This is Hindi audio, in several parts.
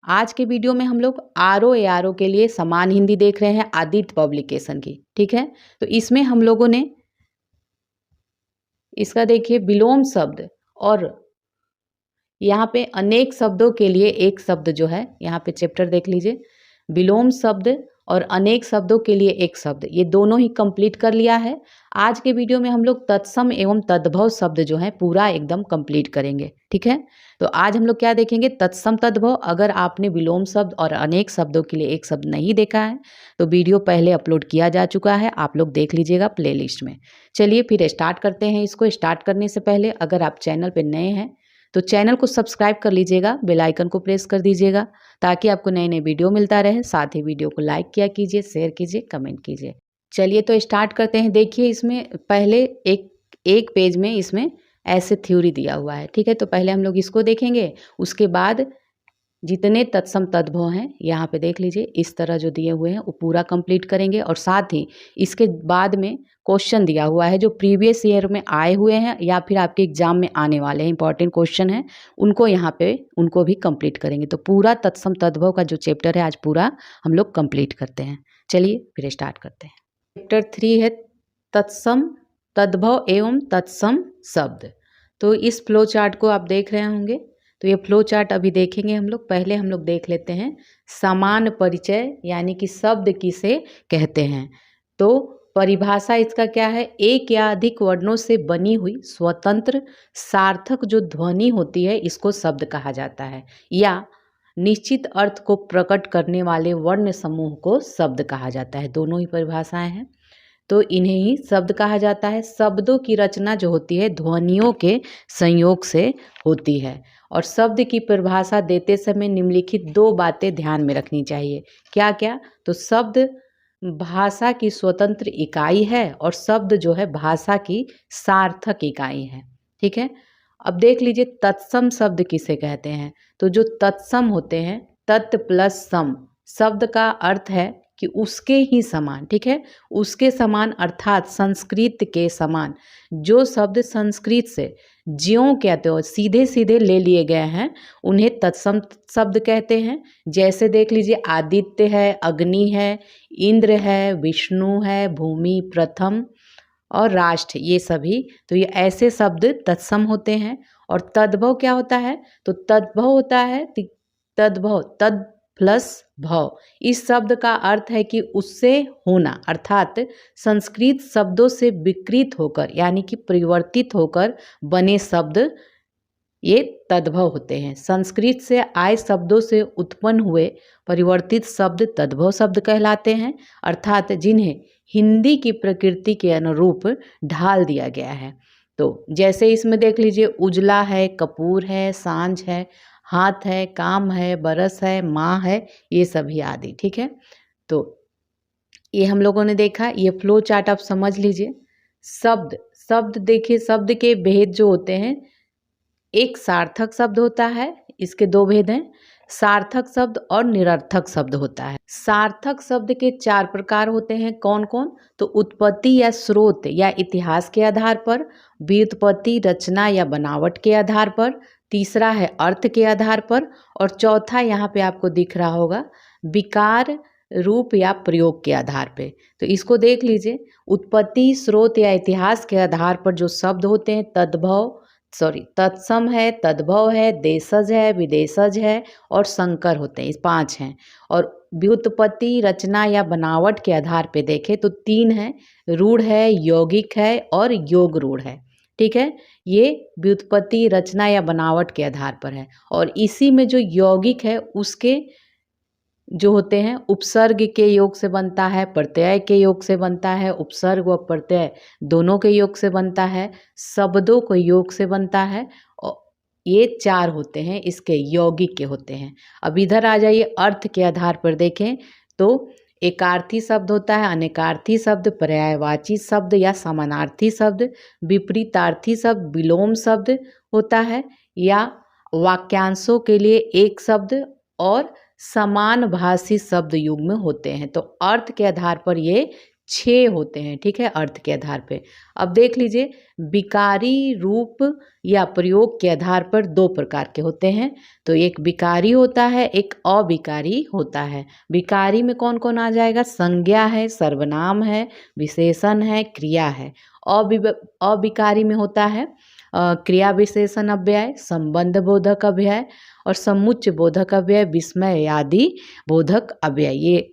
आज के वीडियो में हम लोग आर ओ के लिए समान हिंदी देख रहे हैं आदित्य पब्लिकेशन की। ठीक है, तो इसमें हम लोगों ने इसका देखिए विलोम शब्द और यहाँ पे अनेक शब्दों के लिए एक शब्द जो है, यहाँ पे चैप्टर देख लीजिए, विलोम शब्द और अनेक शब्दों के लिए एक शब्द, ये दोनों ही कंप्लीट कर लिया है। आज के वीडियो में हम लोग तत्सम एवं तद्भव शब्द जो है पूरा एकदम कंप्लीट करेंगे। ठीक है, तो आज हम लोग क्या देखेंगे, तत्सम तद्भव। अगर आपने विलोम शब्द और अनेक शब्दों के लिए एक शब्द नहीं देखा है तो वीडियो पहले अपलोड किया जा चुका है, आप लोग देख लीजिएगा प्लेलिस्ट में। चलिए फिर स्टार्ट करते हैं। इसको स्टार्ट करने से पहले अगर आप चैनल पर नए हैं तो चैनल को सब्सक्राइब कर लीजिएगा, बेल आइकन को प्रेस कर दीजिएगा ताकि आपको नए नए वीडियो मिलता रहे। साथ ही वीडियो को लाइक किया कीजिए, शेयर कीजिए, कमेंट कीजिए। चलिए तो स्टार्ट करते हैं। देखिए इसमें पहले एक पेज में इसमें ऐसे थ्योरी दिया हुआ है। ठीक है, तो पहले हम लोग इसको देखेंगे, उसके बाद जितने तत्सम तद्भव हैं यहाँ पे देख लीजिए, इस तरह जो दिए हुए हैं वो पूरा कंप्लीट करेंगे। और साथ ही इसके बाद में क्वेश्चन दिया हुआ है जो प्रीवियस ईयर में आए हुए हैं या फिर आपके एग्जाम में आने वाले हैं, इंपॉर्टेंट क्वेश्चन हैं, उनको यहाँ पे उनको भी कंप्लीट करेंगे। तो पूरा तत्सम तद्भव का जो चैप्टर है आज पूरा हम लोग कंप्लीट करते हैं। चलिए फिर स्टार्ट करते हैं। चैप्टर 3 है तत्सम तद्भव एवं तत्सम शब्द। तो इस फ्लो चार्ट को आप देख रहे होंगे, तो ये फ्लो चार्ट अभी देखेंगे हम लोग। पहले हम लोग देख लेते हैं समान परिचय, यानी कि शब्द किसे कहते हैं। तो परिभाषा इसका क्या है, एक या अधिक वर्णों से बनी हुई स्वतंत्र सार्थक जो ध्वनि होती है इसको शब्द कहा जाता है, या निश्चित अर्थ को प्रकट करने वाले वर्ण समूह को शब्द कहा जाता है। दोनों ही परिभाषाएं हैं, तो इन्हें ही शब्द कहा जाता है। शब्दों की रचना जो होती है ध्वनियों के संयोग से होती है। और शब्द की परिभाषा देते समय निम्नलिखित 2 बातें ध्यान में रखनी चाहिए। क्या क्या, तो शब्द भाषा की स्वतंत्र इकाई है और शब्द जो है भाषा की सार्थक इकाई है। ठीक है, अब देख लीजिए तत्सम शब्द किसे कहते हैं। तो जो तत्सम होते हैं, तत् प्लस सम, शब्द का अर्थ है कि उसके ही समान। ठीक है, उसके समान अर्थात संस्कृत के समान। जो शब्द संस्कृत से ज्यों कहते हो सीधे सीधे ले लिए गए हैं उन्हें तत्सम शब्द कहते हैं। जैसे देख लीजिए आदित्य है, अग्नि है, इंद्र है, विष्णु है, भूमि, प्रथम और राष्ट्र, ये सभी, तो ये ऐसे शब्द तत्सम होते हैं। और तद्भव क्या होता है, तो तद्भव होता है तद्भव, तद प्लस भव। इस शब्द का अर्थ है कि उससे होना, अर्थात संस्कृत शब्दों से विकृत होकर यानी कि परिवर्तित होकर बने शब्द ये तद्भव होते हैं। संस्कृत से आए शब्दों से उत्पन्न हुए परिवर्तित शब्द तद्भव शब्द कहलाते हैं, अर्थात जिन्हें हिंदी की प्रकृति के अनुरूप ढाल दिया गया है। तो जैसे इसमें देख लीजिए उजला है, कपूर है, सांझ है, हाथ है, काम है, बरस है, माँ है, ये सभी आदि। ठीक है, तो ये हम लोगों ने देखा। ये फ्लो चार्ट आप समझ लीजिए। शब्द शब्द देखिए, शब्द के भेद जो होते हैं, एक सार्थक शब्द होता है, इसके 2 भेद हैं, सार्थक शब्द और निरर्थक शब्द होता है। सार्थक शब्द के 4 प्रकार होते हैं। कौन कौन, तो उत्पत्ति या स्रोत या इतिहास के आधार पर, व्युत्पत्ति रचना या बनावट के आधार पर, तीसरा है अर्थ के आधार पर, और चौथा यहाँ पे आपको दिख रहा होगा विकार रूप या प्रयोग के आधार पे। तो इसको देख लीजिए, उत्पत्ति स्रोत या इतिहास के आधार पर जो शब्द होते हैं तत्सम है, तद्भव है, देशज है, विदेशज है और संकर होते हैं, इस 5 हैं। और व्युत्पत्ति रचना या बनावट के आधार पे देखें तो 3 हैं, रूढ़ है, यौगिक है और योग रूढ़ है। ठीक है, ये व्युत्पत्ति रचना या बनावट के आधार पर है। और इसी में जो यौगिक है उसके जो होते हैं उपसर्ग के योग से बनता है, प्रत्यय के योग से बनता है, उपसर्ग व प्रत्यय दोनों के योग से बनता है, शब्दों को योग से बनता है। और ये 4 होते हैं, इसके यौगिक के होते हैं। अब इधर आ जाइए, अर्थ के आधार पर देखें तो एकार्थी शब्द होता है, अनेकार्थी शब्द, पर्यायवाची शब्द या समानार्थी शब्द, विपरीतार्थी शब्द, विलोम शब्द होता है, या वाक्यांशों के लिए एक शब्द और समान भाषी शब्द युग्म होते हैं। तो अर्थ के आधार पर ये 6 होते हैं, ठीक है, अर्थ के आधार पे। अब देख लीजिए, विकारी रूप या प्रयोग के आधार पर 2 प्रकार के होते हैं। तो एक विकारी होता है, एक अविकारी होता है। विकारी में कौन कौन आ जाएगा? संज्ञा है, सर्वनाम है, विशेषण है, क्रिया है। अविकारी में होता है क्रिया विशेषण अव्यय, संबंध बोधक अव्यय और समुच्चय बोधक अव्यय, विस्मय आदि बोधक अव्यय, ये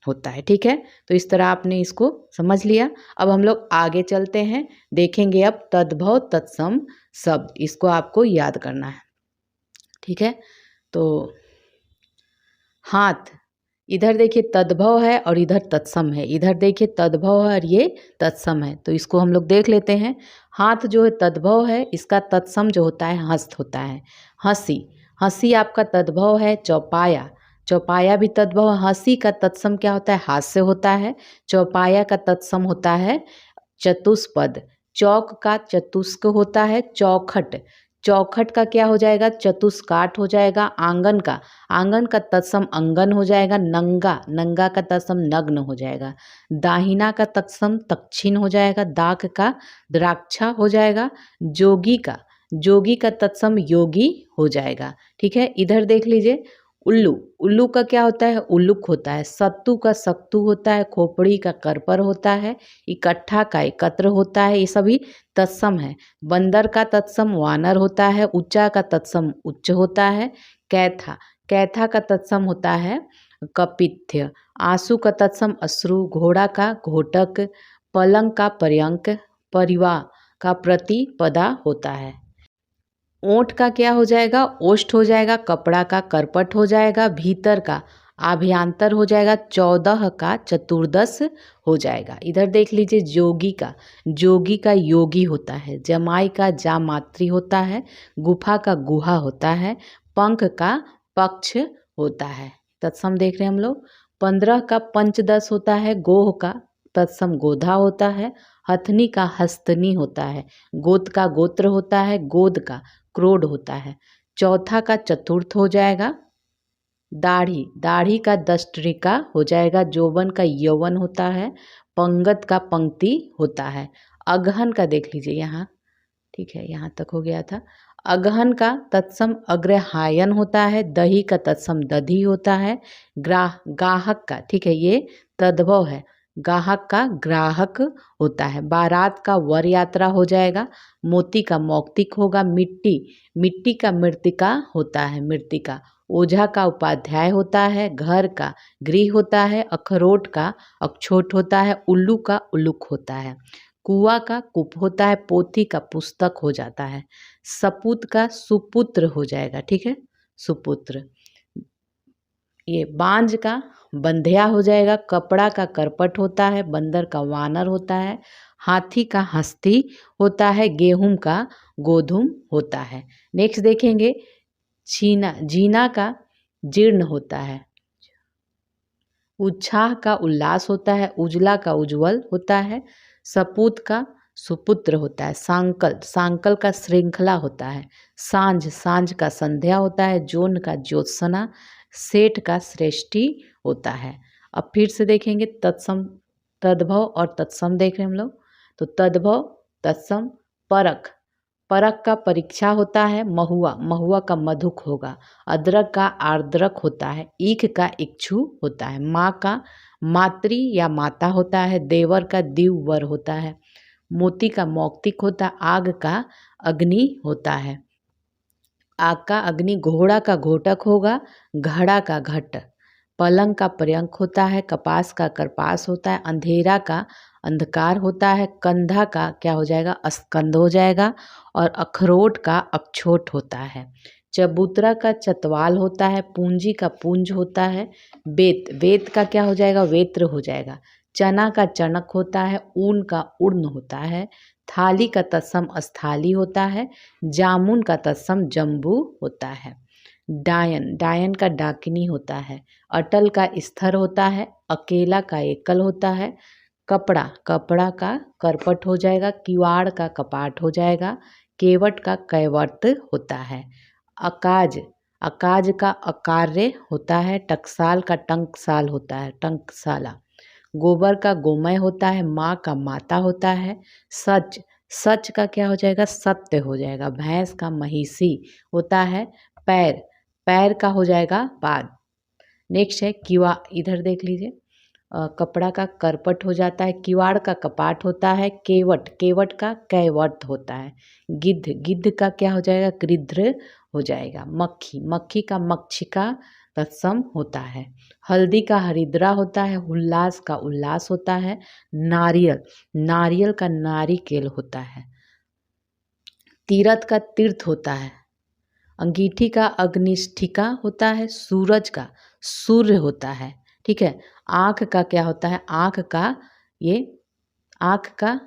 होता है, ठीक है। तो इस तरह आपने इसको समझ लिया। अब हम लोग आगे चलते हैं, देखेंगे अब तद्भव तत्सम शब्द, इसको आपको याद करना है, ठीक है। तो हाथ, इधर देखिए तद्भव है और इधर तत्सम है, इधर देखिए तद्भव है और ये तत्सम है। तो इसको हम लोग देख लेते हैं। हाथ जो है तद्भव है, इसका तत्सम जो होता है हस्त होता है। हंसी, हंसी आपका तद्भव है। चौपाया, चौपाया भी तद्भव है। हंसी का तत्सम क्या होता है? हास्य होता है। चौपाया का तत्सम होता है चतुष्पद। चौक का चतुष्क होता है। चौखट, चौखट का क्या हो जाएगा? चतुष्काठ हो जाएगा। आंगन का, आंगन का तत्सम अंगन हो जाएगा। नंगा, नंगा का तत्सम नग्न हो जाएगा। दाहिना का तत्सम दक्षिण हो जाएगा। दाक का द्राक्षा हो जाएगा। जोगी का, जोगी का तत्सम योगी हो जाएगा, ठीक है। इधर देख लीजिए, उल्लू, उल्लू का क्या होता है? उल्लुक होता है। सत्तू का सक्तू होता है। खोपड़ी का करपर होता है। इकट्ठा का एकत्र होता है, ये सभी तत्सम है। बंदर का तत्सम वानर होता है। ऊंचा का तत्सम उच्च होता है। कैथा, कैथा का तत्सम होता है कपित्थ। आंसू का तत्सम अश्रु। घोड़ा का घोटक। पलंग का पर्यंक। परिवार का प्रतिपदा होता है। ओंठ का क्या हो जाएगा? ओष्ठ हो जाएगा। कपड़ा का करपट हो जाएगा। भीतर का आभ्यंतर हो जाएगा। 14 का चतुर्दश हो जाएगा। इधर देख लीजिए, जोगी का, जोगी का योगी होता है। जमाई का जामात्री होता है। गुफा का गुहा होता है। पंख का पक्ष होता है। तत्सम देख रहे हैं हम लोग। 15 का पंचदश होता है। गोह का तत्सम गोधा होता है। हथनी का हस्तनी होता है। गोद का गोत्र होता है। गोद का क्रोध होता है। चौथा का चतुर्थ हो जाएगा। दाढ़ी, दाढ़ी का दष्टरिका हो जाएगा। जोवन का यौवन होता है। पंगत का पंक्ति होता है। अगहन का देख लीजिए यहाँ, ठीक है, यहाँ तक हो गया था। अगहन का तत्सम अग्रहायन होता है। दही का तत्सम दधी होता है। गाहक का, ठीक है, ये तद्भव है। गाहक का ग्राहक होता है। बारात का वर यात्रा हो जाएगा। मोती का मौक्तिक होगा। मिट्टी, मिट्टी का मृत्तिका होता है। मृत्तिका। ओझा का उपाध्याय होता है। घर का गृह होता है। अखरोट का अक्षोट होता है। उल्लू का उल्लुक होता है। कुआ का कुप होता है। पोथी का पुस्तक हो जाता है। सपूत का सुपुत्र हो जाएगा, ठीक है, सुपुत्र। ये बांझ का बंध्या हो जाएगा। कपड़ा का करपट होता है। बंदर का वानर होता है। हाथी का हस्ती होता है। गेहूं का गोधूम होता है। नेक्स्ट देखेंगे, छीना, जीना का जीर्ण होता है। उत्साह का उल्लास होता है। उजला का उज्जवल होता है। सपूत का सुपुत्र होता है। सांकल, सांकल का श्रृंखला होता है। सांझ, सांझ का संध्या होता है। जोन का ज्योत्सना। सेठ का श्रेष्ठी होता है। अब फिर से देखेंगे तत्सम, तद्भव और तत्सम देख रहे हैं हम लोग। तो तद्भव तत्सम। परख, परख का परीक्षा होता है। महुआ, महुआ का मधुक होगा। अदरक का आर्द्रक होता है। ईख का इक्षु होता है। माँ का मातृ या माता होता है। देवर का दिव्वर होता है। मोती का मौक्तिक होता है। आग का अग्नि होता है। आग का अग्नि। घोड़ा का घोटक होगा। घड़ा का घट। पलंग का पर्यंक होता है। कपास का करपास होता है। अंधेरा का अंधकार होता है। कंधा का क्या हो जाएगा? स्कंद हो जाएगा। और अखरोट का अक्षोट होता है। चबूतरा का चतवाल होता है। पूंजी का पुंज होता है। बेत, बेत का क्या हो जाएगा? वेत्र हो जाएगा। चना का चणक होता है। ऊन का उड़न होता है। थाली का तत्सम स्थाली होता है। जामुन का तत्सम जम्बू होता है। डायन, डायन का डाकिनी होता है। अटल का स्थिर होता है। अकेला का एकल होता है। कपड़ा, कपड़ा का करपट हो जाएगा। किवाड़ का कपाट हो जाएगा। केवट का कैवर्त होता है। अकाज, अकाज का अकार्य होता है। टकसाल का टंकसाल होता है। टंकसाला। गोबर का गोमय होता है, माँ का माता होता है। सच, सच का क्या हो जाएगा, सत्य हो जाएगा। भैंस का महिषी होता है। पैर, पैर का हो जाएगा पाद। नेक्स्ट है किवा, इधर देख लीजिए, कपड़ा का करपट हो जाता है। किवाड़ का कपाट होता है। केवट, केवट का कैवट होता है। गिद्ध, गिद्ध का क्या हो जाएगा, कृध्र हो जाएगा। मक्खी, मक्खी का मक्षिका तत्सम होता है। हल्दी का हरिद्रा होता है। उल्लास का उल्लास होता है। नारियल, नारियल का नारिकेल होता है। तीरथ का तीर्थ होता है। अंगीठी का अग्निष्ठिका होता है। सूरज का सूर्य होता है। ठीक है। आँख का क्या होता है, आँख का, ये आँख का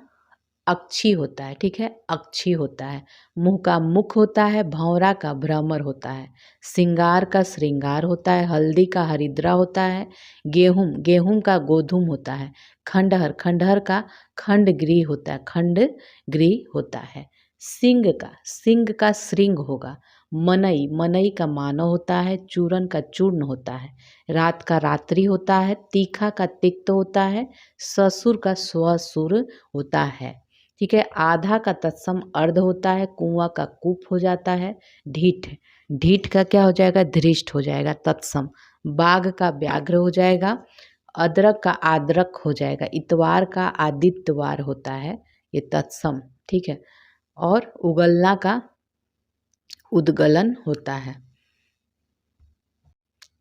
अक्षी होता है। ठीक है, अक्षी होता है। मुंह का मुख होता है। भौरा का भ्रमर होता है। सिंगार का श्रृंगार होता है। हल्दी का हरिद्रा होता है। गेहूं, गेहूं का गोधूम होता है। खंडहर, खंडहर का खंडगृह होता है, खंडगृह होता है। सिंग का, सिंग का श्रृंग होगा। मनई, मनई का मानव होता है। चूरन का चूर्ण होता है। रात का रात्रि होता है। तीखा का तिक्त होता है। ससुर का स्वसुर होता है। ठीक है। आधा का तत्सम अर्ध होता है। कुआं का कूप हो जाता है। ढीठ, ढीठ का क्या हो जाएगा, धृष्ट हो जाएगा तत्सम। बाघ का व्याघ्र हो जाएगा। अदरक का आदरक हो जाएगा। इतवार का आदित्यवार होता है, ये तत्सम। ठीक है। और उगलना का उद्गलन होता है।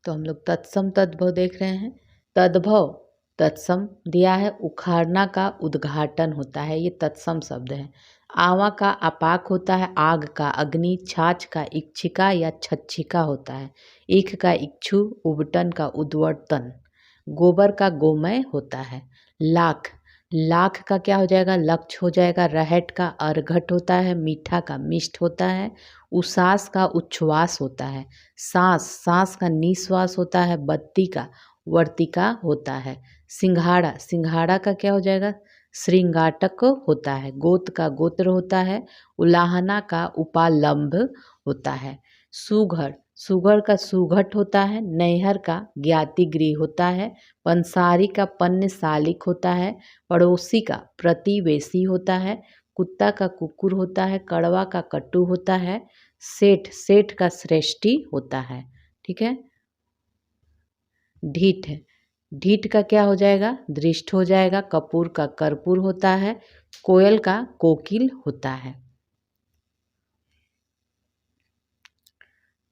तो हम लोग तत्सम तद्भव देख रहे हैं। तद्भव तत्सम दिया है। उखाड़ना का उद्घाटन होता है, ये तत्सम शब्द है। आवा का अपाक होता है। आग का अग्नि। छाछ का इच्छिका या छच्छिका होता है। ईख का इक्षु। उबटन का उद्वर्तन। गोबर का गोमय होता है। लाख, लाख का क्या हो जाएगा, लक्ष्य हो जाएगा। रहट का अर्घट होता है। मीठा का मिष्ट होता है। उसास का उच्छ्वास होता है। सांस, सांस का निश्वास होता है। बत्ती का वर्तिका होता है। सिंघाड़ा, सिंघाड़ा का क्या हो जाएगा, श्रृंगाटक होता है। गोत का गोत्र होता है। उलाहना का उपालंब होता है। सुघड़, सुघड़ का सुघट होता है। नैहर का ज्ञाति गृह होता है। पंसारी का पन्य सालिक होता है। पड़ोसी का प्रतिवेशी होता है। कुत्ता का कुकुर होता है। कड़वा का कट्टू होता है। सेठ, सेठ का श्रेष्ठी होता है। ठीक है। ढीठ, ढीठ का क्या हो जाएगा, दृष्ट हो जाएगा। कपूर का कर्पूर होता है। कोयल का कोकिल होता है।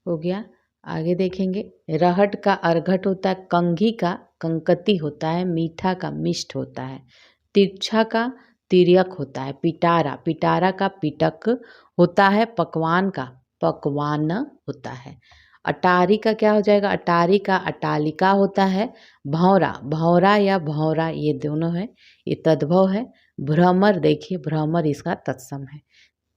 हो गया। आगे देखेंगे। रहट का अर्घट होता है। कंघी का कंकती होता है। मीठा का मिष्ट होता है। तिरछा का तिर्यक होता है। पिटारा, पिटारा का पिटक होता है। पकवान का पकवान होता है। अटारी का क्या हो जाएगा, अटारी का अटालिका होता है। भौरा, भौरा या भौरा ये दोनों है, ये तद्भव है। भ्रमर, देखिए भ्रमर इसका तत्सम है।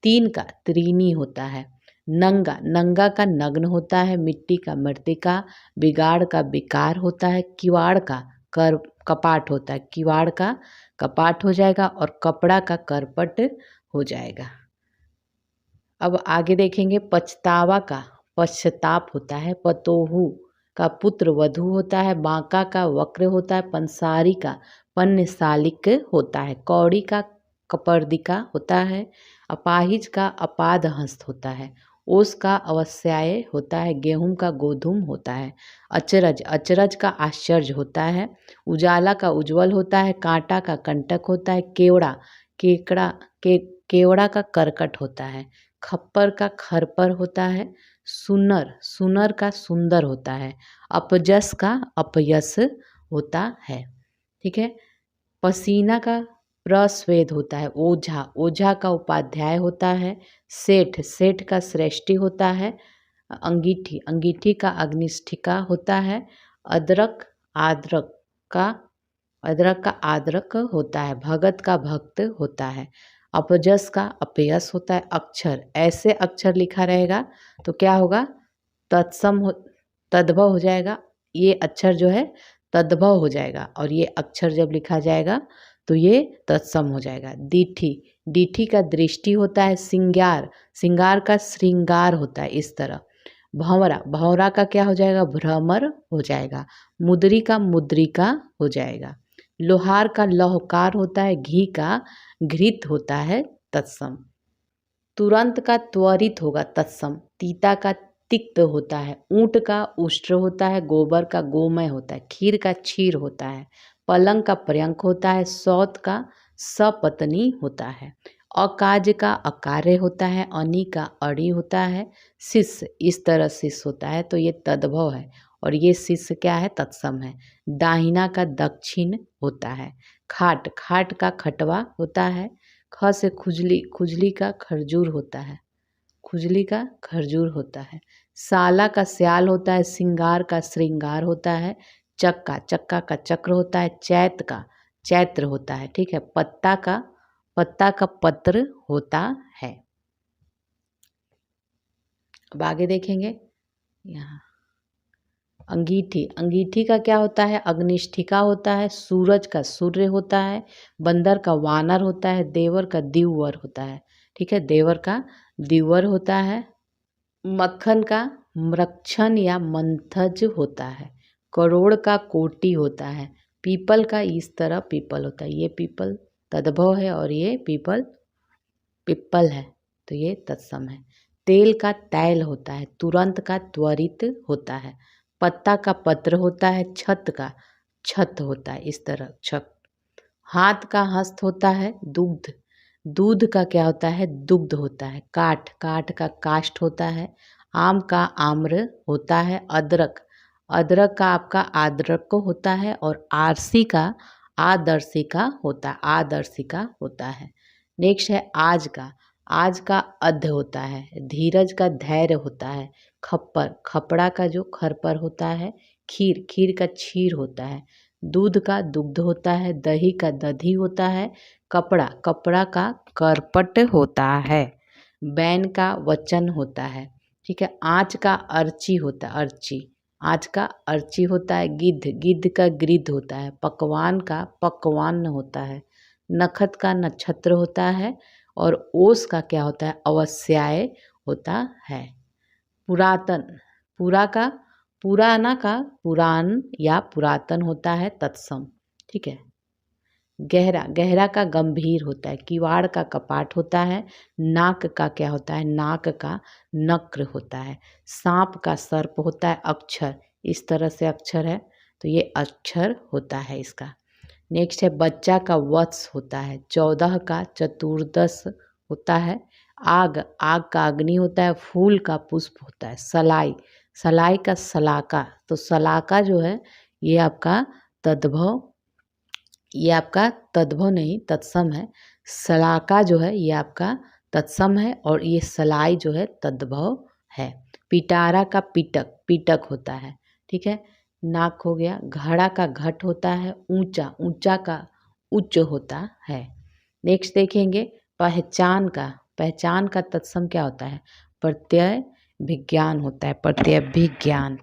तीन का त्रीनी होता है। नंगा, नंगा का नग्न होता है। मिट्टी का मृतिका। बिगाड़ का विकार होता है। किवाड़ का कर कपाट होता है। किवाड़ का कपाट हो जाएगा और कपड़ा का करपट हो जाएगा। अब आगे देखेंगे। पछतावा का पश्चाताप होता है। पतोहू का पुत्र वधू होता है। बांका का वक्र होता है। पंसारी का पन्य सालिक होता है। कौड़ी का कपर्दिका होता है। अपाहिज का अपाद हस्त होता है। ओस का अवस्याय होता है। गेहूं का गोधूम होता है। अचरज, अचरज का आश्चर्य होता है। उजाला का उज्जवल होता है। कांटा का कंटक होता है। केवड़ा, केकड़ा के केवड़ा का करकट होता है। खप्पर का खरपर होता है। सुनर, सुनर का सुंदर होता है। अपजस का अपयस होता है। ठीक है। पसीना का प्रस्वेद होता है। ओझा, ओझा का उपाध्याय होता है। सेठ, सेठ का श्रेष्ठी होता है। अंगीठी, अंगीठी का अग्निष्ठिका होता है। अदरक, आद्रक का अदरक का आद्रक होता है। भगत का भक्त होता है। अपजस का अपयस होता है। अक्षर, ऐसे अक्षर लिखा रहेगा तो क्या होगा, तत्सम हो, तद्भव हो जाएगा। ये अक्षर जो है तद्भव हो जाएगा और ये अक्षर जब लिखा जाएगा तो ये तत्सम हो जाएगा। दीठी, दीठी का दृष्टि होता है। सिंगार, सिंगार का श्रृंगार होता है। इस तरह। भंवरा, भंवरा का क्या हो जाएगा, भ्रमर हो जाएगा। मुद्री का मुद्रिका हो जाएगा। लोहार का लौहकार होता है, घी का घृत होता है तत्सम। तुरंत का त्वरित होगा तत्सम। तीता का तिक्त होता है, ऊंट का उष्ट्र होता है, गोबर का गोमय होता है, खीर का क्षीर होता है, पलंग का पर्यंक होता है, सौत का सपत्नी होता है, अकाज का अकार्य होता है, अनी का अड़ी होता है, शिष्य इस तरह शिष्य होता है, तो ये तद्भव है और ये शिष्य क्या है, तत्सम है। दाहिना का दक्षिण होता है, खाट खाट का खटवा होता है, ख से खुजली खुजली का खरजूर होता है, खुजली का खरजूर होता है, साला का स्याल होता है, सिंगार का श्रृंगार होता है, चक्का चक्का का चक्र होता है, चैत का चैत्र होता है, ठीक है। पत्ता का पत्र होता है। अब आगे देखेंगे यहाँ अंगीठी, अंगीठी का क्या होता है, अग्निष्ठिका होता है, सूरज का सूर्य होता है, बंदर का वानर होता है, देवर का दिव्वर होता है, ठीक है, देवर का दिव्वर होता है, मक्खन का मृक्षण या मंथज होता है, करोड़ का कोटि होता है, पीपल का इस तरह पीपल होता है, ये पीपल तद्भव है और ये पीपल पिप्पल है, तो ये तत्सम है। तेल का तैल होता है, तुरंत का त्वरित होता है, पत्ता का पत्र होता है, छत का छत होता है, इस तरह छत। हाथ का हस्त होता है, दुग्ध दूध का क्या होता है, दुग्ध होता है, काठ काठ का काष्ठ होता है, आम का आम्र होता है, अदरक अदरक का आपका आद्रक होता है, और आरसी का आदर्शिका होता है, आदर्शिका होता है। नेक्स्ट है आज का अध होता है, धीरज का धैर्य होता है, खप्पर खपड़ा का जो खरपर होता है, खीर खीर का क्षीर होता है, दूध का दुग्ध होता है, दही का दधी होता है, कपड़ा कपड़ा का करपट होता है, बैन का वचन होता है, ठीक है। आँच का अर्ची होता है, अर्ची आँच का अर्ची होता है, गिद्ध गिद्ध का गृद्ध होता है, पकवान का पकवान होता है, नखत का नक्षत्र होता है, और ओस का क्या होता है, अवस्याय होता है। पुरातन पूरा का पुराना का पुराण या पुरातन होता है तत्सम, ठीक है। गहरा गहरा का गंभीर होता है, किवाड़ का कपाट होता है, नाक का क्या होता है, नाक का नक्र होता है, सांप का सर्प होता है, अक्षर इस तरह से अक्षर है, तो ये अक्षर होता है इसका। नेक्स्ट है बच्चा का वत्स होता है, 14 का चतुर्दश होता है, आग आग का अग्नि होता है, फूल का पुष्प होता है, सलाई सलाई का सलाका, तो सलाका जो है ये आपका तद्भव, ये आपका तद्भव नहीं तत्सम है, सलाका जो है ये आपका तत्सम है, और ये सलाई जो है तद्भव है। पिटारा का पिटक पिटक होता है, ठीक है। नाक हो गया, घड़ा का घट होता है, ऊंचा ऊंचा का उच्च होता है। नेक्स्ट देखेंगे पहचान का तत्सम क्या होता है, प्रत्यय विज्ञान होता है, प्रत्यय विज्ञान।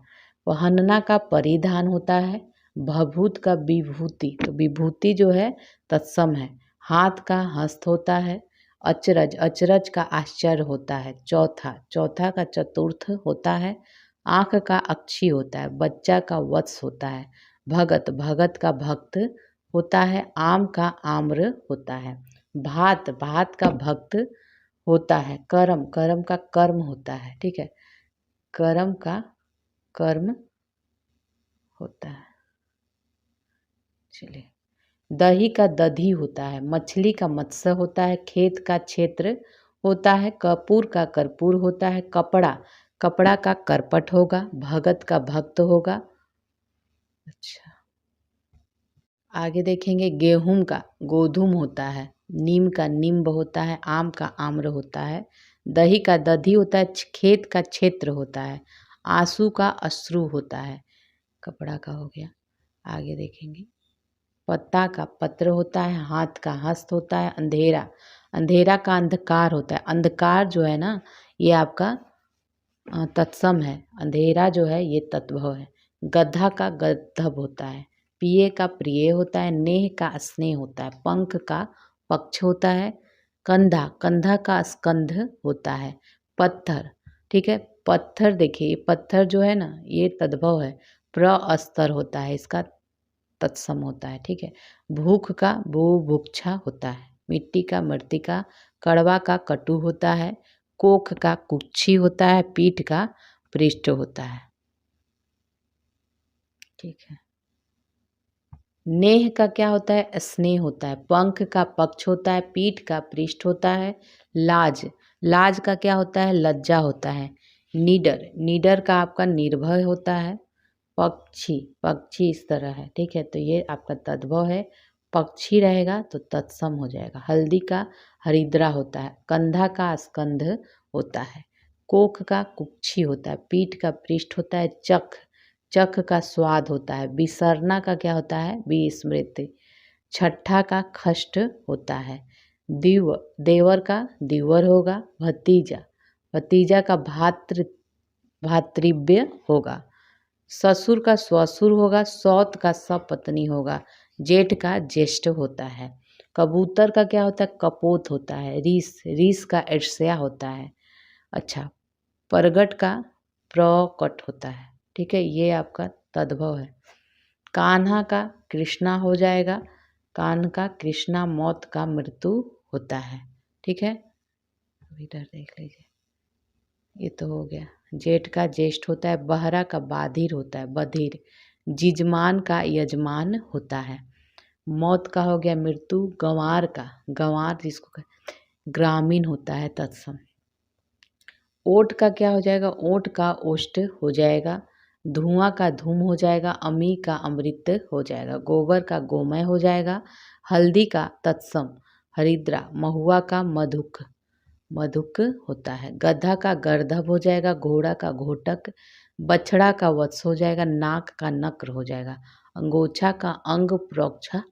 वहनना का परिधान होता है, भभूत का विभूति, तो विभूति जो है तत्सम है। हाथ का हस्त होता है, अचरज अचरज का आश्चर्य होता है, चौथा का चतुर्थ होता है, आँख का अक्षी होता है, बच्चा का वत्स होता है, भगत भगत का भक्त होता है, आम का आम्र होता है, भात भात का भक्त होता है, कर्म कर्म का कर्म होता है, ठीक है, कर्म का कर्म होता है। चलिए, दही का दधी होता है, मछली का मत्स्य होता है, खेत का क्षेत्र होता है, कपूर का कर्पूर होता है, कपड़ा कपड़ा का करपट होगा, भगत का भक्त होगा। अच्छा, आगे देखेंगे गेहूं का गोधूम होता है, नीम का नींब होता है, आम का आम्र होता है, दही का दधी होता है, खेत का क्षेत्र होता है, आंसू का अश्रु होता है, कपड़ा का हो गया। आगे देखेंगे पत्ता का पत्र होता है, हाथ का हस्त होता है, अंधेरा अंधेरा का अंधकार होता है, अंधकार जो है ना ये आपका तत्सम है, अंधेरा जो है ये तत्भव है। गधा का गद्धब होता है, पिए का प्रिय होता है, नेह का स्नेह होता है, पंख का पक्ष होता है, कंधा कंधा का स्कंध होता है, पत्थर, ठीक है। पत्थर देखिए, ये पत्थर जो है ना ये तद्भव है, प्र अस्तर होता है इसका, तत्सम होता है। ठीक है। भूख का बुभुक्षा होता है। मिट्टी का मृत्तिका, कड़वा का कटु होता है। कोख का कुक्षी होता है। पीठ का पृष्ठ होता है। ठीक है। नेह का क्या होता है? स्नेह होता है। पंख का पक्ष होता है। पीठ का पृष्ठ होता है। लाज, लाज का क्या होता है? लज्जा होता है। निडर, निडर का आपका निर्भय होता है। पक्षी, पक्षी इस तरह है। ठीक है, तो ये आपका तद्भव है। पक्षी रहेगा तो तत्सम हो जाएगा। हल्दी का हरिद्रा होता है। कंधा का स्कंध होता है। कोख का कुक्षी होता है। पीठ का पृष्ठ होता है। चख, चख का स्वाद होता है। विसरना का क्या होता है? विस्मृति। छठा का खष्ट होता है। दिव, देवर का दिवर होगा। भतीजा, भतीजा का भातृव्य होगा। ससुर का स्वसुर होगा। सौत का सपत्नी होगा। जेठ का ज्येष्ठ होता है। कबूतर का क्या होता है? कपोत होता है। रीस, रीस का ईर्ष्या होता है। अच्छा, परगट का प्रकट होता है। ठीक है, ये आपका तद्भव है। कान्हा का कृष्णा हो जाएगा। कान का कृष्णा, मौत का मृत्यु होता है। ठीक है, इधर देख लीजिए, ये तो हो गया। जेठ का ज्येष्ठ होता है। बहरा का बाधिर होता है। बधिर। जिजमान का यजमान होता है। मौत का हो गया मृत्यु। गंवार का, गंवार जिसको ग्रामीण होता है तत्सम। ओट का क्या हो जाएगा? ओट का ओष्ठ हो जाएगा। धुआं का धूम हो जाएगा। अमी का अमृत हो जाएगा। गोबर का गोमय हो जाएगा। हल्दी का तत्सम। हरिद्रा। महुआ का मधुक, मधुक होता है। गधा का गर्दभ हो जाएगा। घोड़ा का घोटक। बछड़ा का वत्स हो जाएगा। नाक का नक्र हो जाएगा। अंगोछा का अंग प्रोक्षा।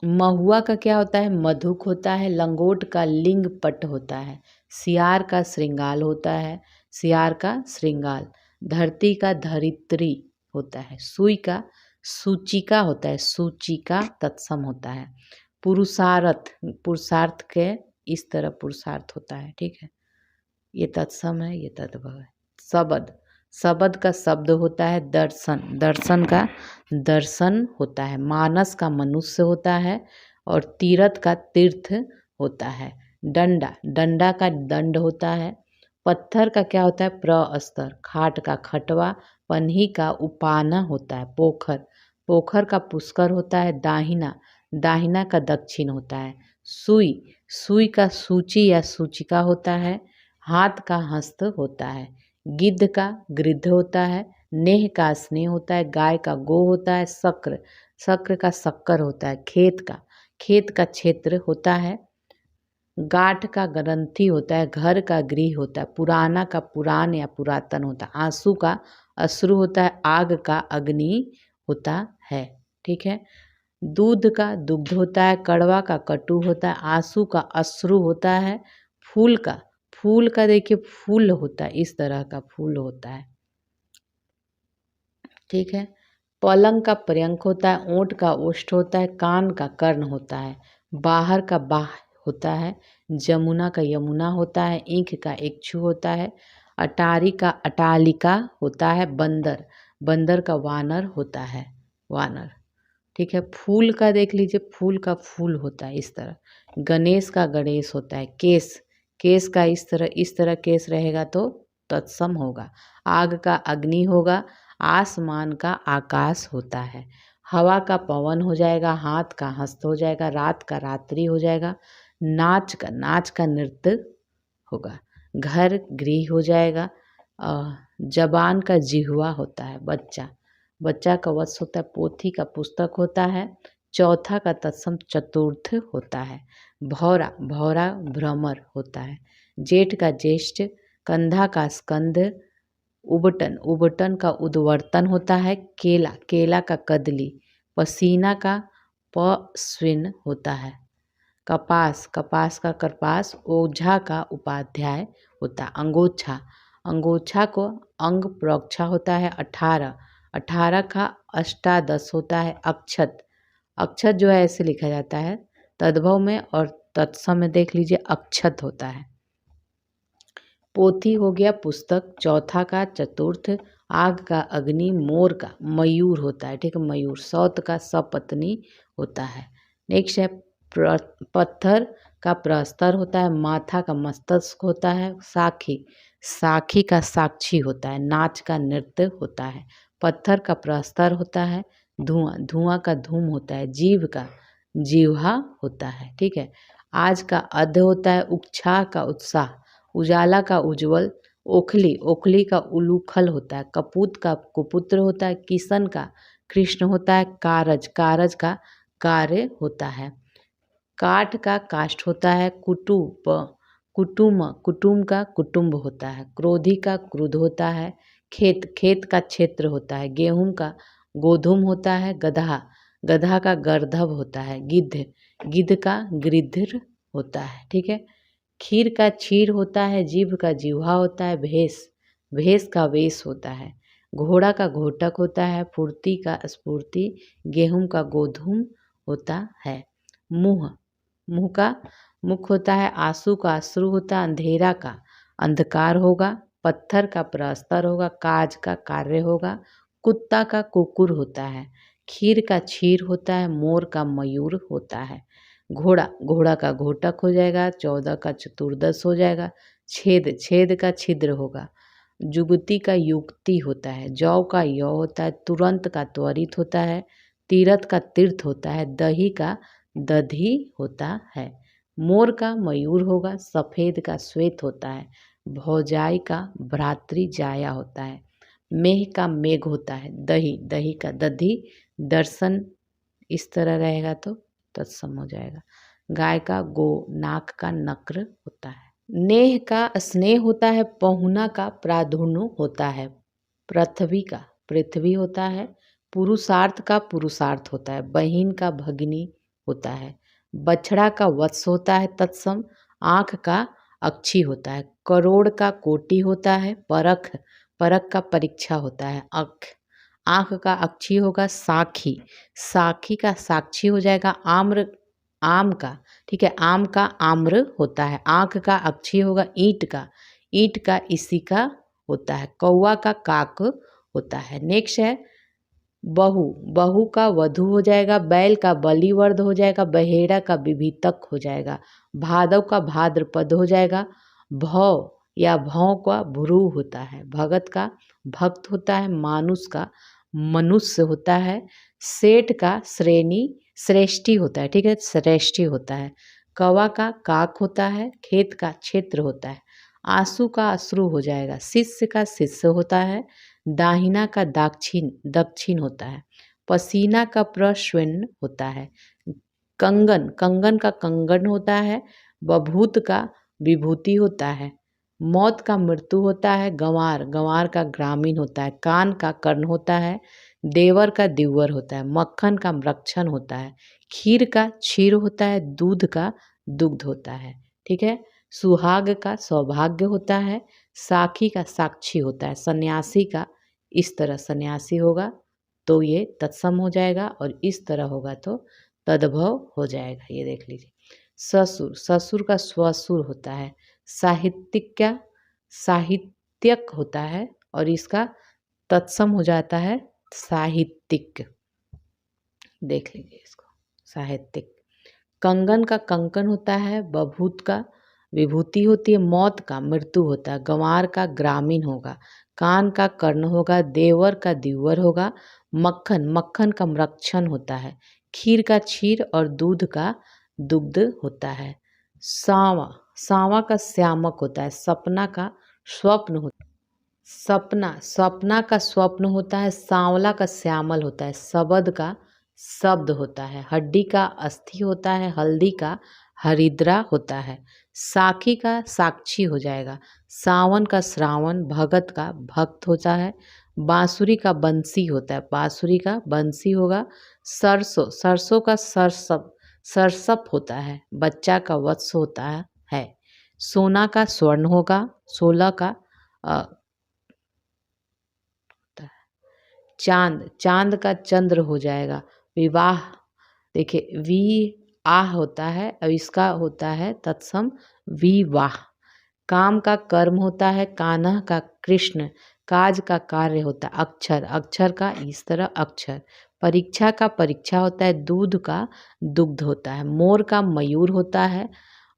महुआ का क्या होता है? मधुक होता है। लंगोट का लिंग पट होता है। सियार का श्रृंगाल होता है। सियार का श्रृंगाल। धरती का धरित्री होता है। सुई का सूचिका होता है। सूचिका तत्सम होता है। पुरुषार्थ, पुरुषार्थ के इस तरह पुरुषार्थ होता है। ठीक है, ये तत्सम है, ये तद्भव है। शब्द, शब्द का शब्द होता है। दर्शन, दर्शन का दर्शन होता है। मानस का मनुष्य होता है। और तीर्थ का तीर्थ होता है। डंडा, डंडा का दंड होता है। पत्थर का क्या होता है? प्रस्तर। खाट का खटवा। पन्ही का उपाना होता है। पोखर, पोखर का पुष्कर होता है। दाहिना, दाहिना का दक्षिण होता है। सुई, सुई का सूची या सूचिका होता है। हाथ का हस्त होता है। गिद्ध का गृद्ध होता है। नेह का स्नेह होता है। गाय का गो होता है। शक्र, शक्र का शक्कर होता है। खेत का, खेत का क्षेत्र होता है। गाठ का ग्रंथि होता है। घर का गृह होता है। पुराना का पुराण या पुरातन होता है। आंसू का अश्रु होता है। आग का अग्नि होता है। ठीक है, दूध का दुग्ध होता है। कड़वा का कटु होता है। आंसू का अश्रु होता है। फूल का, फूल का देखिए फूल होता है, इस तरह का फूल होता है। ठीक है, पलंग का पर्यंक होता है। ओंठ का ओष्ठ होता है। कान का कर्ण होता है। बाहर का बाह होता है। जमुना का यमुना होता है। ईंख का इक्षु होता है। अटारी का अटालिका होता है। बंदर, बंदर का वानर होता है। वानर। ठीक है, फूल का देख लीजिए, फूल का फूल होता है इस तरह। गणेश का गणेश होता है। केस, केस का इस तरह केस रहेगा तो तत्सम होगा। आग का अग्नि होगा। आसमान का आकाश होता है। हवा का पवन हो जाएगा। हाथ का हस्त हो जाएगा। रात का रात्रि हो जाएगा। नाच का नृत्य होगा। घर गृह हो जाएगा। जबान का जिह्वा होता है। बच्चा, बच्चा का वत्स होता है। पोथी का पुस्तक होता है। चौथा का तत्सम चतुर्थ होता है। भौरा, भौरा भ्रमर होता है। जेठ का ज्येष्ठ। कंधा का स्कंध। उबटन, उबटन का उद्वर्तन होता है। केला, केला का कदली। पसीना का पस्विन होता है। कपास, कपास का करपास। ओझा का उपाध्याय होता है। अंगोछा, अंगोछा को अंग प्रोक्षा होता है। 18, 18 का अष्टादश होता है। अक्षत, अक्षत जो है ऐसे लिखा जाता है तद्भव में, और तत्सम में देख लीजिए अक्षत होता है। पोथी हो गया पुस्तक, चौथा का चतुर्थ, आग का अग्नि, मोर का मयूर होता है, ठीक है, मयूर, सौत का सपत्नी होता है। नेक्स्ट है पत्थर का प्रस्तर होता है, माथा का मस्तक होता है, साखी, साखी का साक्षी होता है, नाच का नृत्य होता है, पत्थर का प्रस्तर होता है, धुआं, धुआं का धूम होता है, जीव का जीवा होता है, ठीक है। आज का अध होता है, उत्साह का उत्साह, उजाला का उज्जवल, ओखली, ओखली का उलूखल होता है, कपूत का कुपुत्र होता है, किशन का कृष्ण होता है, कारज, कारज का कार्य होता है, काठ का काष्ठ होता है, कुटुप, कुटुम, कुटुम का कुटुंब होता है, क्रोधी का क्रुद्ध होता है, खेत, खेत का क्षेत्र होता है, गेहूं का गोधुम होता है, गधा, गधा का गर्दभ होता है, गिद्ध, गिद्ध का गृध्र होता है, ठीक है। खीर का क्षीर होता है, जीभ का जिह्वा होता है, भैंस, भैंस का वेश होता है, घोड़ा का घोटक होता है, फुर्ती का स्फूर्ति, गेहूं का गोधूम होता है, मुँह, मुँह का मुख होता है, आंसू का अश्रु होता है, अंधेरा का अंधकार होगा, पत्थर का प्रस्तर होगा, काज का कार्य होगा, कुत्ता का कुकुर होता है, खीर का क्षीर होता है, मोर का मयूर होता है, घोड़ा, घोड़ा का घोटक हो जाएगा, 14 का चतुर्दश हो जाएगा, छेद, छेद का छिद्र होगा, जुगती का युक्ति होता है, जौ का यौ होता है, तुरंत का त्वरित होता है, तीरथ का तीर्थ होता है, दही का दधी होता है, मोर का मयूर होगा, सफ़ेद का श्वेत होता है, भौजाई का भ्रातृ जाया होता है, मेघ का मेघ होता है, दही, दही का दधी, दर्शन इस तरह रहेगा तो तत्सम हो जाएगा, गाय का गो, नाक का नक्र होता है, नेह का स्नेह होता है, पहुना का प्राधुर्नु होता है, पृथ्वी का पृथ्वी होता है, पुरुषार्थ का पुरुषार्थ होता है, बहिन का भगिनी होता है, बछड़ा का वत्स होता है, तत्सम, आँख का अक्षी होता है, करोड़ का कोटि होता है, परख, परख का परीक्षा होता है, अख, आँख का अक्षी होगा, साखी, साखी का साक्षी हो जाएगा, आम्र, आम का, ठीक है, आम का आम्र होता है, आँख का अक्षी होगा, ईंट का, ईंट का इसी का होता है, कौवा का काक होता है। नेक्स्ट है बहू, बहू का वधू हो जाएगा, बैल का बलिवर्द हो जाएगा, बहेड़ा का विभितक हो जाएगा, भादव का भाद्रपद हो जाएगा, भौ या भौं का भ्रू होता है, भगत का भक्त होता है, मानुष का मनुष्य होता है, सेठ का श्रेणी श्रेष्ठी होता है, ठीक है, श्रेष्ठी होता है, कौवा का काक होता है, खेत का क्षेत्र होता है, आंसू का अश्रु हो जाएगा, शिष्य का शिष्य होता है, दाहिना का दाक्षिण दक्षिण होता है, पसीना का प्रश्विन होता है, कंगन, कंगन का कंगन होता है, बभूत का विभूति होता है, मौत का मृत्यु होता है, गंवार, गंवार का ग्रामीण होता है, कान का कर्ण होता है, देवर का दिवर होता है, मक्खन का मृक्षण होता है, खीर का क्षीर होता है, दूध का दुग्ध होता है, ठीक है, सुहाग का सौभाग्य होता है, साखी का साक्षी होता है, सन्यासी का इस तरह सन्यासी होगा तो ये तत्सम हो जाएगा, और इस तरह होगा तो तद्भव हो जाएगा। ये देख लीजिए, ससुर, ससुर का स्वसुर होता है, साहित्यिक क्या साहित्यक होता है, और इसका तत्सम हो जाता है साहित्यिक, देख लीजिए इसको, साहित्यिक, कंगन का कंकन होता है, बभूत का विभूति होती है, मौत का मृत्यु होता है, गंवार का ग्रामीण होगा, कान का कर्ण होगा, देवर का दिवर होगा, मक्खन, मक्खन का मृक्षण होता है, खीर का क्षीर और दूध का दुग्ध होता है, सांवा, सांवा का श्यामक होता है, सपना का स्वप्न होता है, सपना, सपना का स्वप्न होता है, सांवला का श्यामल होता है, शबद का शब्द होता है, हड्डी का अस्थि होता है, हल्दी का हरिद्रा होता है, साखी का साक्षी हो जाएगा, सावन का श्रावण, भगत का भक्त होता है, बांसुरी का बंसी होता है, बांसुरी का बंसी होगा, सरसों, सरसों का सरसप, सरसप होता है, बच्चा का वत्स होता है, सोना का स्वर्ण होगा, 16 का चांद, चांद का चंद्र हो जाएगा, विवाह, देखिए वि आह होता है और इसका होता है तत्सम विवाह, काम का कर्म होता है, कान्हा का कृष्ण, काज का कार्य होता है, अक्षर, अक्षर का इस तरह अक्षर, परीक्षा का परीक्षा होता है, दूध का दुग्ध होता है, मोर का मयूर होता है,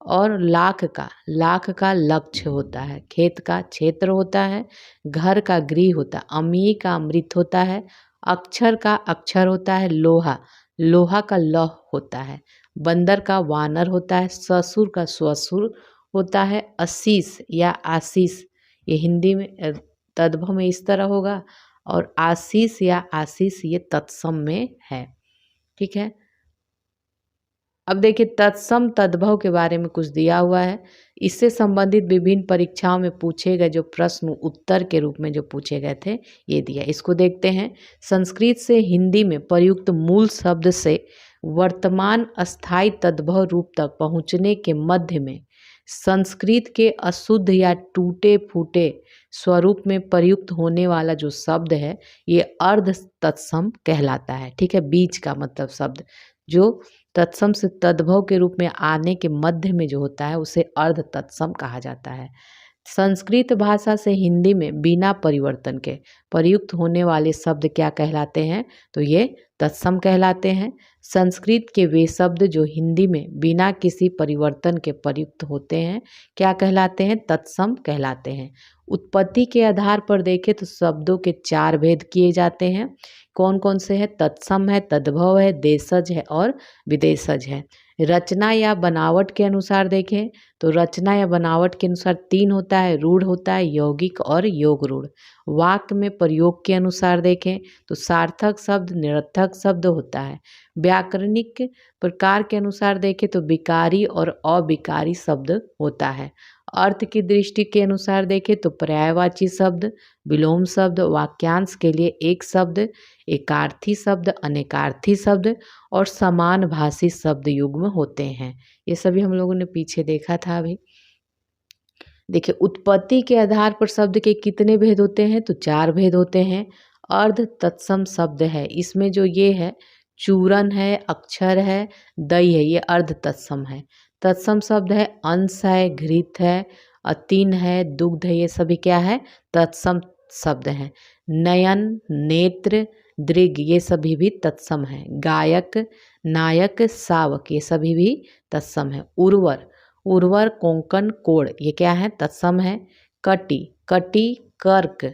और लाख का लक्ष्य होता है, खेत का क्षेत्र होता है, घर का गृह होता है, अमी का अमृत होता है, अक्षर का अक्षर होता है, लोहा का लौह होता है, बंदर का वानर होता है, ससुर का ससुर होता है, असीस या आशीष, ये हिंदी में तद्भव में इस तरह होगा, और आशीष या आशीष ये तत्सम में है। ठीक है, अब देखिए तत्सम तद्भव के बारे में कुछ दिया हुआ है। इससे संबंधित विभिन्न परीक्षाओं में पूछे गए जो प्रश्न उत्तर के रूप में जो पूछे गए थे ये दिया, इसको देखते हैं। संस्कृत से हिंदी में प्रयुक्त मूल शब्द से वर्तमान अस्थाई तद्भव रूप तक पहुँचने के मध्य में संस्कृत के अशुद्ध या टूटे फूटे स्वरूप में प्रयुक्त होने वाला जो शब्द है ये अर्ध तत्सम कहलाता है। ठीक है, बीच का मतलब शब्द जो तत्सम से तद्भव के रूप में आने के मध्य में जो होता है उसे अर्ध तत्सम कहा जाता है। संस्कृत भाषा से हिंदी में बिना परिवर्तन के प्रयुक्त होने वाले शब्द क्या कहलाते हैं, तो ये तत्सम कहलाते हैं। संस्कृत के वे शब्द जो हिंदी में बिना किसी परिवर्तन के प्रयुक्त होते हैं क्या कहलाते हैं, तत्सम कहलाते हैं। उत्पत्ति के आधार पर देखें तो शब्दों के 4 भेद किए जाते हैं। कौन कौन से हैं, तत्सम है, तद्भव है, देशज है और विदेशज है। रचना या बनावट के अनुसार देखें तो रचना या बनावट के अनुसार 3 होता है, रूढ़ होता है, यौगिक और योग रूढ़। वाक्य में प्रयोग के अनुसार देखें तो सार्थक शब्द, निरर्थक शब्द होता है। व्याकरणिक प्रकार के अनुसार देखें तो विकारी और अविकारी शब्द होता है। अर्थ की दृष्टि के अनुसार देखें तो पर्यायवाची शब्द, विलोम शब्द, वाक्यांश के लिए एक शब्द, एकार्थी शब्द, अनेकार्थी शब्द और समान भाषी शब्द युग्म होते हैं। ये सभी हम लोगों ने पीछे देखा था अभी। देखिए उत्पत्ति के आधार पर शब्द के कितने भेद होते हैं, तो 4 भेद होते हैं। अर्ध तत्सम शब्द है, इसमें जो ये है चूरन है, अक्षर है, दई है, ये अर्ध तत्सम है। तत्सम शब्द है अंश है, घृत है, अतीन है, दुग्ध है, ये सभी क्या है, तत्सम शब्द हैं। नयन, नेत्र, दृग ये सभी भी तत्सम है। गायक, नायक, शावक ये सभी भी तत्सम है। उर्वर, उर्वर, कोंकण, कोड़ ये क्या है, तत्सम है। कटी, कटी, कर्क,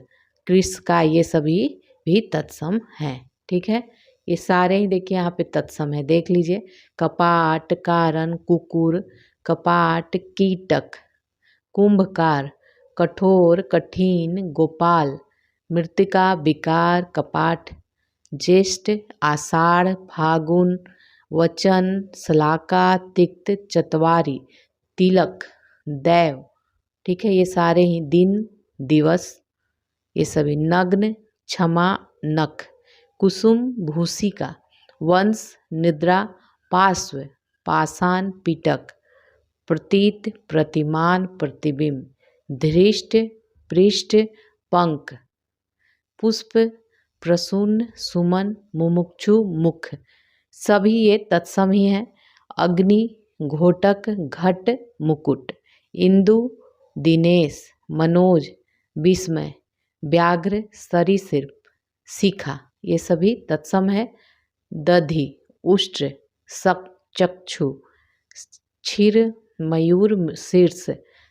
कृषका ये सभी भी तत्सम हैं। ठीक है, ये सारे ही देखिए यहाँ पे तत्सम है, देख लीजिए। कपाट, कारण, कुकुर, कपाट, कीटक, कुंभकार, कठोर, कठिन, गोपाल, मृत्तिका, विकार, कपाट, ज्येष्ठ, आषाढ़, फागुन, वचन, शलाका, तिक्त, चतवारी, तिलक, दैव। ठीक है, ये सारे ही दिन, दिवस ये सभी। नग्न, क्षमा, नख, कुसुम, भूसिका, वंश, निद्रा, पार्श्व, पाषाण, पिटक, प्रतीत, प्रतिमान, प्रतिबिंब, धृष्ट, पृष्ठ, पंख, पुष्प, प्रसून, सुमन, मुमुक्षु, मुख सभी ये तत्सम ही हैं। अग्नि, घोटक, घट, मुकुट, इंदु, दिनेश, मनोज, विस्मय, व्याघ्र, सरीसृप, शिखा ये सभी तत्सम है। दधि, उष्ट्र, चक्षु, क्षीर, मयूर, शीर्ष,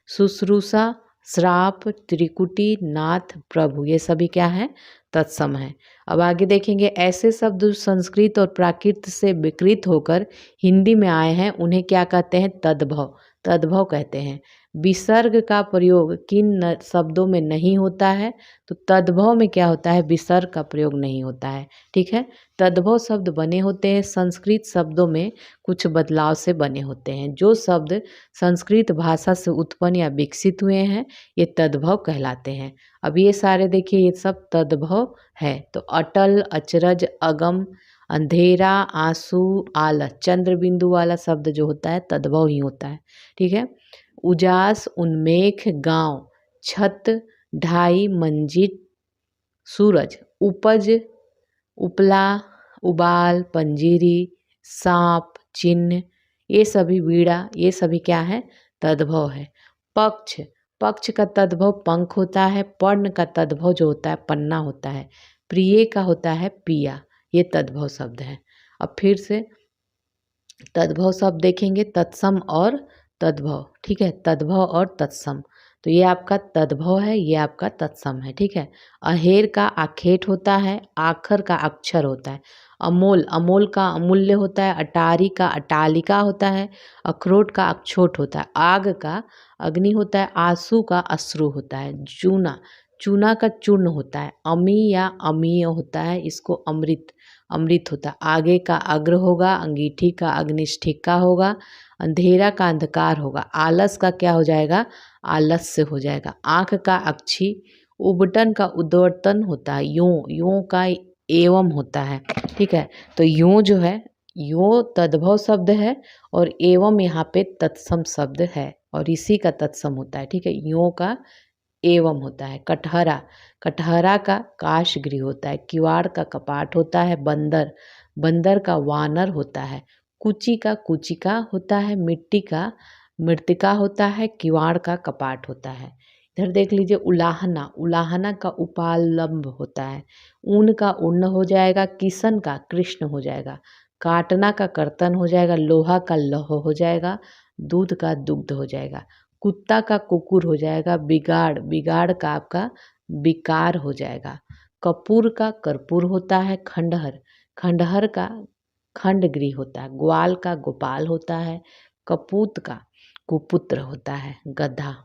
शुश्रूषा, श्राप, त्रिकुटी, नाथ, प्रभु ये सभी क्या है, तत्सम है। अब आगे देखेंगे ऐसे शब्द संस्कृत और प्राकृत से विकृत होकर हिंदी में आए हैं उन्हें क्या कहते हैं, तद्भव, तद्भव कहते हैं। विसर्ग का प्रयोग किन शब्दों में नहीं होता है, तो तद्भव में क्या होता है, विसर्ग का प्रयोग नहीं होता है। ठीक है, तद्भव शब्द बने होते हैं संस्कृत शब्दों में कुछ बदलाव से बने होते हैं। जो शब्द संस्कृत भाषा से उत्पन्न या विकसित हुए हैं ये तद्भव कहलाते हैं। अब ये सारे देखिए ये सब तद्भव है। तो अटल, अचरज, अगम, अंधेरा, आंसू, आलस, चंद्र बिंदु वाला शब्द जो होता है तद्भव ही होता है। ठीक है, उजास, उन्मेख, गांव, छत, ढाई, मंजिल, सूरज, उपज, उपला, उबाल, पंजीरी, सांप, चिन्ह ये सभी, वीड़ा ये सभी क्या है, तद्भव है। पक्ष, पक्ष का तद्भव पंख होता है, पर्ण का तद्भव जो होता है पन्ना होता है, प्रिय का होता है पिया। ये तद्भव शब्द है। अब फिर से तद्भव शब्द देखेंगे, तत्सम और तद्भव। ठीक है, तद्भव और तत्सम। तो ये आपका तद्भव है, ये आपका तत्सम है। ठीक है, अहेर का आखेट होता है, आखर का अक्षर होता है, अमोल अमोल का अमूल्य होता है, अटारी का अटालिका होता है, अखरोट का अक्षोट होता है, आग का अग्नि होता है, आंसू का अश्रु होता है, चूना चूना का चूर्ण होता है, अमी या अमीय होता है, इसको अमृत अमृत होता है, आगे का अग्र होगा, अंगीठी का अग्निष्ठिका होगा, अंधेरा का अंधकार होगा, आलस का क्या हो जाएगा, आलस्य हो जाएगा, आँख का अक्षी, उबटन का उद्वर्तन होता है, यूं का एवं होता है। ठीक है, तो यूं जो है यूं तद्भव शब्द है और एवं यहाँ पे तत्सम शब्द है और इसी का तत्सम होता है। ठीक है, यूं का एवं होता है। कटहरा कटहरा का काशगृह होता है, किवाड़ का कपाट होता है, बंदर बंदर का वानर होता है, कुची का कुचिका होता है, मिट्टी का मृतिका होता है, किवाड़ का कपाट होता है। इधर देख लीजिए उलाहना उलाहना का उपालंब होता है, ऊन का उर्ण हो जाएगा, किशन का कृष्ण हो जाएगा, काटना का कर्तन हो जाएगा, लोहा का लौह हो जाएगा, दूध का दुग्ध हो जाएगा, कुत्ता का कुकुर हो जाएगा, बिगाड़ बिगाड़ का आपका विकार हो जाएगा, कपूर का कर्पूर होता है, खंडहर खंडहर का खंडगृह होता है, ग्वाल का गोपाल होता है, कपूत का कुपुत्र होता है, गधा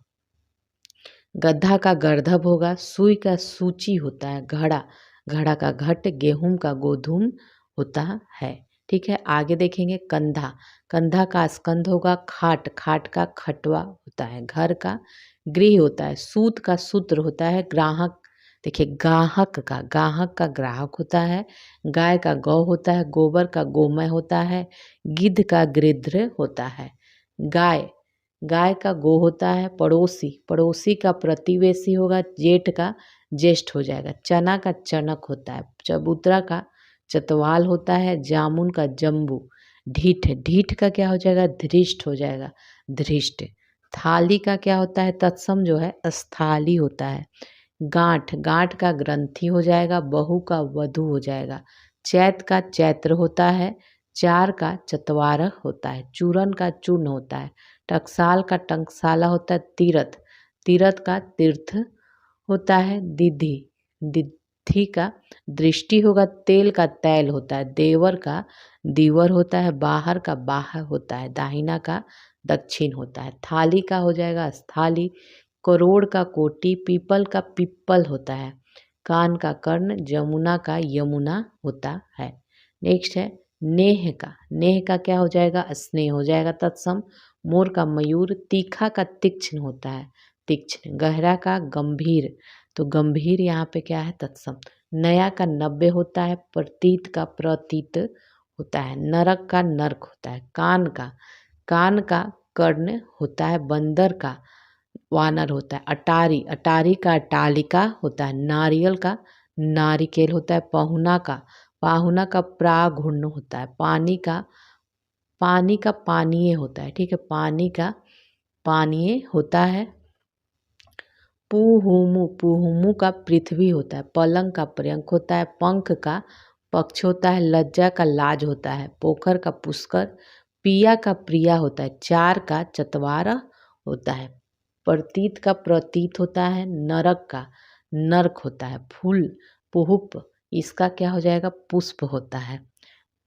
गधा का गर्दभ होगा, सुई का सूची होता है, घड़ा घड़ा का घट, गेहूं का गोधूम होता है। ठीक है, आगे देखेंगे कंधा कंधा का स्कंध होगा, खाट खाट का खटवा होता है, घर का गृह होता है, सूत का सूत्र होता है, ग्राहक देखिए गाहक का ग्राहक होता है, गाय का गौ होता है, गोबर का गोमय होता है, गिद्ध का गृध्र होता है, गाय गाय का गो होता है, पड़ोसी पड़ोसी का प्रतिवेशी होगा, जेठ का ज्येष्ठ हो जाएगा, चना का चनक होता है, चबूतरा का चतवाल होता है, जामुन का जम्बू, ढीठ ढीठ का क्या हो जाएगा, धृष्ट हो जाएगा, धृष्ट, थाली का क्या होता है, तत्सम जो है स्थाली होता है, गांठ गांठ का ग्रंथि हो जाएगा, बहू का वधु हो जाएगा, चैत का चैत्र होता है, चार का चतवारह होता है, चूरन का चूर्ण होता है, टकसाल का टंकसाला होता है, तीरथ तीरथ का तीर्थ होता है, दिधि दिधि का दृष्टि होगा, तेल का तैल होता है, देवर का दीवर होता है, बाहर का बाहर होता है, दाहिना का दक्षिण होता है, थाली का हो जाएगा स्थाली, करोड़ का कोटि, पीपल का पिप्पल होता है, कान का कर्ण, जमुना का यमुना होता है। नेक्स्ट है नेह का क्या हो जाएगा, स्नेह हो जाएगा, तत्सम, मोर का मयूर, तीखा का तीक्ष्ण होता है, तीक्ष्ण, गहरा का गंभीर, तो गंभीर यहाँ पे क्या है, तत्सम, नया का 90 होता है, प्रतीत का प्रतीत होता है, नरक का नर्क होता है, कान का कर्ण होता है, बंदर का वानर होता है, अटारी अटारी का अटालिका होता है, नारियल का नारिकेल होता है, पाहुना का प्राघुर्ण होता है, पानी का पानीय होता है। ठीक है, पानी का पानीय होता है, पुहुमु का पृथ्वी होता है, पलंग का पर्यंक होता है, पंख का पक्ष होता है, लज्जा का लाज होता है, पोखर का पुष्कर, पिया का प्रिया होता है, चार का चतवारा होता है, प्रतीत का प्रतीत होता है, नरक का नर्क होता है, फूल पुहुप इसका क्या हो जाएगा, पुष्प होता है,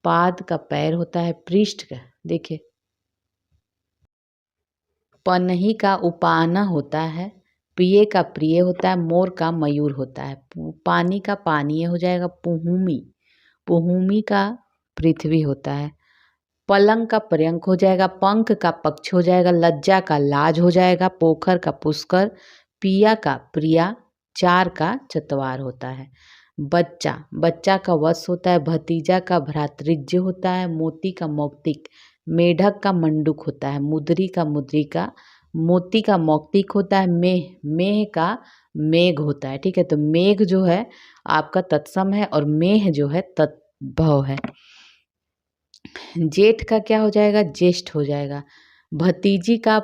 पाद का पैर होता है, पृष्ठ का देखिए पनही का उपाना होता है, प्रिय का प्रिय होता है, मोर का मयूर होता है, पानी का पानीय हो जाएगा, पुहुमी का पृथ्वी होता है, पलंग का पर्यंक हो जाएगा, पंख का पक्ष हो जाएगा, लज्जा का लाज हो जाएगा, पोखर का पुष्कर, पिया का प्रिया, चार का चतवार होता है, बच्चा का वश होता है, भतीजा का भ्रातृज्य होता है, मोती का मौक्तिक, मेढक का मंडूक होता है, मुद्री का मुद्रिका, मोती का मौक्तिक होता है, मेह का मेघ होता है। ठीक है, तो मेघ जो है आपका तत्सम है और मेह जो है तद्भव है। जेठ का क्या हो जाएगा, ज्येष्ठ हो जाएगा, भतीजी का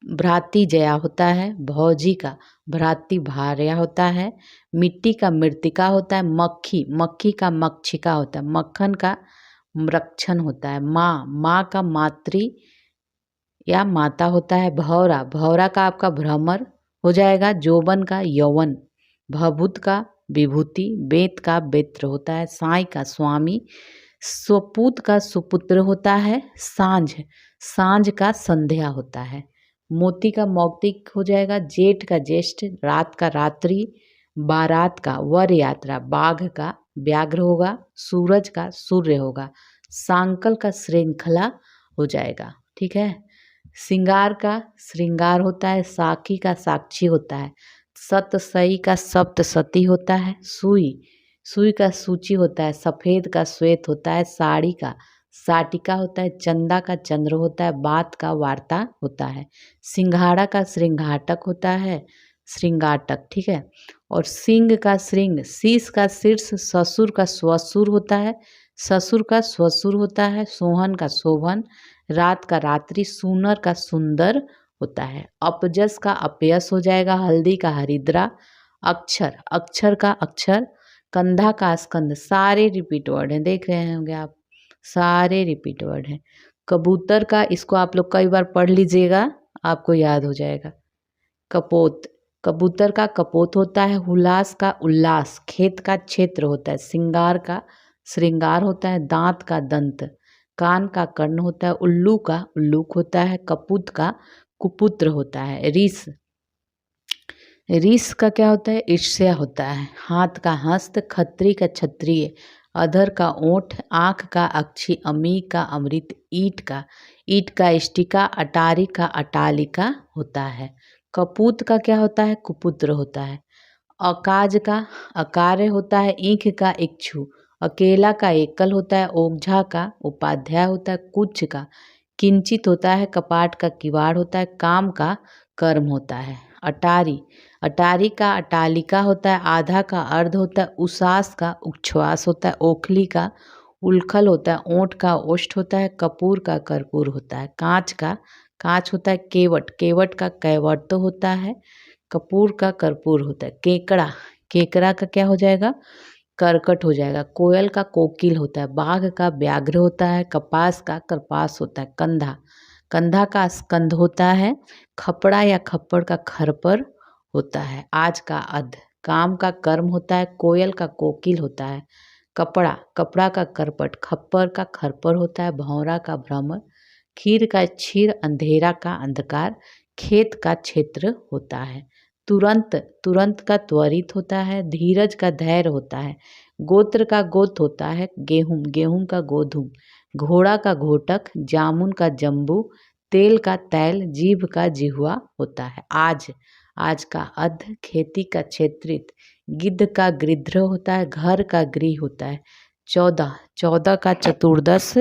भ्रातृजया होता है, भौजी का भ्रातृभार्या होता है, मिट्टी का मृत्तिका होता है, मक्खी मक्खी का मक्षिका होता है, मक्खन का मृक्षण होता है, माँ का मातृ या माता होता है, भौरा भौरा का आपका भ्रमर हो जाएगा, जोबन का यौवन, भभूत का विभूति, बेत का बेत्र होता है, साई का स्वामी, स्वपूत का सुपुत्र होता है, सांझ सांझ का संध्या होता है, मोती का मौक्तिक हो जाएगा, जेठ का ज्येष्ठ, रात का रात्रि, बारात का वर यात्रा, बाघ का व्याघ्र होगा, सूरज का सूर्य होगा, सांकल का श्रृंखला हो जाएगा। ठीक है। श्रृंगार का श्रृंगार होता है, साखी का साक्षी होता है, सतसई का सप्तसती होता है, सुई सुई का सूची होता है, सफ़ेद का श्वेत होता है, साड़ी का साटिका होता है, चंदा का चंद्र होता है, बात का वार्ता होता है, सिंघाड़ा का श्रृंघाटक होता है, श्रृंगाटक। ठीक है। और सिंह का श्रृंग, शीश का शीर्ष, ससुर का स्वसुर होता है, ससुर का स्वसुर होता है, सोहन का शोभन, रात का रात्रि, सुनर का सुंदर होता है, अपजस का अपयस हो जाएगा, हल्दी का हरिद्रा, अक्षर अक्षर का अक्षर, कंधा का स्कंद, सारे रिपीट वर्ड हैं, देख रहे होंगे आप, सारे रिपीट वर्ड हैं। कबूतर का, इसको आप लोग कई बार पढ़ लीजिएगा, आपको याद हो जाएगा। कपोत, कबूतर का कपोत होता है, हुलास का उल्लास, खेत का क्षेत्र होता है, सिंगार का श्रृंगार होता है, दांत का दंत, कान का कर्ण होता है, उल्लू का उल्लूक होता है, कपूत का कुपुत्र होता है, रीस रीस का क्या होता है, ईर्ष्या होता है, हाथ का हस्त, खत्री का क्षत्रिय, अधर का ओठ, आँख का अक्षी, अमी का अमृत, ईट का इष्टिका, अटारी का अटालिका होता है। कपूत का क्या होता है, कुपुत्र होता है। अकाज का अकार्य होता है, ईख का इक्षु, अकेला का एकल होता है, ओझा का उपाध्याय होता है, कुछ का किंचित होता है, कपाट का किवाड़ होता है, काम का कर्म होता है। अटारी अटारी का अटालिका होता है, आधा का अर्ध होता है, उसास का उच्छ्वास होता है, ओखली का उलखल होता है, ओंठ का ओष्ठ होता है, कपूर का कर्पूर होता है, कांच का कांच होता है, केवट केवट का कैवट तो होता है, कपूर का कर्पूर होता है, केकड़ा केकड़ा का क्या हो जाएगा, करकट हो जाएगा, कोयल का कोकिल होता है, बाघ का व्याघ्र होता है, कपास का करपास होता है, कंधा कंधा का स्कंध होता है, खपड़ा या खप्पड़ का खरपर होता है, आज का अध काम का कर्म होता है, कोयल का कोकिल होता है, कपड़ा कपड़ा का करपट, खप्पर का खरपर होता है, भौरा का भ्रमर, खीर का क्षीर, अंधेरा का अंधकार, खेत का क्षेत्र होता है, तुरंत तुरंत का त्वरित होता है, धीरज का धैर्य होता है, गोत्र का गोत होता है, गेहूं गेहूं का गोधूम, घोड़ा का घोटक, जामुन का जम्बू, तेल का तैल, जीभ का जिह्वा होता है। आज का अध, खेती का क्षेत्रित, गिद्ध का गृध्र होता है, घर का गृह होता है, 14 का चतुर्दश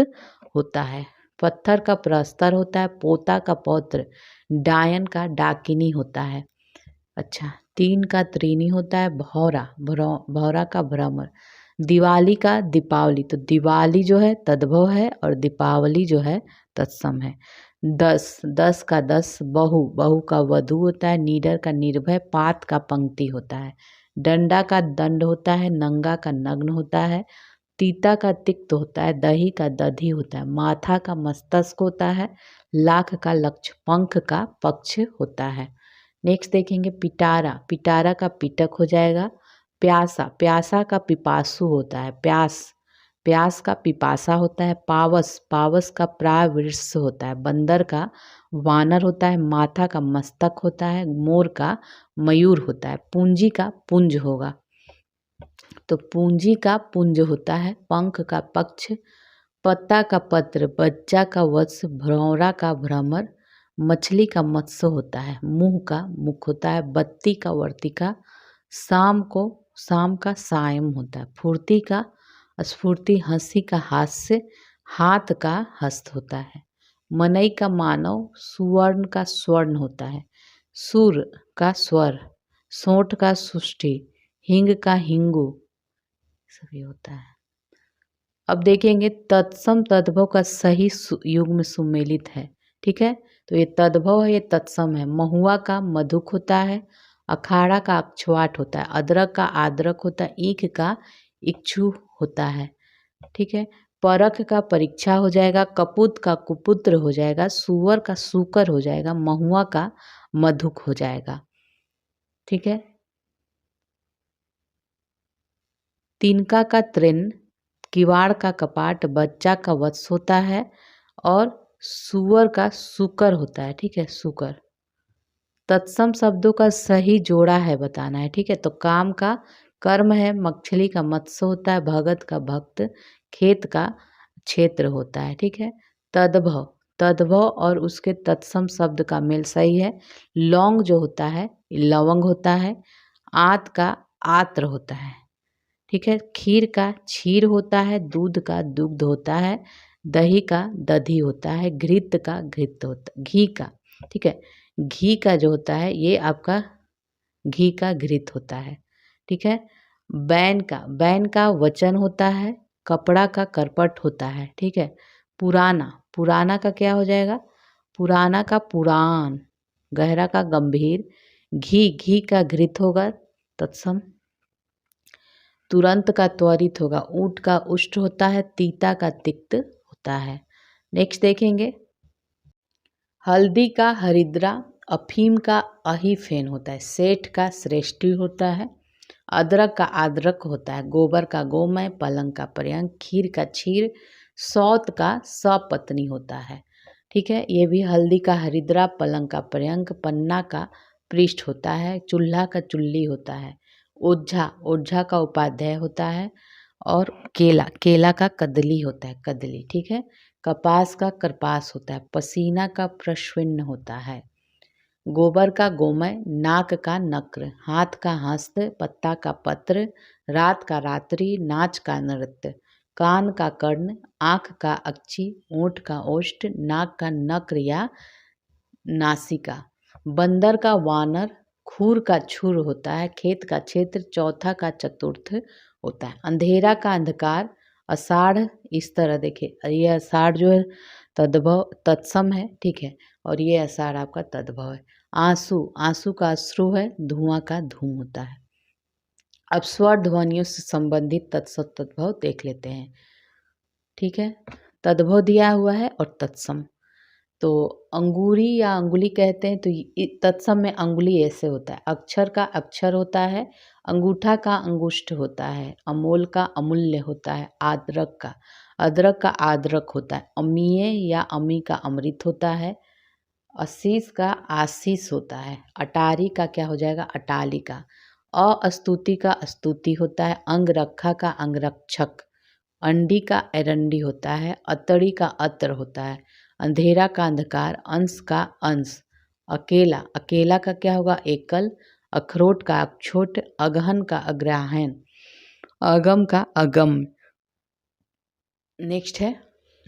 होता है, पत्थर का प्रस्तर होता है, पोता का पौत्र, डायन का डाकिनी होता है। अच्छा, 3 का त्रीनी होता है, भौरा का भ्रमर, दिवाली का दीपावली, तो दिवाली जो है तद्भव है और दीपावली जो है तत्सम है। 10 का 10 बहू का वधू होता है, नीडर का निर्भय, पात का पंक्ति होता है, डंडा का दंड होता है, नंगा का नग्न होता है, तीता का तिक्त होता है, दही का दधी होता है, माथा का मस्तक होता है, लाख का लक्ष्य, पंख का पक्ष होता है। नेक्स्ट देखेंगे पिटारा, पिटारा का पिटक हो जाएगा, प्यासा प्यासा का पिपासु होता है, प्यास का पिपासा होता है, पावस का प्रावृष होता है, बंदर का वानर होता है, माथा का मस्तक होता है, मोर का मयूर होता है, पूंजी का पुंज होगा, तो पूंजी का पुंज होता है, पंख का पक्ष, पत्ता का पत्र, बच्चा का वत्स, भ्रौरा का भ्रमर, मछली का मत्स्य होता है, मुंह का मुख होता है, बत्ती का वर्तिका, शाम का सायं होता है, फुर्ती का स्फूर्ति, हंसी का हास्य, हाथ का हस्त होता है, मनई का मानव, सुवर्ण का स्वर्ण होता है, सुर का स्वर, सोंठ का सुष्टि, हिंग का हिंगू सभी होता है। अब देखेंगे तत्सम तद्भव का सही युग्म सुमेलित है। ठीक है। तो ये तद्भव है, ये तत्सम है। महुआ का मधुक होता है, अखाड़ा का अक्षवाट होता है, अदरक का आदरक होता है, ईख का इक्षु होता है। ठीक है। परख का परीक्षा हो जाएगा, कपूत का कुपुत्र हो जाएगा, सुअर का सूकर हो जाएगा, महुआ का मधुक हो जाएगा। ठीक है। तिनका का तृण, किवाड़ का कपाट, बच्चा का वत्स होता है और सुअर का सुकर होता है। ठीक है, सुकर। तत्सम शब्दों का सही जोड़ा है बताना है। ठीक है। तो काम का कर्म है, मछली का मत्स्य होता है, भगत का भक्त, खेत का क्षेत्र होता है। ठीक है। तद्भव, तद्भव और उसके तत्सम शब्द का मेल सही है। लौंग जो होता है लवंग होता है, आत का आत्र होता है। ठीक है। खीर का क्षीर होता है, दूध का दुग्ध होता है, दही का दधी होता है, घृत का घृत होता है, घी का। ठीक है। घी का जो होता है ये आपका घी का घृत होता है। ठीक है। बैन का वचन होता है, कपड़ा का करपट होता है। ठीक है। पुराना, पुराना का क्या हो जाएगा? पुराना का पुराण, गहरा का गंभीर, घी का घृत होगा तत्सम। तुरंत का त्वरित होगा, ऊंट का उष्ट होता है, तीता का तिक्त होता है। नेक्स्ट देखेंगे, हल्दी का हरिद्रा, अफीम का अहिफेन होता है, सेठ का श्रेष्ठी होता है, अदरक का आद्रक होता है, गोबर का गोमय, पलंग का पर्यंक, खीर का क्षीर, सौत का सपत्नी होता है। ठीक है। ये भी हल्दी का हरिद्रा, पलंग का पर्यंक, पन्ना का पृष्ठ होता है, चूल्हा का चुल्ली होता है, ओझा, ओझा का उपाध्याय होता है और केला, केला का कदली होता है, कदली। ठीक है। कपास का करपास होता है, पसीना का प्रश्विन्न होता है, गोबर का गोमय, नाक का नक्र, हाथ का हस्त, पत्ता का पत्र, रात का रात्रि, नाच का नृत्य, कान का कर्ण, आँख का अक्षी, ओंठ का ओष्ठ, नाक का नक्र या नासिका, बंदर का वानर, खूर का छुर होता है, खेत का क्षेत्र, चौथा का चतुर्थ होता है, अंधेरा का अंधकार, अषाढ़। इस तरह देखिए, ये अषाढ़ जो है तद्भव तत्सम है। ठीक है। और ये अषाढ़ आपका तद्भव है। आंसू, आंसू का अश्रु है, धुआं का धूम होता है। अब स्वर ध्वनियों से संबंधित तत्सम तद्भव देख लेते हैं। ठीक है। तद्भव दिया हुआ है और तत्सम। तो अंगूरी या अंगुली कहते हैं, तो तत्सम में अंगुली ऐसे होता है, अक्षर का अक्षर होता है, अंगूठा का अंगुष्ठ होता है, अमोल का अमूल्य होता है, अदरक का आदरक होता है, अमीय या अमी का अमृत होता है, असीस का आशीष होता है, अटारी का क्या हो जाएगा? अटालिका, अस्तुति का अस्तुति होता है, अंगरखा का अंगरक्षक, अंडी का एरंडी होता है, अतड़ी का अत्र होता है, अंधेरा का अंधकार, अंश का अंश, अकेला, अकेला का क्या होगा? एकल, अखरोट का अक्षोट, अगहन का अग्रहण, अगम का अगम। नेक्स्ट है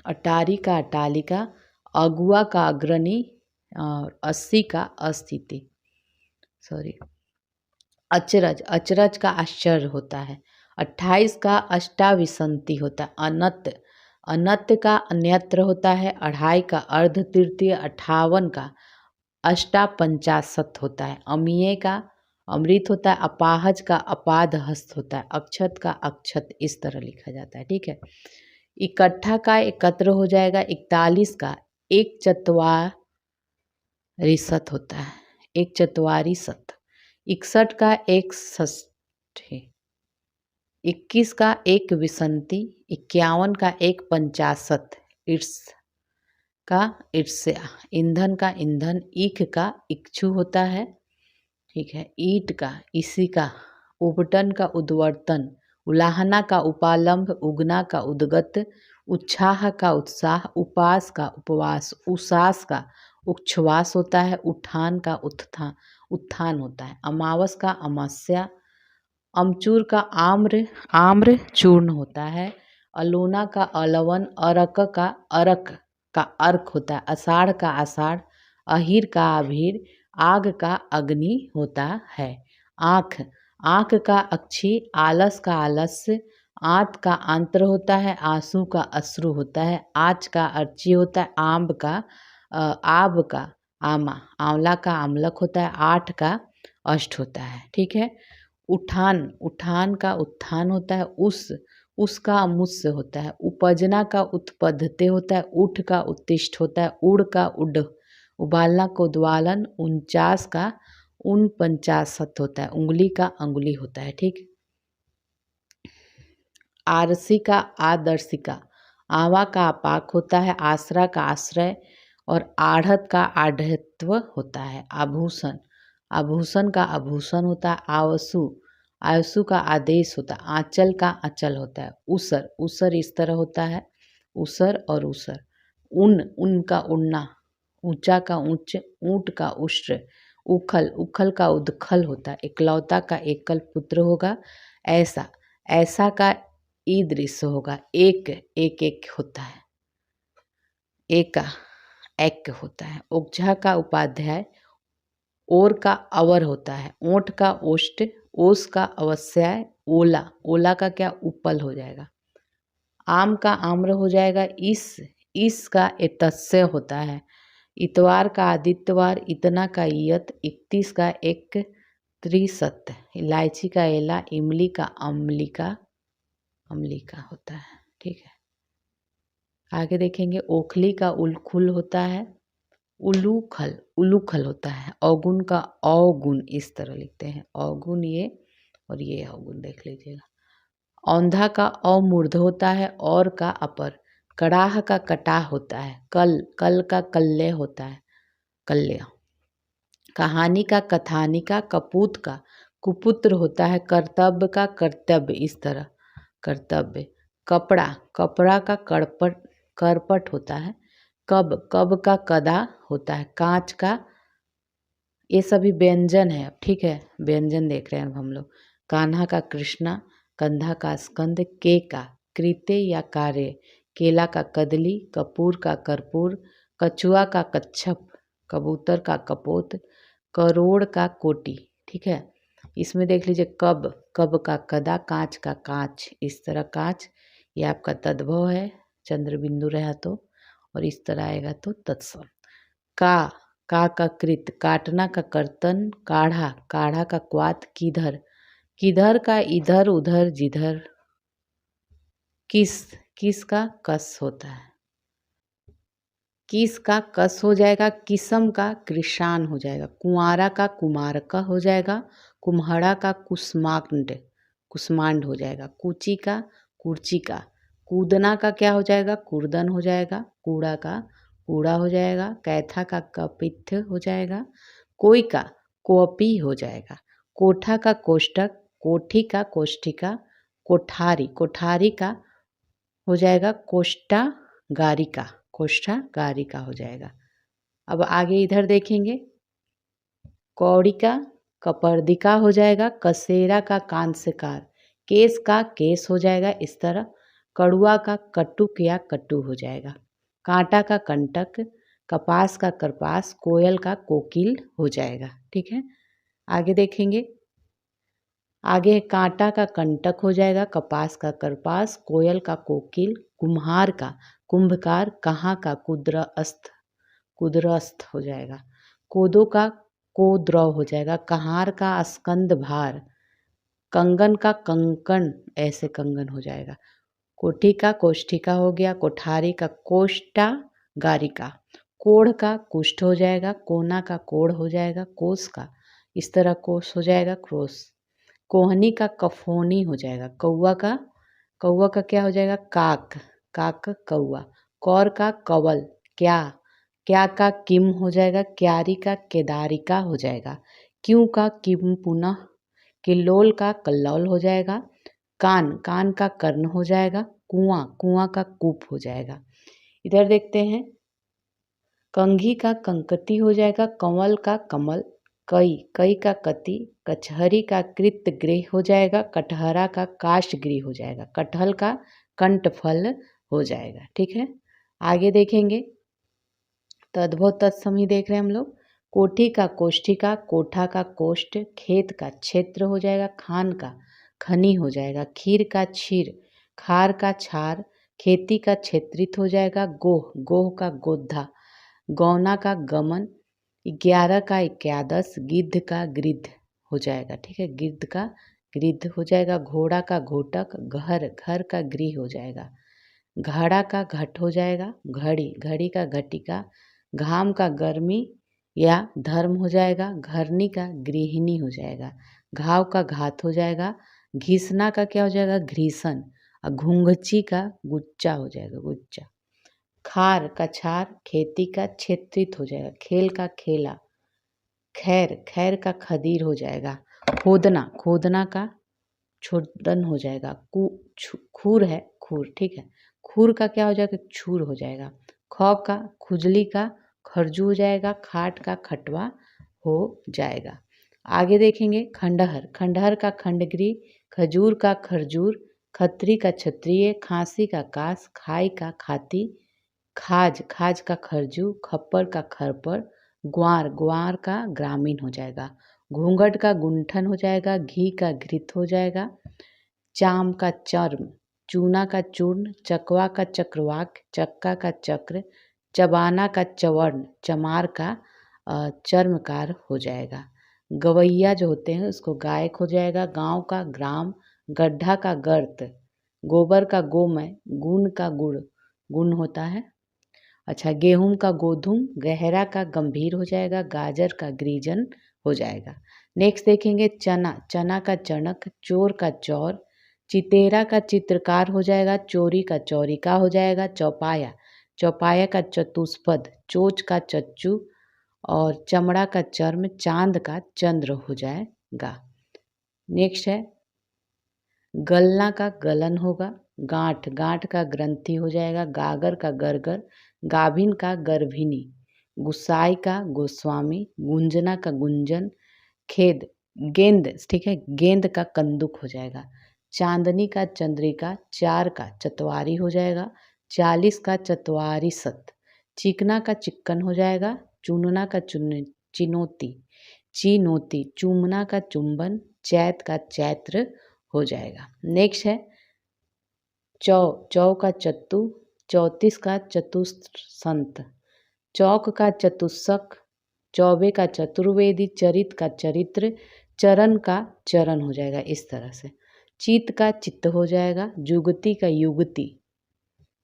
अटारी का अटालिका, अगुआ का अग्रणी और अस्सी का अस्थिति, सॉरी, अचरज, अचरज का आश्चर्य होता है, 28 का अष्टाविसंति होता है, अनत, अनत्य का अन्यत्र होता है, अढ़ाई का अर्ध तृतीय, 58 का अष्टापंचाशत होता है, अमीय का अमृत होता है, अपाहज का अपाद हस्त होता है, अक्षत का अक्षत। इस तरह लिखा जाता है। ठीक है। इकट्ठा का एकत्र हो जाएगा, 41 का एक चतवारिशत होता है, एक चतवारिशत, 61 का एक षष्ठी, 21 का एक विसंति, 51 का एक पंचाशत, इर्स का ईर्ष्या, ईंधन का ईंधन, ईख का इक्षु होता है। ठीक है। ईट का इसी का, उपटन का उद्वर्तन, उलाहना का उपालंब, उगना का उद्गत, उत्साह का उत्साह, उपास का उपवास, उसास का उच्छ्वास होता है, उठान का उत्थान उत्थान होता है, अमावस का अमास्या, अमचूर का आम्र आम्र चूर्ण होता है, अलोना का अलवन, अरक का अरक का अर्क होता है, अषाढ़ का आषाढ़, अहिर का अभीर, आग का अग्नि होता है, आँख, आँख का अक्षी, आलस का आलस्य, आंत का आंत्र होता है, आंसू का अश्रु होता है, आँच का अर्ची होता है, आम्ब का आब का आमा, आंवला का आमलक होता है, आठ का अष्ट होता है, ठीक है। उठान, उठान का उत्थान होता है, उसका अमुष्य होता है। उपजना का उत्पद्धते होता है, उठ का उत्तिष्ठ होता है, उड़ का उड, उबालना का उद्वालन, 49 का उनपंचाशत होता है, उंगली का अंगुली होता है, ठीक। आरसी का आदर्शिका, आवा का अपाक होता है, आसरा का आश्रय और आढ़त का आढ़त्व होता है। आभूषण, आभूषण का आभूषण होता है। आवसु, आयसु का आदेश होता है। आंचल का अचल होता है। उसर, उसर इस तरह होता है, उसर और उसर। उन, उनका उड़ना, ऊंचा का उच्च, ऊंट का उष्ट्र। उखल, उखल का उदखल होता है। इकलौता का एकल पुत्र होगा। ऐसा, ऐसा का ईदृश्य होगा। एक, एक एक होता है, एका, एक होता है। उपझा का उपाध्याय, ओर का अवर होता है। ओठ का ओष्ठ, ओस का अवस्याय, ओला, ओला का क्या उपल हो जाएगा। आम का आम्र हो जाएगा। इस का एतस्य होता है। इतवार का आदित्यवार, इतना का इयत, 31 का एक त्रिशत। इलायची का एला, इमली का अम्लिका, अम्लिका होता है, ठीक है। आगे देखेंगे, ओखली का उलखुल होता है। उलूखल, उलूखल होता है। अवगुण का अवगुण इस तरह लिखते हैं, अवगुण ये और ये अवगुण देख लीजिएगा। औंधा का अमूर्ध होता है, और का अपर। कड़ाह का कटाह होता है। कल, कल का कल्य होता है, कल्य। कहानी का कथानिका, कपूत का कुपुत्र होता है। कर्तव्य का कर्तव्य इस तरह, कर्तव्य। कपड़ा, कपड़ा का करपट, करपट होता है। कब, कब का कदा होता है। कांच का, ये सभी व्यंजन है, ठीक है, व्यंजन देख रहे हैं अब हम लोग। कान्हा का कृष्णा, कंधा का स्कंद, के का कृत्य या कार्य, केला का कदली, कपूर का कर्पूर, कछुआ का कच्छप, कबूतर का कपोत, करोड़ का कोटी, ठीक है। इसमें देख लीजिए, कब, कब का कदा, कांच का कांच इस तरह, कांच ये आपका तद्भव है, चंद्र बिंदु रहा तो, और इस तरह आएगा तो तत्सम। का कृत, काटना का कर्तन, काढ़ा, काढ़ा का क्वात, किधर, किधर का इधर उधर जिधर। किस, किस का कस होता है। किस का कस हो जाएगा। किसम का कृषान हो जाएगा। कुंवारा का कुमारका हो जाएगा। कुम्हड़ा का कुष्मांड, कुष्मांड हो जाएगा। कुची का कुर्ची का। कूदना का क्या हो जाएगा, कुर्दन हो जाएगा। कूड़ा का कूड़ा हो जाएगा। कैथा का कपित्थ हो जाएगा। कोई का कोपी हो जाएगा। कोठा का कोष्ठक, कोठी का कोष्ठिका। कोठारी, कोठारी का हो जाएगा कोष्ठागारिका, कोष्ठागारिका हो जाएगा। अब आगे इधर देखेंगे, कौड़ी का कपर्दिका हो जाएगा। कसेरा का कांस्यकार, केस का केस हो जाएगा इस तरह। कड़ुआ का कटुक या कटु हो जाएगा। कांटा का कंटक, कपास का करपास, कोयल का कोकिल हो जाएगा, ठीक है। आगे देखेंगे, आगे कांटा का कंटक हो जाएगा। कपास का करपास, कोयल का कोकिल, कुम्हार का कुंभकार, कहाँ का कुद्रस्थ, कुद्रस्थ हो जाएगा। कोदो का कोद्रव हो जाएगा। कहार का स्कंद भार, कंगन का कंकण ऐसे कंगन हो जाएगा। कोठी का कोष्ठिका हो गया। कोठारी का कोष्टा गारिका। कोढ़ का कुष्ठ हो जाएगा। कोना का कोढ़ हो जाएगा। कोस का इस तरह कोस हो जाएगा, क्रोस। कोहनी का कफोनी हो जाएगा। कौआ का क्या हो जाएगा, काक, काक कौआ। कौर का कवल, क्या का किम हो जाएगा। क्यारी का केदारिका हो जाएगा। क्यों का किम पुनः। किल्लोल का कल्लौल हो जाएगा। कान का कर्ण हो जाएगा। कुआं का कूप हो जाएगा। इधर देखते हैं, कंघी का कंकती हो जाएगा। कंवल का कमल। कई का कति। कचहरी का कृत गृह हो जाएगा। कटहरा का काष्ठ गृह हो जाएगा। कटहल का कंठफल हो जाएगा, ठीक है। आगे देखेंगे, तद्भव तत्सम ही देख रहे हैं हम लोग। कोठी का कोष्ठिका, कोठा का कोष्ठ, खेत का क्षेत्र हो जाएगा। खान का खनी हो जाएगा। खीर का क्षीर, खार का छार, खेती का क्षेत्रित हो जाएगा। गोह, गोह का गोधा, गौना का गमन, 11 का एकादश, गिद्ध का गृद्ध हो जाएगा। ठीक है, गिद्ध का गृद्ध हो जाएगा। घोड़ा का घोटक, घर घर का गृह हो जाएगा। घड़ा का घट हो जाएगा। घड़ी घड़ी का घटिका, घाम का गर्मी या धर्म हो जाएगा। घरनी का गृहिणी हो जाएगा। घाव का घात हो जाएगा। घिसना का क्या हो जाएगा? घ्रीसन। और घुंघची का गुच्चा हो जाएगा, गुच्चा। खार का छार, खेती का क्षेत्रित हो जाएगा। खेल का खेला। खैर खैर का खदीर हो जाएगा। खोदना खोदना का छोदन हो जाएगा। खूर है खूर, ठीक है, खूर का क्या हो जाएगा? छूर हो जाएगा। खौ का खुजली का खरजू हो जाएगा। खाट का खटवा हो जाएगा। आगे देखेंगे खंडहर, खंडहर का खंडगिरी, खजूर का खरजूर, खत्री का क्षत्रिय, खांसी का कास, खाई का खाती, खाज खाज का खरजू, खप्पर का खरपर, ग्वार ग्वार का ग्रामीण हो जाएगा। घूंघट का गुंठन हो जाएगा। घी का घृत हो जाएगा। चाम का चर्म, चूना का चूर्ण, चकवा का चक्रवाक, चक्का का चक्र, चबाना का चवर्ण, चमार का चर्मकार हो जाएगा। गवैया जो होते हैं उसको गायक हो जाएगा। गांव का ग्राम, गड्ढा का गर्त, गोबर का गोमय, गुण का गुड़, गुण होता है। अच्छा, गेहूं का गोधूम, गहरा का गंभीर हो जाएगा। गाजर का ग्रीजन हो जाएगा। नेक्स्ट देखेंगे चना, चना का चणक, चोर का चौर, चितेरा का चित्रकार हो जाएगा। चोरी का चौरिका हो जाएगा। चौपाया, चौपाया का चतुष्पद, चोच का चच्चू और चमड़ा का चर्म, चांद का चंद्र हो जाएगा। नेक्स्ट है गलना का गलन होगा। गांठ, गांठ का ग्रंथि हो जाएगा। गागर का गरगर, गाभिन का गर्भिणी, गुसाई का गोस्वामी, गुंजना का गुंजन, खेद गेंद, ठीक है, गेंद का कंदुक हो जाएगा। चांदनी का चंद्रिका, चार का चतवारी हो जाएगा। 40 का चतवारी सत, चिकना का चिक्कन हो जाएगा। चुनना का चिनोती, चिनोती, चुमना का चुंबन, चैत का चैत्र हो जाएगा। नेक्स्ट है चौ, चौ का चत्तु, 34 का चतुस्संत, चौक का चतुस्सक, चौबे का चतुर्वेदी, चरित का चरित्र, चरण का चरण हो जाएगा। इस तरह से चित्त का चित्त हो जाएगा। जुगती का युगति,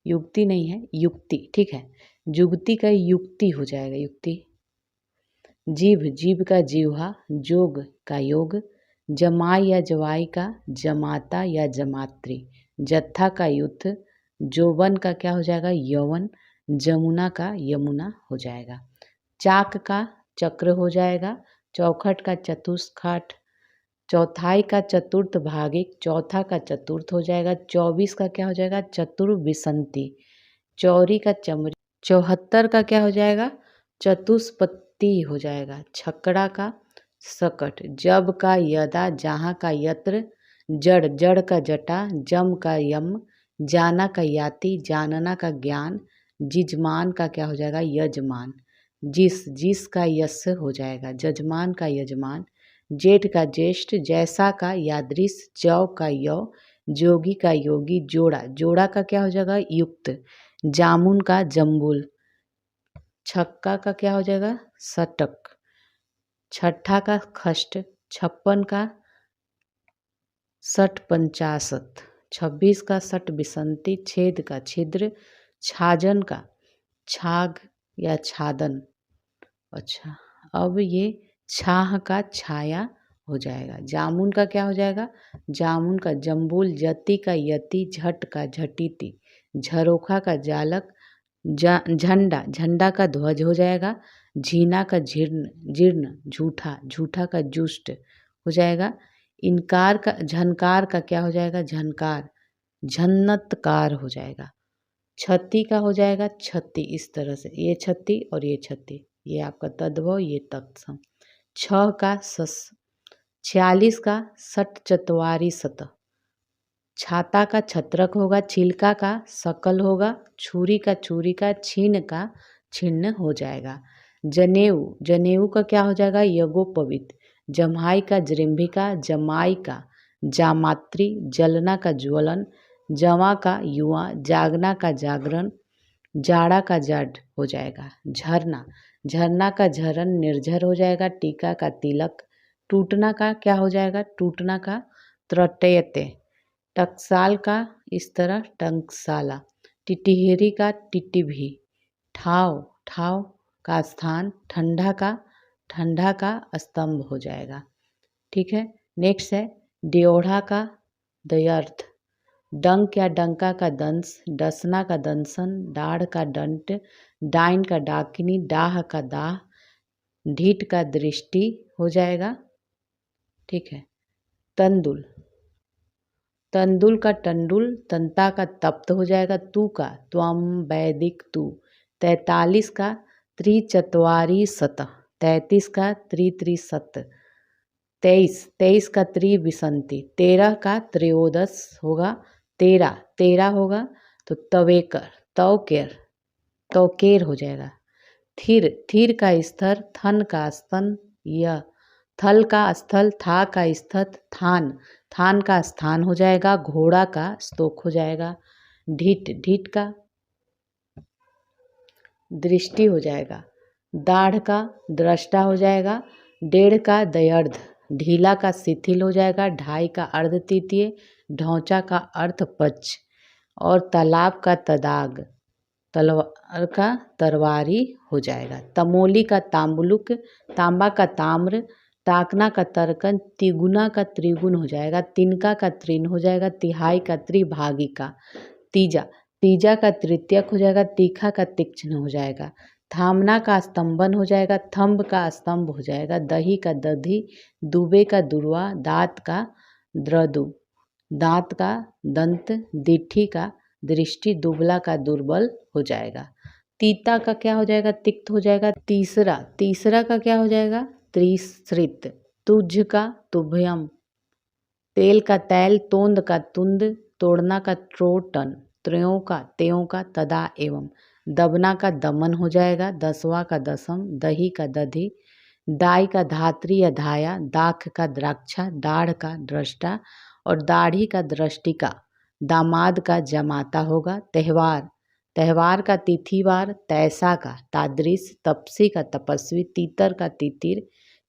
युक्ति नहीं है युक्ति, ठीक है, जुगती का युक्ति हो जाएगा, युक्ति। जीभ, जीभ का जीवहा, जोग का योग, जमाई या जवाई का जमाता या जमात्री, जत्था का युद्ध, जोवन का क्या हो जाएगा? यौवन, जमुना का यमुना हो जाएगा। चाक का चक्र हो जाएगा। चौखट का चतुष्खाट, चौथाई का चतुर्थ भागिक, चौथा का चतुर्थ हो जाएगा। 24 का क्या हो जाएगा? चतुर्विसंति, चौरी का चमरी, 74 का क्या हो जाएगा? चतुष्पत्ति हो जाएगा। छकड़ा का सकट, जब का यदा, जहाँ का यत्र, जड़, जड़ का जटा, जम का यम, जाना का याति, जानना का ज्ञान, जिजमान का क्या हो जाएगा? यजमान, जिस, जिस का यस हो जाएगा। जजमान का यजमान, जेठ का ज्येष्ठ, जैसा का यादृश, जौ का यौ, जोगी का योगी, जोड़ा, जोड़ा का क्या हो जाएगा? युक्त, जामुन का जम्बुल, छक्का का क्या हो जाएगा? सटक, छठा का खष्ट, 56 का सठ पंचाशत, 26 का सठ बिसंती, छेद का छिद्र, छाजन का छाग या छादन। अच्छा, अब ये छाह का छाया हो जाएगा। जामुन का क्या हो जाएगा? जामुन का जम्बूल, जति का यति, झट का झटीति, झरोखा का जालक, झंडा, झंडा का ध्वज हो जाएगा। झीना का जीर्ण, जीर्ण, झूठा, झूठा का जुष्ट हो जाएगा। इनकार का, झनकार का क्या हो जाएगा? झनकार, झन्नतकार हो जाएगा। छत्ती का हो जाएगा छत्ती, इस तरह से, ये छत्ती और ये छत्ती, ये आपका तद्भव, ये तत्सम। छह का सस, 46 का सठ चतवारी सत, छाता का छत्रक होगा। छिलका का सकल होगा। छुरी का छुरी का, छीन का छिन्न हो जाएगा। जनेऊ, जनेऊ का क्या हो जाएगा? यज्ञोपवीत। जम्हाई का जृंभिका, जमाई का जामात्री, जलना का ज्वलन, जवा का युवा, जागना का जागरण, जाड़ा का जड हो जाएगा झरना, झरना का झरन निर्झर हो जाएगा। टीका का तिलक, टूटना का क्या हो जाएगा, टूटना का त्रटयते। टकसाल का इस तरह टंकसाला। टिटिहरी का टिटिभी। ठाव, ठाव का स्थान, ठंडा का स्तंभ हो जाएगा। ठीक है, नेक्स्ट है ड्योढ़ा का द्व्यर्थ। डंक या डंका का दंश, डसना का दंसन, डाढ़ का डंट, डाइन का डाकिनी, डाह का दाह, ढीठ का दृष्टि हो जाएगा। ठीक है, तंदुल, तंदुल का टंडुल, तंता का तप्त हो जाएगा। तू का त्वम वैदिक तू। 43 का त्रिचत्वारी सत, 33 का त्रिशत। 23 का त्रिविंशति। 13 का त्रयोदश होगा। 13 होगा तो तवेकर, तवकेर हो जाएगा। थीर का स्तर, थन का स्तन, यह थल का स्थल, था का स्थत, थान का स्थान हो जाएगा। घोड़ा का स्तोक हो जाएगा। ढीठ का दृष्टि हो जाएगा। दाढ़ का दृष्टा हो जाएगा। डेढ़ का दयर्ध, ढीला का शिथिल हो जाएगा। ढाई का अर्ध तृतीय, ढौचा का अर्थ पक्ष। और तालाब का तदाग, तलवार का तरवारी हो जाएगा। तमोली का ताम्बुलुक, तांबा का ताम्र, ताकना का तर्कन, तिगुना का त्रिगुण हो जाएगा। तिनका का त्रिन हो जाएगा। तिहाई का त्रिभागी का। तीजा का तृतीयक हो जाएगा। तीखा का तीक्ष्ण हो जाएगा। थामना का स्तंभन हो जाएगा। थंब का स्तंभ हो जाएगा। दही का दधी, दुबे का दुर्वा, दांत का द्रदु, दांत का दंत, दिठी का दृष्टि, दुबला का दुर्बल हो जाएगा। तीता का क्या हो जाएगा, तिक्त हो जाएगा। तीसरा का क्या हो जाएगा, त्रिश्रित। तुझ का तुभ्यम, तेल का तैल, तोंद का तुंद, तोड़ना का त्रोटन, त्यों का तदा एवं। दबना का दमन हो जाएगा। 10वां का दसम, दही का दधी, दाई का धात्री या धाया, दाख का द्राक्षा, दाढ़ का दृष्टा और दाढ़ी का दृष्टिका। दामाद का जमाता होगा। त्योहार का तिथिवार, तैसा का तादृश, तपसी का तपस्वी, तीतर का तितिर,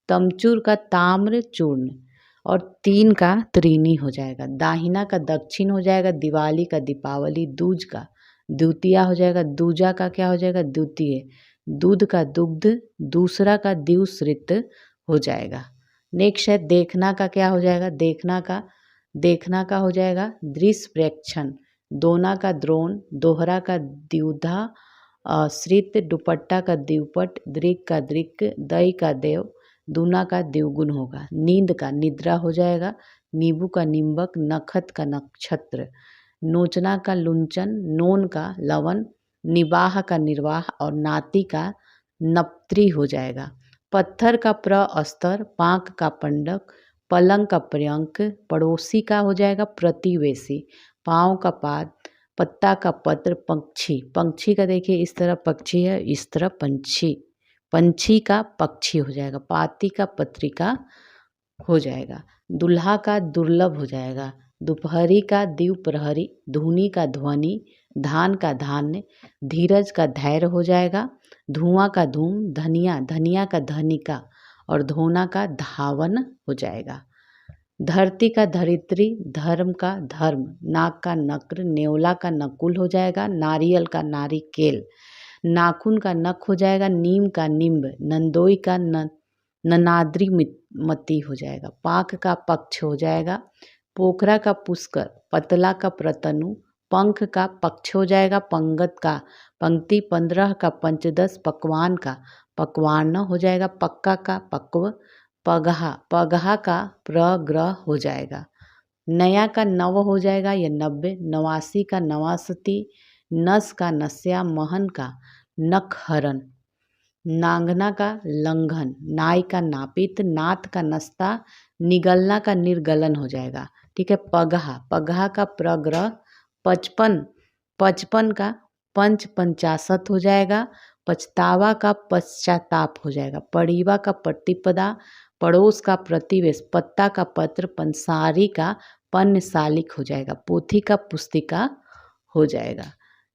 तमचूर का ताम्र चूर्ण और 3 का त्रीनी हो जाएगा। दाहिना का दक्षिण हो जाएगा। दिवाली का दीपावली, दूज का द्वितीया हो जाएगा। दूजा का क्या हो जाएगा, द्वितीय। दूध का दुग्ध, दूसरा का द्विश्रित हो जाएगा। नेक्स्ट है देखना का क्या हो जाएगा, देखना का हो जाएगा दृष्प्रेक्षण। दोना का द्रोण, दोहरा का द्विधा, श्रित दुपट्टा का द्विपट, दृक का दृक, दई का देव, दूना का द्विगुण होगा। नींद का निद्रा हो जाएगा। नींबू का निम्बक, नखत का नक्षत्र, नोचना का लुंचन, नोन का लवन, निवाह का निर्वाह और नाती का नप्त्री हो जाएगा। पत्थर का प्रस्तर, पांक का पंडक, पलंग का पर्यंक, पड़ोसी का हो जाएगा प्रतिवेशी, पाँव का पाद, पत्ता का पत्र, पंक्षी का देखिए इस तरह पक्षी है, इस तरह पंछी का पक्षी हो जाएगा। पाती का पत्रिका हो जाएगा। दुल्हा का दुर्लभ हो जाएगा। दोपहरी का द्विप्रहरी, धुनी का ध्वनि, धान का धान्य, धीरज का धैर्य हो जाएगा। धुआं का धूम, धनिया का धनिका और धोना का धावन हो जाएगा। धरती का धरित्री, धर्म का धर्म, नाक का नक्र, नेवला का नकुल हो जाएगा। नारियल का नारिकेल, नाखून का नख हो जाएगा। नीम का निम्ब, नंदोई का ननाद्री मती हो जाएगा। पाक का पक्ष हो जाएगा। पोखरा का पुष्कर, पतला का प्रतनु, पंख का पक्ष हो जाएगा। पंगत का पंक्ति, 15 का पंचदश, पकवान का पकवान हो जाएगा। पक्का का पक्व, पगहा का प्रग्रह हो जाएगा। नया का नव हो जाएगा या 90। 89 का नवासती, नस का नस्या, महन का नखहरण, नांगना का लंघन, नाई का नापित, नाथ का नस्ता, निगलना का निर्गलन हो जाएगा। ठीक है, पगहा का प्रग्रह, 55 का पंचाशत हो जाएगा। पछतावा का पश्चाताप हो जाएगा। पड़ीवा का प्रतिपदा, पड़ोस का प्रतिवेश, पत्ता का पत्र, पंसारी का पन्नशालिक हो जाएगा। पोथी का पुस्तिका हो जाएगा।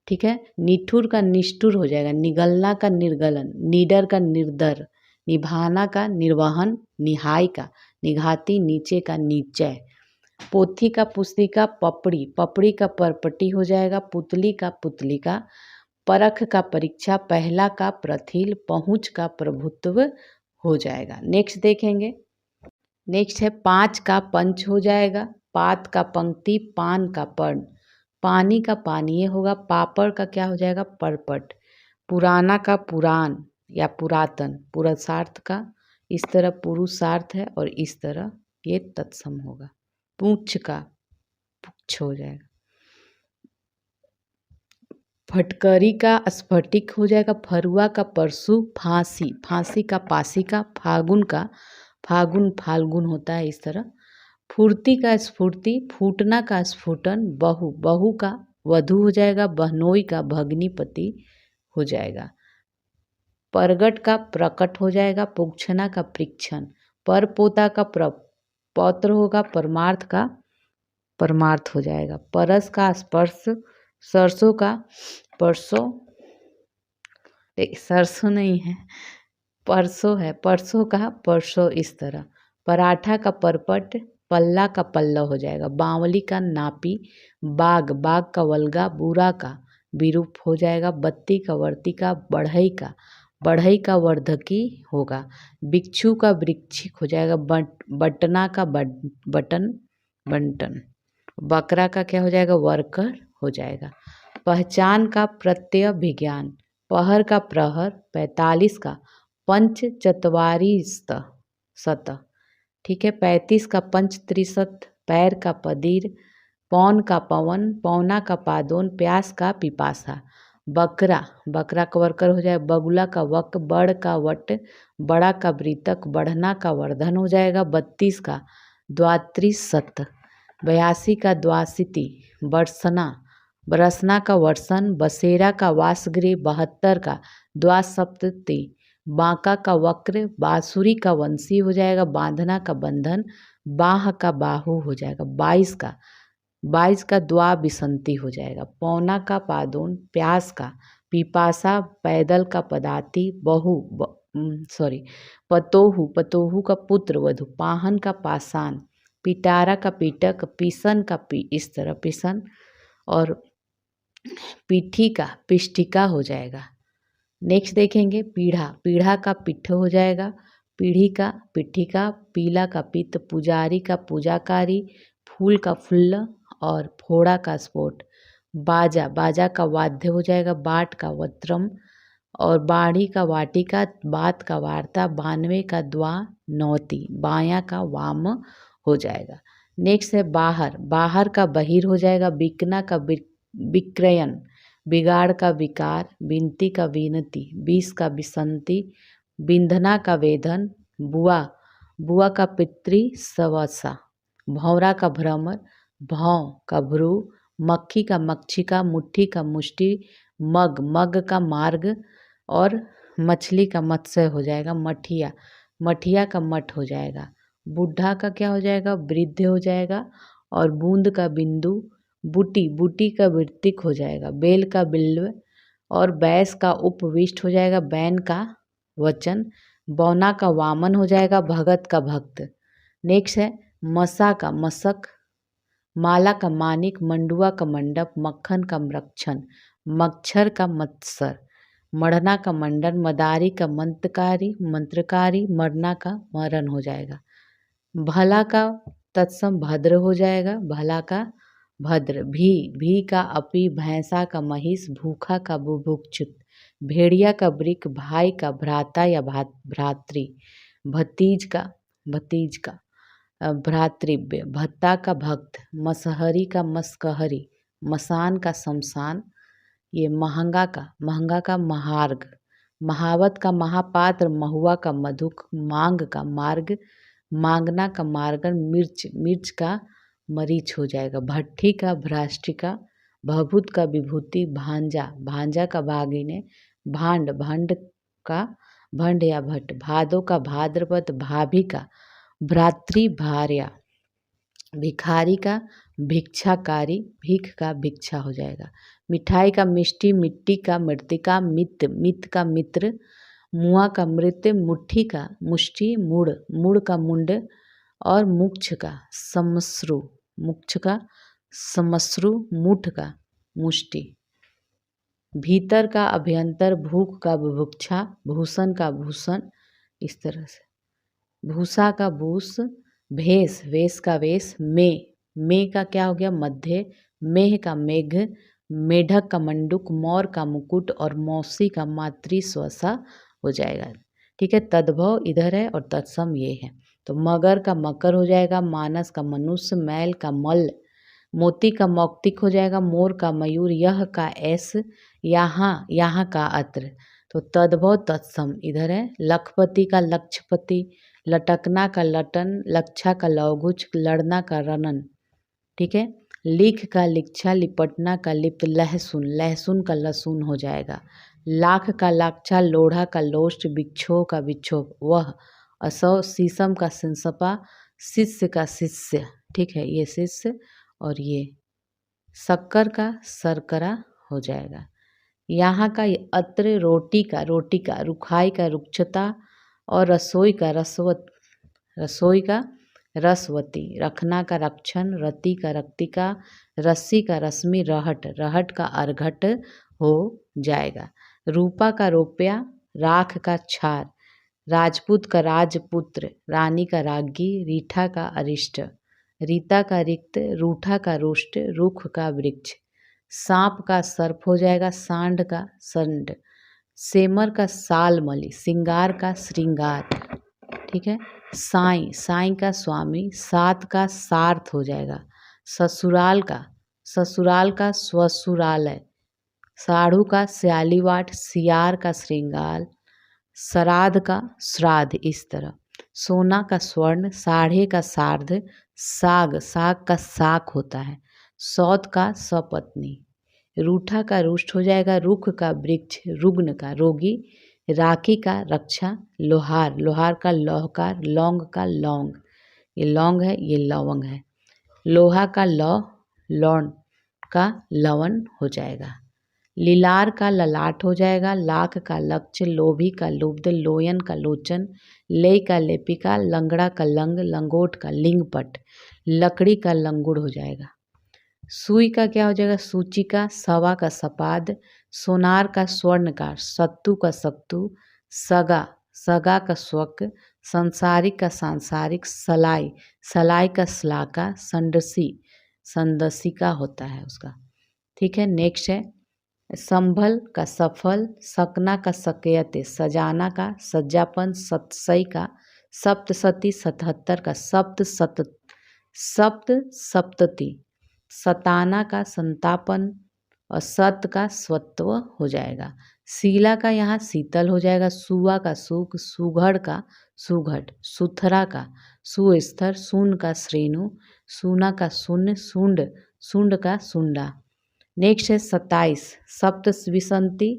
ठीक है। निठुर का निष्ठुर हो जाएगा, निगलना का निर्गलन, निडर का निर्दर, निभाना का निर्वहन, निहाय का निघाती, नीचे का नीचय, पोथी का पुस्तिका, पपड़ी, पपड़ी का परपटी हो जाएगा, पुतली का पुतलिका, परख का परीक्षा, पहला का प्रथिल, पहुँच का प्रभुत्व हो जाएगा। नेक्स्ट देखेंगे। नेक्स्ट है पाँच का पंच हो जाएगा, पात का पंक्ति, पान का पर्ण, पानी का पानीय होगा, पापड़ का क्या हो जाएगा परपट, पुराना का पुराण या पुरातन, पुरुषार्थ का इस तरह पुरुषार्थ है और इस तरह ये तत्सम होगा, पूछ का पुच्छ हो जाएगा, फटकरी का स्फटिक हो जाएगा, फरुआ का परसु, फांसी, फांसी का पासिका, फागुन का फागुन फाल्गुन होता है इस तरह, फुर्ती का स्फूर्ति, फूटना का स्फुटन, बहु, बहु का वधू हो जाएगा, बहनोई का भग्निपति हो जाएगा, परगट का प्रकट हो जाएगा, पुक्षना का परीक्षण, परपोता का पौत्र होगा, परमार्थ का परमार्थ हो जाएगा, परस का स्पर्श, सरसों का परसों, सरसों नहीं है परसों है, परसों का परसों इस तरह, पराठा का परपट, पल्ला का पल्ला हो जाएगा, बावली का नापी, बाग, बाग का वल्गा, बुरा का विरूप हो जाएगा, बत्ती का वर्तिका, बढ़ई का वर्धकी होगा, बिच्छू का वृक्षिक हो जाएगा, बटना का बटन बंटन, बकरा का क्या हो जाएगा वर्कर हो जाएगा, पहचान का प्रत्यय विज्ञान, पहर का प्रहर, 45 का पंच चत्वारिस्त सत, ठीक है, 35 का पंच त्रिशत, पैर का पदीर, पौन का पवन, पौना का पादोन, प्यास का पिपासा, बकरा, बकरा का वर्कर हो जाएगा, बगुला का वक, बड़ का वट, बड़ा का वृतक, बढ़ना का वर्धन हो जाएगा, 32 का द्वात्रिशत, 82 का द्वासिती, बरसना, बरसना का वर्षन, बसेरा का वासगृह, 72 का द्वासप्तति, बांका का वक्र, बांसुरी का वंशी हो जाएगा, बांधना का बंधन, बाह का बाहु हो जाएगा, 22 का द्वा बिसंती हो जाएगा, पौना का पादोन, प्यास का पिपासा, पैदल का पदाती, पतोहू, पतोहू का पुत्र वधु, पाहन का पाषाण, पिटारा का पिटक, पिसन का इस तरह पिसन, और पीठी का पिष्टिका हो जाएगा। नेक्स्ट देखेंगे पीढ़ा, पीढ़ा का पिठ हो जाएगा, पीढ़ी का पिठिका, पीला का पित्त, पुजारी का पूजाकारी, फूल का फुल्ल और फोड़ा का स्फोट, बाजा, बाजा का वाद्य हो जाएगा, बाट का वत्रम और बाड़ी का वाटिका, बात का वार्ता, 92 का द्वा नौती, बाया का वाम हो जाएगा। नेक्स्ट है बाहर, बाहर का बहिर हो जाएगा, बिकना का विक्रयन, बिगाड़ का विकार, बिनती का विनती, 20 का बिसंती, बिंधना का वेधन, बुआ, बुआ का पितृ सवसा, भौरा का भ्रमर, भौं का भ्रू, मक्खी का मक्षिका, मुट्ठी का मुष्टि, मग, मग का मार्ग और मछली का मत्स्य हो जाएगा, मठिया, मठिया का मठ हो जाएगा, बुढ़ा का क्या हो जाएगा वृद्ध हो जाएगा, और बूंद का बिंदु, बूटी, बूटी का वृत्तिक हो जाएगा, बेल का बिल्व और बैस का उपविष्ट हो जाएगा, बैन का वचन, बौना का वामन हो जाएगा, भगत का भक्त। नेक्स्ट है मसा का मसक, माला का मानिक, मंडुआ का मंडप, मक्खन का मरक्षण, मच्छर का मत्सर, मढ़ना का मंडन, मदारी का मंत्रकारी, मरना का मरण हो जाएगा, भला का तत्सम भद्र हो जाएगा, भला का भद्र, भी का अपी, भैंसा का महिष, भूखा का बुभुक्षुत, भेड़िया का ब्रिक, भाई का भ्राता या भ्रातृ, भतीज का भ्रातृव्य, भत्ता का भक्त, मसहरी का मस्कहरी, मसान का शमशान, ये महंगा का महार्ग, महावत का महापात्र, महुआ का मधुक, मांग का मार्ग, मांगना का मार्गन, मिर्च का मरीच हो जाएगा, भट्ठी का भ्राष्टिका, भभूत का विभूति, भांजा का भागिने, भंड का भंड या भट्ट, भादो का भाद्रपद, भाभी का भ्रातृ भार्या, भिखारी का भिक्षाकारी, भीख का भिक्षा हो जाएगा, मिठाई का मिष्टी, मिट्टी का मृतिका, मित, मित का मित्र, मुआ का मृत, मुट्ठी का मुष्टि, मुड़, मुड़ का मुंड और मुक्ष का समश्रु, मुक्ष का समश्रु, मुठ का मुष्टि। भीतर का अभ्यंतर, भूख का बुभुक्षा, भूषण का भूषण, इस तरह से। भूसा का भूस, भेष, वेश का वेश, में का क्या हो गया मध्य, मेह का मेघ, मेढक का मंडूक, मोर का मुकुट और मौसी का मातृ स्वसा हो जाएगा। ठीक है, तद्भव इधर है और तत्सम ये है। तो मगर का मकर हो जाएगा, मानस का मनुष्य, मैल का मल, मोती का मौक्तिक हो जाएगा, मोर का मयूर, यह का ऐस, यहाँ का अत्र। तो तद्भव तत्सम इधर है। लखपति का लक्षपति, लटकना का लटन, लक्षा का लौगुच, लड़ना का रणन। ठीक है, लिख का लिक्षा, लिपटना का लिप्त, लहसुन, लहसुन का लहसुन हो जाएगा। लाख का लाक्षा, लोढ़ा का लोष्ट, बिक्षोह का विक्षोभ, वह, असौ, शीशम का सिंसपा, शिष्य का शिष्य। ठीक है, ये शिष्य और ये शक्कर का शर्करा हो जाएगा। यहाँ का अत्र, रोटी का रुखाई का रुक्षता और रसोई का रसवती, रखना का रक्षण, रति का रक्तिका, रस्सी का रश्मि, रहट का अर्घट हो जाएगा। रूपा का रोप्या, राख का छार, राजपूत का राजपुत्र, रानी का राज्ञी, रीठा का अरिष्ट, रीता का रिक्त, रूठा का रुष्ट, रुख का वृक्ष। सांप का सर्प हो जाएगा, सांड का संड, सेमर का सालमली, सिंगार का श्रृंगार। ठीक है, साई का स्वामी, सात का सार्थ हो जाएगा। ससुराल का स्वसुरालय, साढ़ू का स्यालीवाट, सियार का श्रृंगार, श्राद्ध का श्राद्ध, इस तरह। सोना का स्वर्ण, साढ़े का सार्ध, साग का साक होता है। सौत का सपत्नी, रूठा का रुष्ट हो जाएगा, रुख का वृक्ष, रुग्ण का रोगी, राखी का रक्षा, लोहार का लौहकार, लौंग का लौंग, ये लौंग है ये लवंग है। लोहा का लौंड का लवन हो जाएगा। लीलार का ललाट हो जाएगा, लाख का लक्ष्य, लोभी का लुब्ध, लोयन का लोचन, लेई का लेपिका, लंगड़ा का लंग, लंगोट का लिंगपट, लकड़ी का लंगुड़ हो जाएगा। सुई का क्या हो जाएगा, सूची का, सवा का सपाद, सोनार का स्वर्णकार, सत्तू का सत्तू, सगा का स्वक, संसारिक का सांसारिक, सलाई का सलाका, संदसी का होता है उसका। ठीक है, नेक्स्ट है संभल का सफल, सकना का सकयते, सजाना का सज्जापन, सतसई का सप्तसती, 77 का सप्तसप्तति, सताना का संतापन और सत का स्वत्व हो जाएगा। शीला का यहाँ शीतल हो जाएगा, सुआ का सुख, सुघड़ का सुघट, सुथरा का सुस्तर, सून का श्रेणु, सूना का शून्य, सुंड का सुंडा। नेक्स्ट है 27 सप्तविंशति,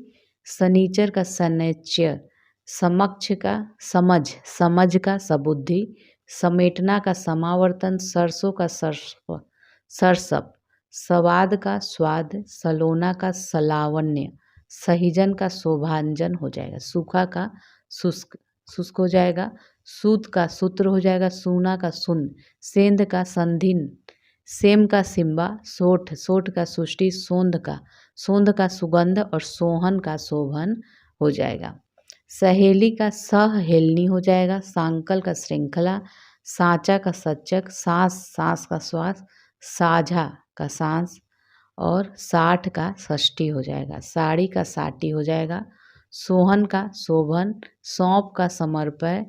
शनिचर का शनैच्य, समक्ष का समझ का सबुद्धि, समेटना का समावर्तन, सरसों का सरसप, स्वाद का स्वाद, सलोना का सलावण्य, सहिजन का शोभांजन हो जाएगा। सूखा का शुष्क हो जाएगा। सूत का सूत्र हो जाएगा, सूना का सुन, सेंध का संधिन, सेम का सिम्बा, सोठ का सुष्टि, सोंध का सुगंध और सोहन का शोभन हो जाएगा। सहेली का सहेलनी हो जाएगा, सांकल का श्रृंखला, सांचा का सच्चक, सांस का श्वास, साझा का सांस और 60 का षष्ठी हो जाएगा। साड़ी का साटी हो जाएगा, सोहन का शोभन, सौंप का समर्पय,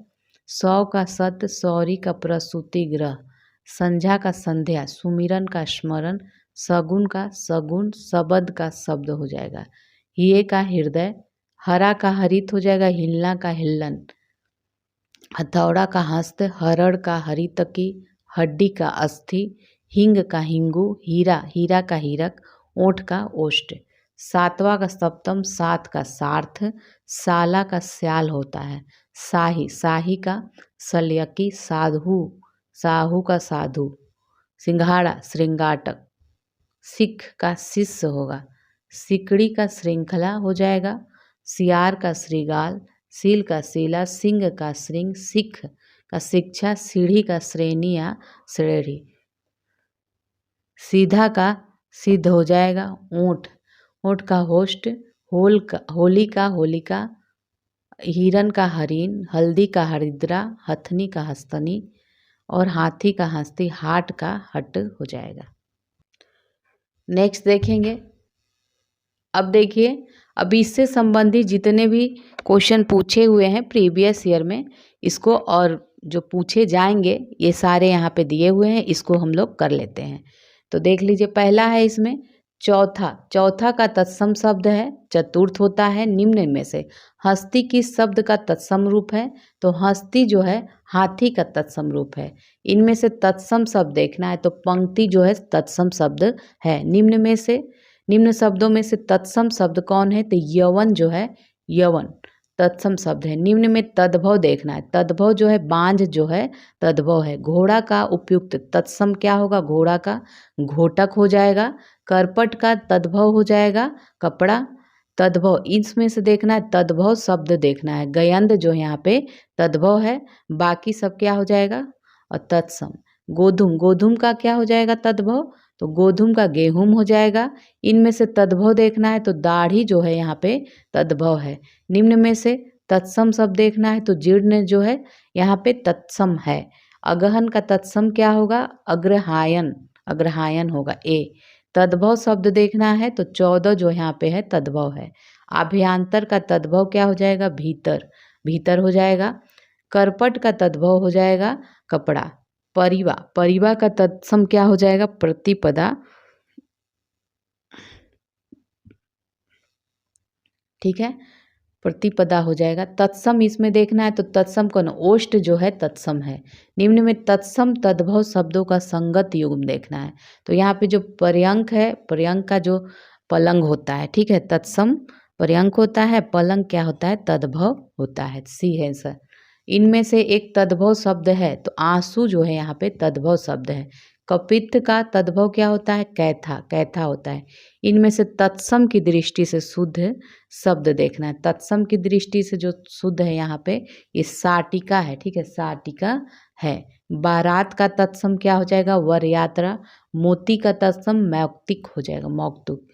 100 का सत्य, सौरी का प्रसूति ग्रह, संध्या का संध्या, सुमिरन का स्मरण, सगुन का सगुन, शब्द का शब्द हो जाएगा। हिये का हृदय, हरा का हरित हो जाएगा, हिलना का हिल्लन, हथौड़ा का हस्त, हरड़ का हरितकी, हड्डी का अस्थि, हिंग का हिंगू, हीरा का हीरक, ओठ का ओष्ठ। 7वां का सप्तम, 7 का सार्थ, साला का स्याल होता है। साही का सल्यकी, साहू का साधु, सिंघाड़ा श्रृंगाटक, सिख का शिष्य होगा। सिकड़ी का श्रृंखला हो जाएगा, सियार का श्रृगाल, सील का सीला, सिंह का श्रृंग, सिख का शिक्षा, सीढ़ी का श्रेणी या श्रेणी, सीधा का सिद्ध हो जाएगा, ऊँट, ऊँट का होस्ट, होली का होलिका, हिरन का हरिण, हल्दी का हरिद्रा, हथनी का हस्तनी और हाथी का हस्ती, हाट का हट हो जाएगा। नेक्स्ट देखेंगे। अब देखिए, अब इससे संबंधित जितने भी क्वेश्चन पूछे हुए हैं प्रीवियस ईयर में, इसको और जो पूछे जाएंगे ये सारे यहाँ पे दिए हुए हैं, इसको हम लोग कर लेते हैं। तो देख लीजिए, पहला है इसमें चौथा, चौथा का तत्सम शब्द है, चतुर्थ होता है निम्न में से हस्ती किस शब्द का तत्सम रूप है, तो हस्ती जो है हाथी का तत्सम रूप है। इनमें से तत्सम शब्द देखना है, तो पंक्ति जो है तत्सम शब्द है। निम्न शब्दों में से तत्सम शब्द कौन है, तो यवन जो है, यवन तत्सम शब्द है। निम्न में तद्भव देखना है, तद्भव जो है बांझ जो है तद्भव है। घोड़ा का उपयुक्त तत्सम क्या होगा, घोड़ा का घोटक हो जाएगा। करपट का तद्भव हो जाएगा कपड़ा, तद्भव इसमें से देखना है, तद्भव शब्द देखना है। गयंद जो यहाँ पे तद्भव है, बाकी सब क्या हो जाएगा और तत्सम। गोधूम, गोधूम का क्या हो जाएगा तद्भव, तो गोधूम का गेहूं हो जाएगा। इनमें से तद्भव देखना है, तो दाढ़ी जो है यहाँ पे तद्भव है। निम्न में से तत्सम शब्द देखना है, तो जीर्ण जो है यहाँ पे तत्सम है। अगहन का तत्सम क्या होगा, अग्रहायन, अग्रहायन होगा ए। तद्भव शब्द देखना है, तो 14 जो यहाँ पे है तद्भव है। अभ्यंतर का तद्भव क्या हो जाएगा, भीतर, भीतर हो जाएगा। करपट का तद्भव हो जाएगा कपड़ा। परिवा, परिवा का तत्सम क्या हो जाएगा, प्रतिपदा, ठीक है, प्रतिपदा हो जाएगा। तत्सम इसमें देखना है, तो तत्सम कौन, ओष्ठ जो है तत्सम है। निम्न में तत्सम तद्भव शब्दों का संगत युग्म देखना है, तो यहाँ पे जो पर्यंक है, पर्यंक का जो पलंग होता है, ठीक है, तत्सम पर्यंक होता है, पलंग क्या होता है, तद्भव होता है। सी है सर। इनमें से एक तद्भव शब्द है, तो आंसू जो है यहाँ पे तद्भव शब्द है। कपित्त का तद्भव क्या होता है, कैथा, कैथा होता है। इनमें से तत्सम की दृष्टि से शुद्ध शब्द देखना है। तत्सम की दृष्टि से जो शुद्ध है यहाँ पे ये साटिका है, ठीक है, साटिका है। बारात का तत्सम क्या हो जाएगा, वर यात्रा। मोती का तत्सम मौक्तिक हो जाएगा, मौक्तिक।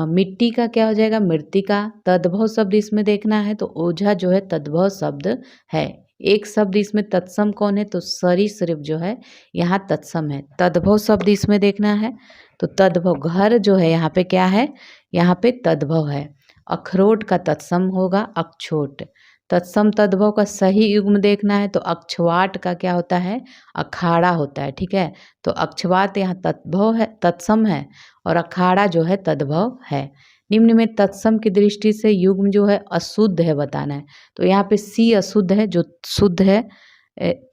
मिट्टी का क्या हो जाएगा, मृत्तिका। तद्भव शब्द इसमें देखना है, तो ओझा जो है तद्भव शब्द है। एक शब्द इसमें तत्सम कौन है, तो सरीसृप जो है यहाँ तत्सम है। तद्भव शब्द इसमें देखना है, तो तद्भव, घर जो है यहाँ पे क्या है, यहाँ पे तद्भव है। अखरोट का तत्सम होगा अक्षोट। तत्सम तद्भव का सही युग्म देखना है, तो अक्षवाट का क्या होता है, अखाड़ा होता है, ठीक है। तो अक्षवात यहाँ तद्भव है, तत्सम है, और अखाड़ा जो है तद्भव है। निम्न में तत्सम की दृष्टि से युग्म जो है अशुद्ध है बताना है, तो यहाँ पे सी अशुद्ध है, जो शुद्ध है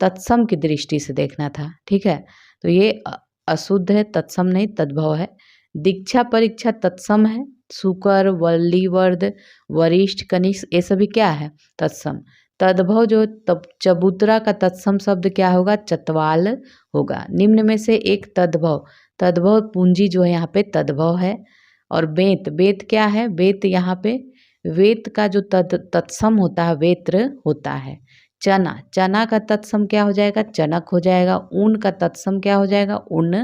तत्सम की दृष्टि से देखना था, ठीक है। तो ये अशुद्ध है, तत्सम नहीं, तद्भव है। दीक्षा परीक्षा तत्सम है। सुकर, वल्लीवर्द, वरिष्ठ, कनिष्ठ, ये सभी क्या है, तत्सम। तद्भव जो तब चबूतरा का तत्सम शब्द क्या होगा, चतवाल होगा। निम्न में से एक तद्भव, तद्भव पूंजी जो है यहाँ पे तद्भव है। और बेत, बेत क्या है, बेत यहाँ पे वेत का जो तत्सम होता है वेत्र होता है। चना, चना का तत्सम क्या हो जाएगा, चनक हो जाएगा। ऊन का तत्सम क्या हो जाएगा, ऊन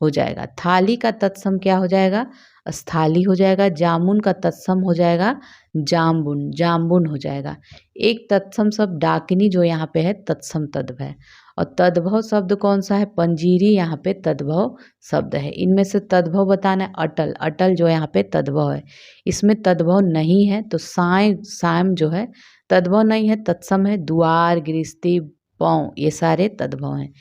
हो जाएगा। थाली का तत्सम क्या हो जाएगा, स्थाली हो जाएगा। जामुन का तत्सम हो जाएगा जाम्बुन, जाम्बुन हो जाएगा। एक तत्सम शब्द डाकिनी जो यहाँ पे है तत्सम तद्भव है। और तद्भव शब्द कौन सा है, पंजीरी यहाँ पे तद्भव शब्द है। इनमें से तद्भव बताना है, अटल, अटल जो यहाँ पे तद्भव है। इसमें तद्भव नहीं है, तो साय, सायम जो है तद्भव नहीं है, तत्सम है। द्वार, गृहस्थी, पौ, ये सारे तद्भव हैं।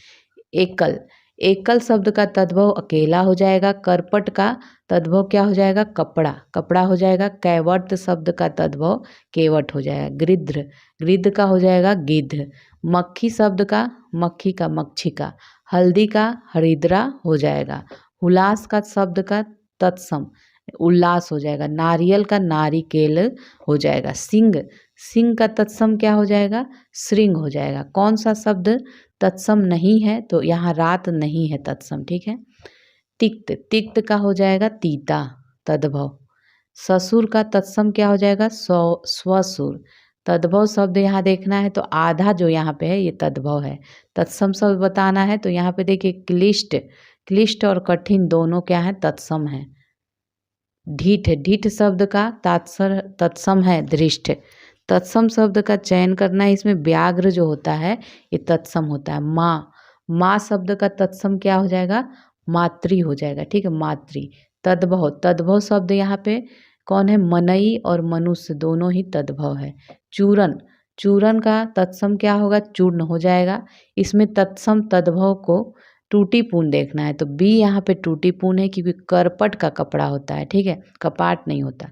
एकल, एकल शब्द का तद्भव अकेला हो जाएगा। करपट का तद्भव क्या हो जाएगा, कपड़ा, कपड़ा हो जाएगा। कैवर्त शब्द का तद्भव केवट हो जाएगा। गृध्र, गृध्र का हो जाएगा गिद्ध। मक्खी शब्द का मक्खी का मक्षिका। हल्दी का हरिद्रा हो जाएगा। हुलास का शब्द का तत्सम उल्लास हो जाएगा। नारियल का नारिकेल हो जाएगा। सिंह, सिंह का तत्सम क्या हो जाएगा, श्रृंग हो जाएगा। कौन सा शब्द तत्सम नहीं है, तो यहाँ रात नहीं है तत्सम, ठीक है। तिक्त, तिक्त का हो जाएगा तीता तद्भव। ससुर का तत्सम क्या हो जाएगा? स्वसुर। तद्भव शब्द यहाँ देखना है तो आधा जो यहाँ पे है ये तद्भव है। तत्सम शब्द बताना है तो यहाँ पे देखिए क्लिष्ट, क्लिष्ट और कठिन दोनों क्या है? तत्सम है। ढीठ, ढीठ शब्द का तत्सम है दृष्ट। तत्सम शब्द का चयन करना है, इसमें व्याघ्र जो होता है ये तत्सम होता है। माँ, माँ शब्द का तत्सम क्या हो जाएगा? मातृ हो जाएगा, ठीक है, मातृ। तद्भव, तद्भव शब्द यहाँ पे कौन है? मनई और मनुष्य दोनों ही तद्भव है। चूरन, चूरन का तत्सम क्या होगा? चूर्ण हो जाएगा। इसमें तत्सम तद्भव को टूटीपूर्ण देखना है तो बी यहाँ पे टूटीपूर्ण है क्योंकि करपट का कपड़ा होता है, ठीक है, कपाट नहीं होता।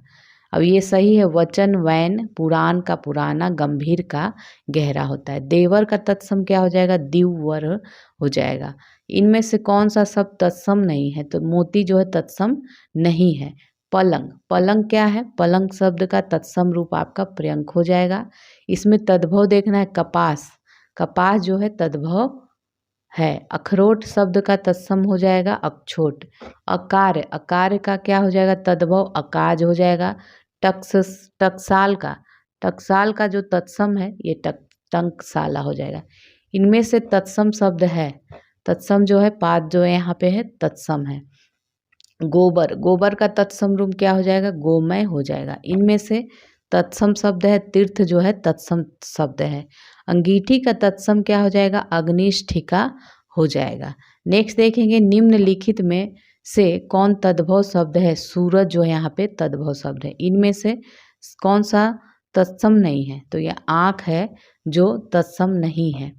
अब ये सही है। वचन वैन, पुराण का पुराना, गंभीर का गहरा होता है। देवर का तत्सम क्या हो जाएगा? दिवर हो जाएगा। इनमें से कौन सा शब्द तत्सम नहीं है? तो मोती जो है तत्सम नहीं है। पलंग, पलंग क्या है? पलंग शब्द का तत्सम रूप आपका पर्यंक हो जाएगा। इसमें तद्भव देखना है। कपास, कपास जो है तद्भव है। अखरोट शब्द का तत्सम हो जाएगा अक्षोट। अकार, अकार का क्या हो जाएगा? तद्भव अकाज हो जाएगा। टकसाल का, टकसाल का जो तत्सम है ये टंकसाला हो जाएगा। इनमें से तत्सम शब्द है, तत्सम जो है पाद जो है यहाँ पे है तत्सम है। गोबर, गोबर का तत्सम रूप क्या हो जाएगा? गोमय हो जाएगा। इनमें से तत्सम शब्द है तीर्थ जो है तत्सम शब्द है। अंगीठी का तत्सम क्या हो जाएगा? अग्निष्ठिका हो जाएगा। नेक्स्ट देखेंगे निम्नलिखित में से कौन तद्भव शब्द है? सूरज जो है यहाँ पे तद्भव शब्द है। इनमें से कौन सा तत्सम नहीं है? तो यह आँख है जो तत्सम नहीं है।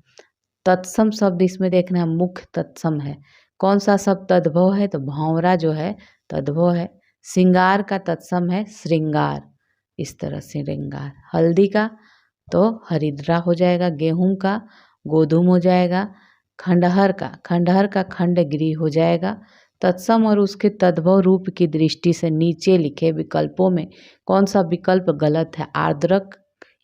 तत्सम शब्द इसमें देखना है मुख्य तत्सम है। कौन सा शब्द तद्भव है? तो भौंरा जो है तद्भव है। श्रृंगार का तत्सम है श्रृंगार, इस तरह से श्रृंगार। हल्दी का तो हरिद्रा हो जाएगा। गेहूं का गोधूम हो जाएगा। खंडहर का खंडगिरी हो जाएगा। तत्सम और उसके तद्भव रूप की दृष्टि से नीचे लिखे विकल्पों में कौन सा विकल्प गलत है? आर्द्रक,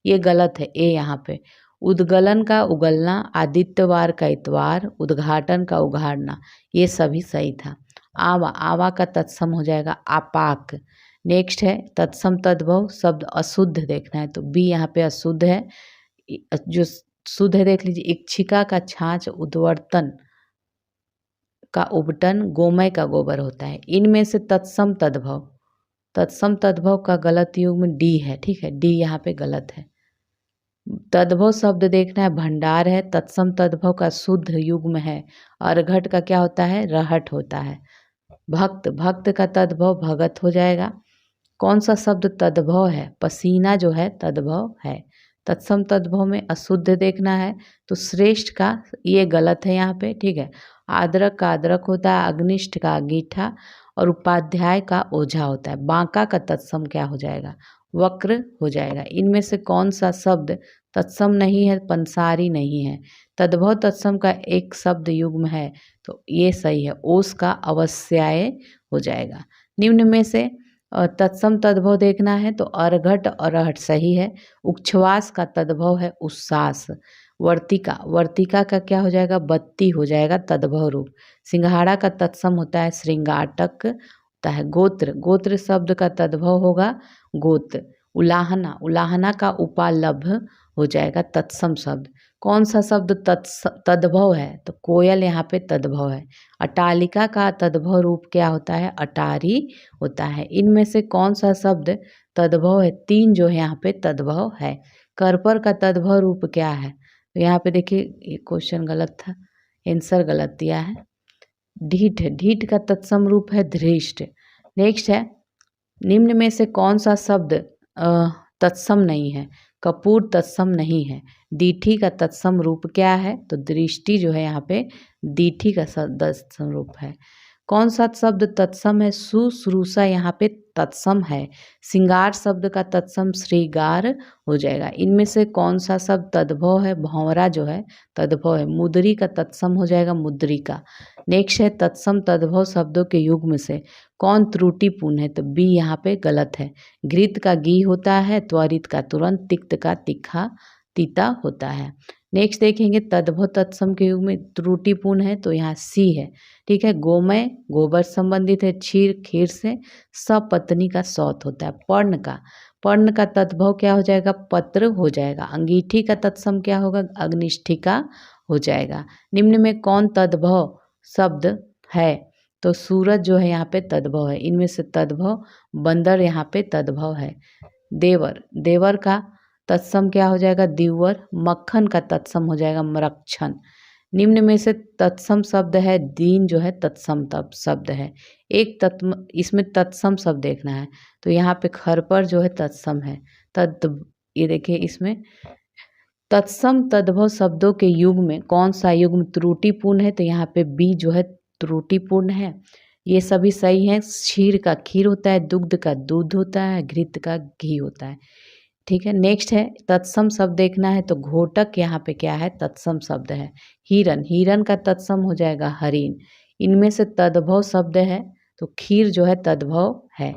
ये गलत है, ए यहाँ पे। उद्गलन का उगलना, आदित्यवार का इतवार, उद्घाटन का उघाड़ना, ये सभी सही था। आवा, आवा का तत्सम हो जाएगा आपाक। नेक्स्ट है तत्सम तद्भव शब्द अशुद्ध देखना है तो बी यहाँ पे अशुद्ध है। जो शुद्ध है देख लीजिए, इक्षिका का छाछ, उद्वर्तन का उबटन, गोमय का गोबर होता है। इनमें से तत्सम तद्भव, तत्सम तद्भव का गलत युग्म डी है, ठीक है, डी यहाँ पे गलत है। तद्भव शब्द देखना है भंडार है। तत्सम तद्भव का शुद्ध युग्म है। अर्घट का क्या होता है? रहट होता है। भक्त, भक्त का तद्भव भगत हो जाएगा। कौन सा शब्द तद्भव है? पसीना जो है तद्भव है। तत्सम तद्भव में अशुद्ध देखना है तो श्रेष्ठ का ये गलत है यहाँ पे, ठीक है। आद्रक का अदरक होता है। अग्निष्ठ का अगीठा और उपाध्याय का ओझा होता है। बांका का तत्सम क्या हो जाएगा? वक्र हो जाएगा। इनमें से कौन सा शब्द तत्सम नहीं है? पंसारी नहीं है। तद्भव तत्सम का एक शब्द युग्म है तो ये सही है। ओस का अवश्याय हो जाएगा। निम्न में से तत्सम तद्भव देखना है तो अर्घट और रहट सही है। उच्छ्वास का तद्भव है उच्छ्वास। वर्तिका, वर्तिका का क्या हो जाएगा? बत्ती हो जाएगा तद्भव रूप। सिंघाड़ा का तत्सम होता है श्रृंगाटक होता है। गोत्र, गोत्र शब्द का तद्भव होगा गोत्र। उलाहना, उलाहना का उपालभ हो जाएगा तत्सम शब्द। कौन सा शब्द तद्भव है? तो कोयल यहाँ पे तद्भव है। अटालिका का तद्भव रूप क्या होता है? अटारी होता है। इनमें से कौन सा शब्द तद्भव है? तीन जो है यहाँ पे तद्भव है। करपर का तद्भव रूप क्या है? तो यहाँ पे देखिए ये क्वेश्चन गलत था, आंसर गलत दिया है। ढीठ, ढीठ का तत्सम रूप है धृष्ट। नेक्स्ट है निम्न में से कौन सा शब्द तत्सम नहीं है? कपूर तत्सम नहीं है। दीठी का तत्सम रूप क्या है? तो दृष्टि जो है यहाँ पे दीठी का तत्सम रूप है। कौन सा शब्द तत्सम है? शुश्रूषा यहाँ पे तत्सम है। श्रृंगार शब्द का तत्सम श्रृंगार हो जाएगा। इनमें से कौन सा शब्द तद्भव है? भौंरा जो है तद्भव है। मुद्री का तत्सम हो जाएगा मुद्रिका। नेक्स्ट है तत्सम तद्भव शब्दों के युग्म से कौन त्रुटिपूर्ण है? तो बी यहाँ पे गलत है। घृत का घी होता है, त्वरित का तुरंत, तिक्त का तीखा तीता होता है। नेक्स्ट देखेंगे तद्भव तत्सम के युग में त्रुटिपूर्ण है तो यहाँ सी है, ठीक है। गोमय गोबर संबंधित है, क्षीर खीर से, सपत्नी का सौत होता है। पर्ण का तद्भव क्या हो जाएगा, पत्र हो जाएगा। अंगीठी का तत्सम क्या होगा, अग्निष्ठिका हो जाएगा। निम्न में कौन तद्भव शब्द है, तो सूरज जो है यहाँ पे तद्भव है। इनमें से तद्भव बंदर यहाँ पे तद्भव है। देवर का तत्सम क्या हो जाएगा, दिवर। मक्खन का तत्सम हो जाएगा मरक्षण। निम्न में से तत्सम शब्द है, दीन जो है तत्सम तब शब्द है। एक तत्म इसमें तत्सम शब्द देखना है, तो यहाँ पे खरपर जो है तत्सम है। ये देखिए इसमें तत्सम तद्भव शब्दों के युग में कौन सा युग्म त्रुटिपूर्ण है, तो यहाँ पे बी जो है त्रुटिपूर्ण है। ये सभी सही है। क्षीर का खीर होता है, दुग्ध का दूध होता है, घृत का घी होता है, ठीक है। नेक्स्ट है तत्सम शब्द देखना है, तो घोटक यहाँ पे क्या है, तत्सम शब्द है। हिरन का तत्सम हो जाएगा हरिण। इनमें से तद्भव शब्द है, तो खीर जो है तद्भव है।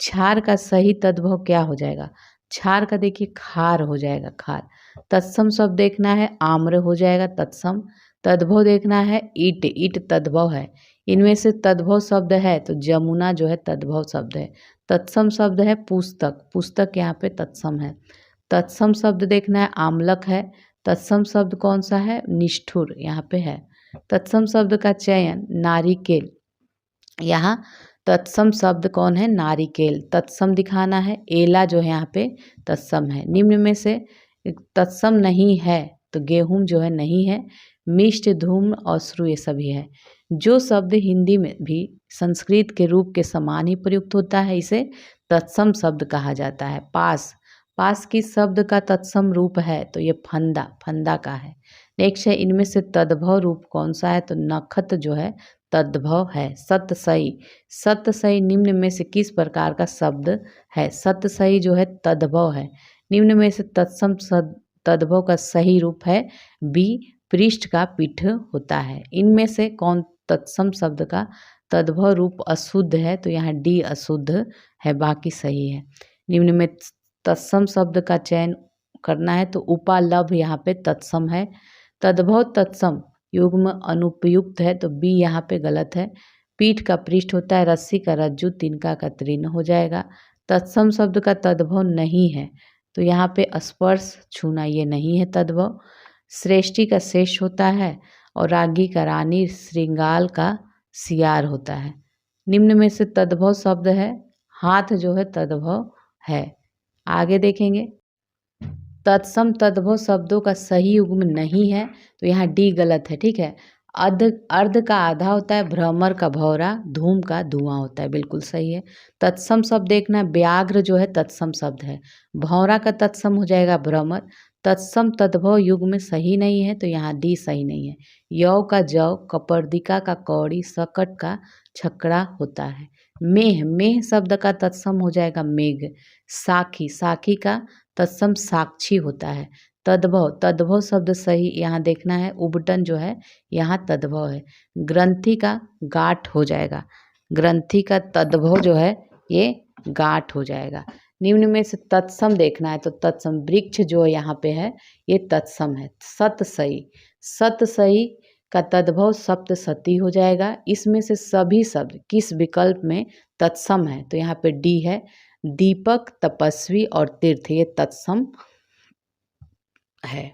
क्षार का सही तद्भव क्या हो जाएगा, क्षार का देखिए खार हो जाएगा, खार। तत्सम शब्द देखना है, आम्र हो जाएगा तत्सम। तद्भव देखना है, ईट तद्भव है। इनमें से तद्भव शब्द है, तो जमुना जो है तद्भव शब्द है। तत्सम शब्द है पुस्तक यहाँ पे तत्सम है। तत्सम शब्द देखना है, आमलक है। तत्सम शब्द कौन सा है, निष्ठुर यहाँ पे है। तत्सम शब्द का चयन नारिकेल, यहाँ तत्सम शब्द कौन है, नारिकेल। तत्सम दिखाना है, एला जो है यहाँ पे तत्सम है। निम्न में से तत्सम नहीं है, तो गेहूं जो है नहीं है। मिष्ट धूम्र और श्रु ये सभी है। जो शब्द हिंदी में भी संस्कृत के रूप के समान ही प्रयुक्त होता है, इसे तत्सम शब्द कहा जाता है। पास किस शब्द का तत्सम रूप है, तो ये फंदा का है। नेक्स्ट है इनमें से तद्भव रूप कौन सा है, तो नखत जो है तद्भव है। सतसई निम्न में से किस प्रकार का शब्द है, सतसई जो है तद्भव है। निम्न में से तत्सम तद्भव का सही रूप है बी, पृष्ठ का पीठ होता है। इनमें से कौन तत्सम शब्द का तद्भव रूप अशुद्ध है, तो यहाँ डी अशुद्ध है, बाकी सही है। निम्न में तत्सम शब्द का चयन करना है, तो उपालभ यहाँ पे तत्सम है। तद्भव तत्सम युग्म अनुपयुक्त है, तो बी यहाँ पे गलत है। पीठ का पृष्ठ होता है, रस्सी का रज्जु, तिनका का तृण हो जाएगा। तत्सम शब्द का तद्भव नहीं है, तो यहाँ पे स्पर्श छूना ये नहीं है तद्भव। श्रेष्ठी का शेष होता है, और रागी का रानी, श्रृंगाल का सियार होता है। निम्न में से तद्भव शब्द है, हाथ जो है तद्भव है। आगे देखेंगे तत्सम तद्भव शब्दों का सही युग्म नहीं है, तो यहाँ डी गलत है, ठीक है। अर्ध का आधा होता है, भ्रमर का भौरा, धूम का धुआं होता है, बिल्कुल सही है। तत्सम शब्द देखना है, व्याघ्र जो है तत्सम शब्द है। भौरा का तत्सम हो जाएगा भ्रमर। तत्सम तद्भव युग में सही नहीं है, तो यहाँ डी सही नहीं है। यौ का जौ, कपर्दिका का कौड़ी, सकट का छकड़ा होता है। मेह शब्द का तत्सम हो जाएगा मेघ। साखी का तत्सम साक्षी होता है। तद्भव शब्द सही यहाँ देखना है, उबटन जो है यहाँ तद्भव है। ग्रंथि का गाठ हो जाएगा, ग्रंथि का तद्भव जो है ये गाठ हो जाएगा। निम्न में से तत्सम देखना है, तो तत्सम वृक्ष जो यहाँ पे है ये तत्सम है। सतसई का तद्भव सप्तसती हो जाएगा। इसमें से सभी शब्द किस विकल्प में तत्सम है, तो यहाँ पे डी है। दीपक, तपस्वी और तीर्थ ये तत्सम है।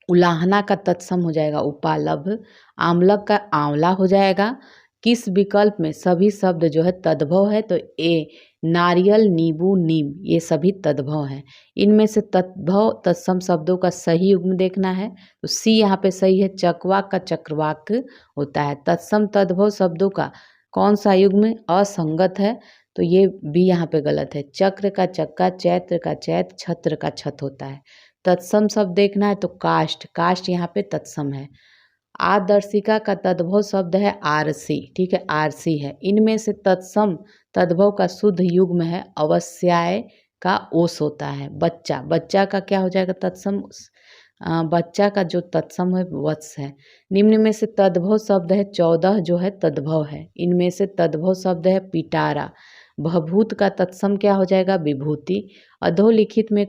उलाहना का तत्सम हो जाएगा उपालभ। आमलक का आंवला हो जाएगा। किस विकल्प में सभी शब्द जो है तद्भव है, तो ए नारियल, नींबू, नीम ये सभी तद्भव हैं। इनमें से तद्भव तत्सम शब्दों का सही युग्म देखना है, तो सी यहाँ पे सही है। चकवाक का चक्रवाक होता है। तत्सम तद्भव शब्दों का कौन सा युग्म असंगत है, तो ये बी यहाँ पे गलत है। चक्र का चक्का, चैत्र का चैत, छत्र का छत होता है। तत्सम शब्द देखना है, तो काष्ठ यहाँ पे तत्सम है। आदर्शिका का तद्भव शब्द है आरसी, ठीक है, आरसी है। इनमें से तत्सम तद्भव का शुद्ध युग्म है अवस्याय का ओस होता है। बच्चा का क्या हो जाएगा तत्सम, बच्चा का जो तत्सम है वत्स है। निम्न में से तद्भव शब्द है 14 जो है तद्भव है। इनमें से तद्भव शब्द है पिटारा। भभूत का तत्सम क्या हो जाएगा विभूति। अधोलिखित में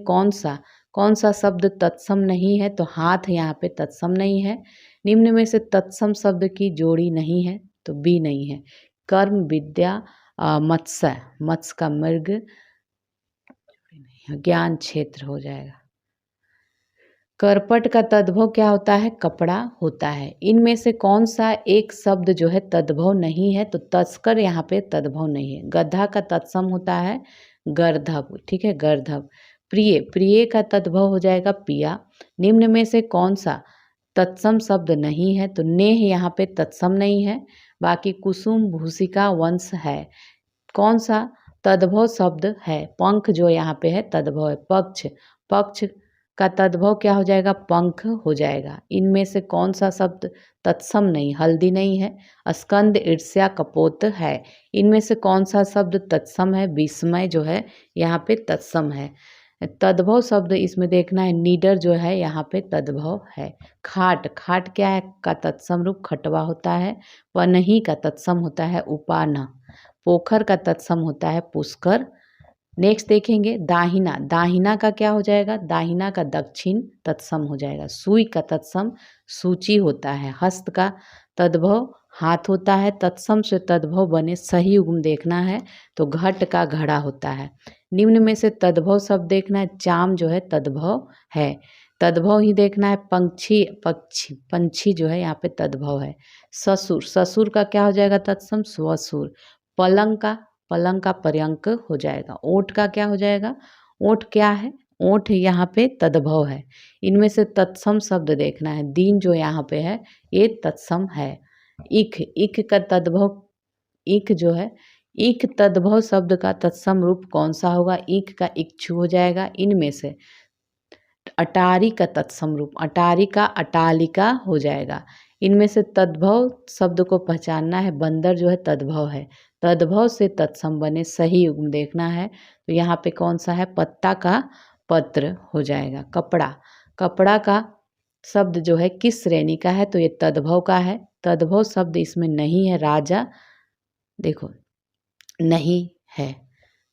कौन सा शब्द तत्सम नहीं है? तो हाथ यहाँ पे तत्सम नहीं है। निम्न में से तत्सम शब्द की जोड़ी नहीं है, तो बी नहीं है। कर्म, विद्या, मत्स्य, मत्स्य का मृग, ज्ञान क्षेत्र हो जाएगा। करपट का तद्भव क्या होता है? कपड़ा होता है। इनमें से कौन सा एक शब्द जो है तद्भव नहीं है? तो तस्कर यहाँ पे तद्भव नहीं है। गधा का तत्सम होता है गर्धव, ठीक है, गर्धव। प्रिय, प्रिय का तद्भव हो जाएगा पिया। निम्न में से कौन सा तत्सम शब्द नहीं है? तो नेह यहाँ पे तत्सम नहीं है। बाकी कुसुम, भूसिका, वंश है। कौन सा तद्भव शब्द है? पंख जो यहाँ पे है तद्भव है। पक्ष, पक्ष का तद्भव क्या हो जाएगा? पंख हो जाएगा। इनमें से कौन सा शब्द तत्सम नहीं? हल्दी नहीं है। स्कंद, ईर्ष्या, कपोत है। इनमें से कौन सा शब्द तत्सम है? विस्मय जो है यहाँ पे तत्सम है। तद्भव शब्द इसमें देखना है, नीडर जो है यहाँ पे तद्भव है। खाट, खाट क्या है? का तत्सम रूप खटवा होता है। पनही का तत्सम होता है उपान। पोखर का तत्सम होता है पुष्कर। नेक्स्ट देखेंगे दाहिना, दाहिना का क्या हो जाएगा? दाहिना का दक्षिण तत्सम हो जाएगा। सुई का तत्सम सूची होता है। हस्त का तद्भव हाथ होता है। तत्सम से तद्भव बने सही युग्म देखना है, तो घट का घड़ा होता है। निम्न में से तद्भव शब्द देखना है। चाम जो है तद्भव है, तद्भव ही देखना है। पंक्षी, पक्षी, पंछी जो है यहाँ पे तद्भव है। ससुर, ससुर का क्या हो जाएगा? तत्सम स्वसुर। पलंग का, पलंग का पर्यंक हो जाएगा। ओठ का क्या हो जाएगा? ओठ क्या है? ओठ यहाँ पे तद्भव है। इनमें से तत्सम शब्द देखना है। दीन जो यहाँ पे है ये तत्सम है। इख, इख का तद्भव, इख जो है, इख तद्भव शब्द का तत्सम रूप कौन सा होगा? इख का इच्छु हो जाएगा। इनमें से अटारी का तत्सम रूप, अटारी का अटालिका हो जाएगा। इनमें से तद्भव शब्द को पहचानना है। बंदर जो है तद्भव है। तद्भव से तत्सम बने सही युग्म देखना है, तो यहाँ पे कौन सा है? पत्ता का पत्र हो जाएगा। कपड़ा, कपड़ा का शब्द जो है किस श्रेणी का है? तो ये तद्भव का है। तद्भव शब्द इसमें नहीं है। राजा, देखो नहीं है,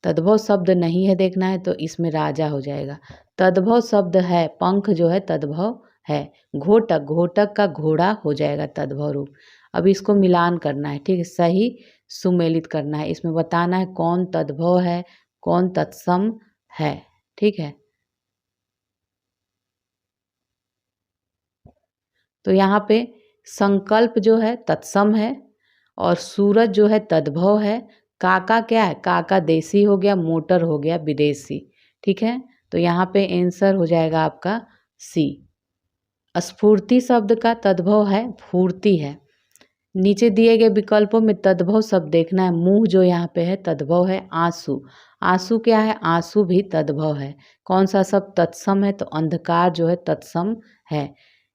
तद्भव शब्द नहीं है देखना है, तो इसमें राजा हो जाएगा। तद्भव शब्द है पंख जो है तद्भव है। घोटक, घोटक का घोड़ा हो जाएगा तद्भव रूप। अब इसको मिलान करना है, ठीक है, सही सुमेलित करना है। इसमें बताना है कौन तद्भव है, कौन तत्सम है, ठीक है। तो यहाँ पे संकल्प जो है तत्सम है और सूरज जो है तद्भव है। काका क्या है? काका देसी हो गया, मोटर हो गया विदेशी, ठीक है। तो यहाँ पे आंसर हो जाएगा आपका सी। स्फूर्ति शब्द का तद्भव है फूर्ति है। नीचे दिए गए विकल्पों में तद्भव शब्द देखना है। मुंह जो यहाँ पे है तद्भव है। आंसू, आंसू क्या है? आंसू भी तद्भव है। कौन सा शब्द तत्सम है? तो अंधकार जो है तत्सम है।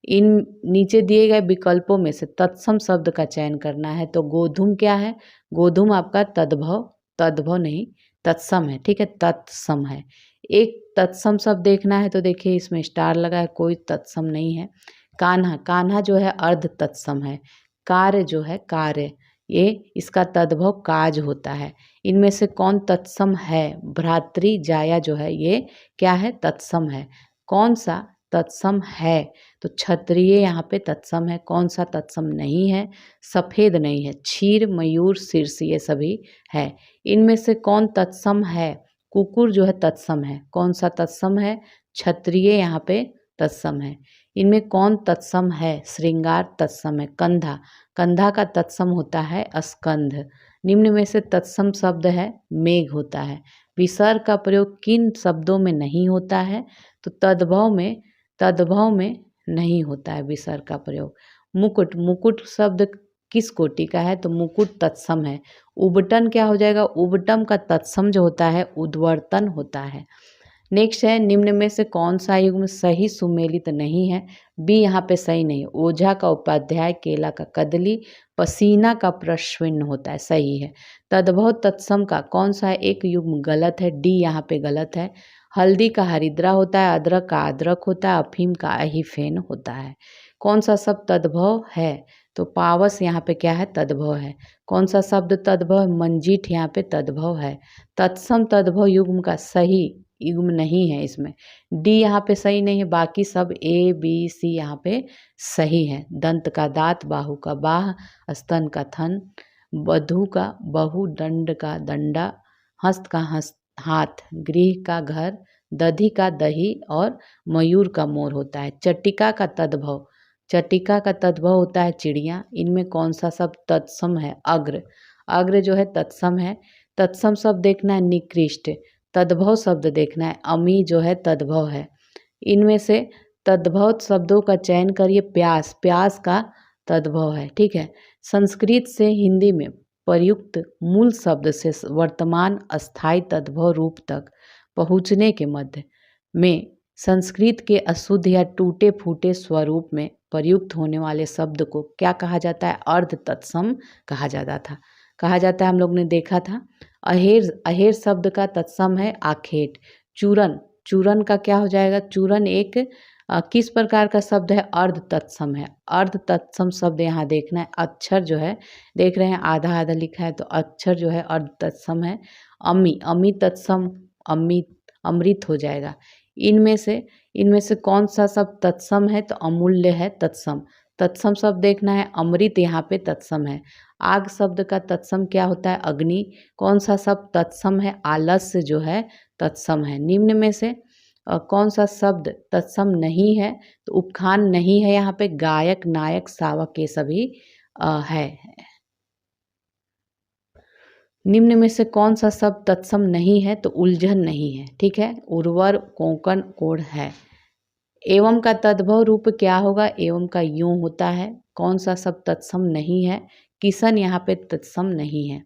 इन नीचे दिए गए विकल्पों में से तत्सम शब्द का चयन करना है। तो गोधूम क्या है? गोधूम आपका तद्भव, तद्भव नहीं तत्सम है, ठीक है, तत्सम है। एक तत्सम शब्द देखना है, तो देखिए इसमें स्टार लगा है, कोई तत्सम नहीं है। कान्हा, कान्हा जो है अर्ध तत्सम है। कार्य जो है कार्य, ये इसका तद्भव काज होता है। इनमें से कौन तत्सम है? भ्रातृ जाया जो है ये क्या है? तत्सम है। कौन सा तत्सम है? तो क्षत्रिय यहाँ पे तत्सम है। कौन सा तत्सम नहीं है? सफ़ेद नहीं है। क्षीर, मयूर, शीर्ष ये सभी है। इनमें से कौन तत्सम है? कुकुर जो है तत्सम है। कौन सा तत्सम है? क्षत्रिय यहाँ पे तत्सम है। इनमें कौन तत्सम है? श्रृंगार तत्सम है। कंधा, कंधा का तत्सम होता है स्कंध। निम्न में से तत्सम शब्द है मेघ होता है। विसर्ग का प्रयोग किन शब्दों में नहीं होता है? तो तद्भव में, तद्भव में नहीं होता है विसर्ग का प्रयोग। मुकुट, मुकुट शब्द किस कोटि का है? तो मुकुट तत्सम है। उबटन क्या हो जाएगा? उबटम का तत्सम जो होता है उद्वर्तन होता है। नेक्स्ट है निम्न में से कौन सा युग्म सही सुमेलित नहीं है? बी यहाँ पे सही नहीं है। ओझा का उपाध्याय, केला का कदली, पसीना का प्रश्विन्न होता है, सही है। तद्भव तत्सम का कौन सा एक युग्म गलत है? डी यहाँ पे गलत है। हल्दी का हरिद्रा होता है, अदरक का अदरक होता है, अफीम का अहिफेन होता है। कौन सा शब्द तद्भव है? तो पावस यहाँ पे क्या है? तद्भव है। कौन सा शब्द तद्भव है? मंजीठ यहाँ पे तद्भव है। तत्सम तद्भव युग्म का सही युग्म नहीं है इसमें। डी यहाँ पे सही नहीं है, बाकी सब ए बी सी यहाँ पे सही है। दंत का दांत, बाहु का बाह, स्तन का थन, बधू का बहु, दंड का दंडा, हस्त का हाथ, गृह का घर, दधी का दही और मयूर का मोर होता है। चट्टिका का तद्भव, चट्टिका का तद्भव होता है चिड़िया। इनमें कौन सा शब्द तत्सम है? अग्र, अग्र जो है तत्सम है। तत्सम शब्द देखना है निकृष्ट, तद्भव शब्द देखना है अमी जो है तद्भव है। इनमें से तद्भव शब्दों का चयन करिए। प्यास, प्यास का तद्भव है, ठीक है। संस्कृत से हिंदी में प्रयुक्त मूल शब्द से वर्तमान अस्थायी तद्भव रूप तक पहुँचने के मध्य में संस्कृत के अशुद्ध या टूटे फूटे स्वरूप में प्रयुक्त होने वाले शब्द को क्या कहा जाता है? अर्ध तत्सम कहा जाता है। हम लोग ने देखा था। अहेर, अहेर शब्द का तत्सम है आखेट। चूरन, चूरन का क्या हो जाएगा? चूरन एक किस प्रकार का शब्द है? अर्ध तत्सम है। अर्ध तत्सम शब्द यहाँ देखना है। अक्षर जो है देख रहे हैं आधा आधा लिखा है, तो अक्षर जो है अर्ध तत्सम है। अमी, अमी तत्सम, अमित, अमृत हो जाएगा। इनमें से कौन सा शब्द तत्सम है? तो अमूल्य है तत्सम। तत्सम शब्द देखना है। अमृत यहाँ पे तत्सम है। आग शब्द का तत्सम क्या होता है? अग्नि। कौन सा शब्द तत्सम है? आलस्य जो है तत्सम है। निम्न में से कौन सा शब्द तत्सम नहीं है? तो उपखान नहीं है यहाँ पे। गायक, नायक, शावक ये सभी है। निम्न में से कौन सा शब्द तत्सम नहीं है? तो उलझन नहीं है, ठीक है। उर्वर, कोंकण, कोढ़ है। एवं का तद्भव रूप क्या होगा? एवं का यूं होता है। कौन सा शब्द तत्सम नहीं है? किसन यहाँ पे तत्सम नहीं है।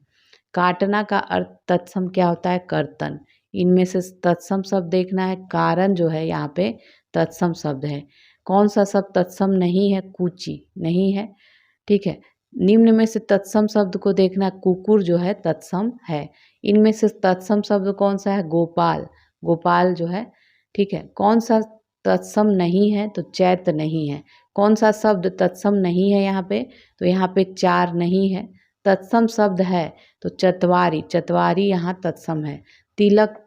काटना का अर्थ तत्सम क्या होता है? कर्तन। इनमें से तत्सम शब्द देखना है। कारण जो है यहाँ पे तत्सम शब्द है। कौन सा शब्द तत्सम नहीं है? कूची नहीं है, ठीक है। निम्न में से तत्सम शब्द को देखना, कुकुर जो है तत्सम है। इनमें से तत्सम शब्द कौन सा है? गोपाल, गोपाल जो है, ठीक है। कौन सा तत्सम नहीं है? तो चैत्र नहीं है। कौन सा शब्द तत्सम नहीं है यहाँ पे? तो यहाँ पे चार नहीं है। तत्सम शब्द है तो चतवारी, चतवारी यहाँ तत्सम है। तिलक,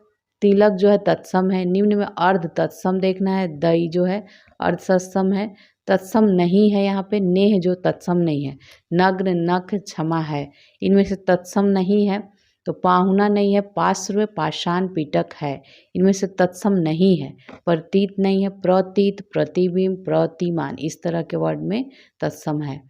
तिलक जो है तत्सम है। निम्न में अर्ध तत्सम देखना है। दई जो है अर्ध तत्सम है, तत्सम नहीं है यहाँ पे। नेह जो तत्सम नहीं है। नग्न, नख, क्षमा है। इनमें से तत्सम नहीं है तो पाहुना नहीं है। पार्श्व, पाषाण, पीटक है। इनमें से तत्सम नहीं है। प्रतीत नहीं है। प्रतीत, प्रतिबिंब, प्रतिमान, इस तरह के वर्ड में तत्सम है।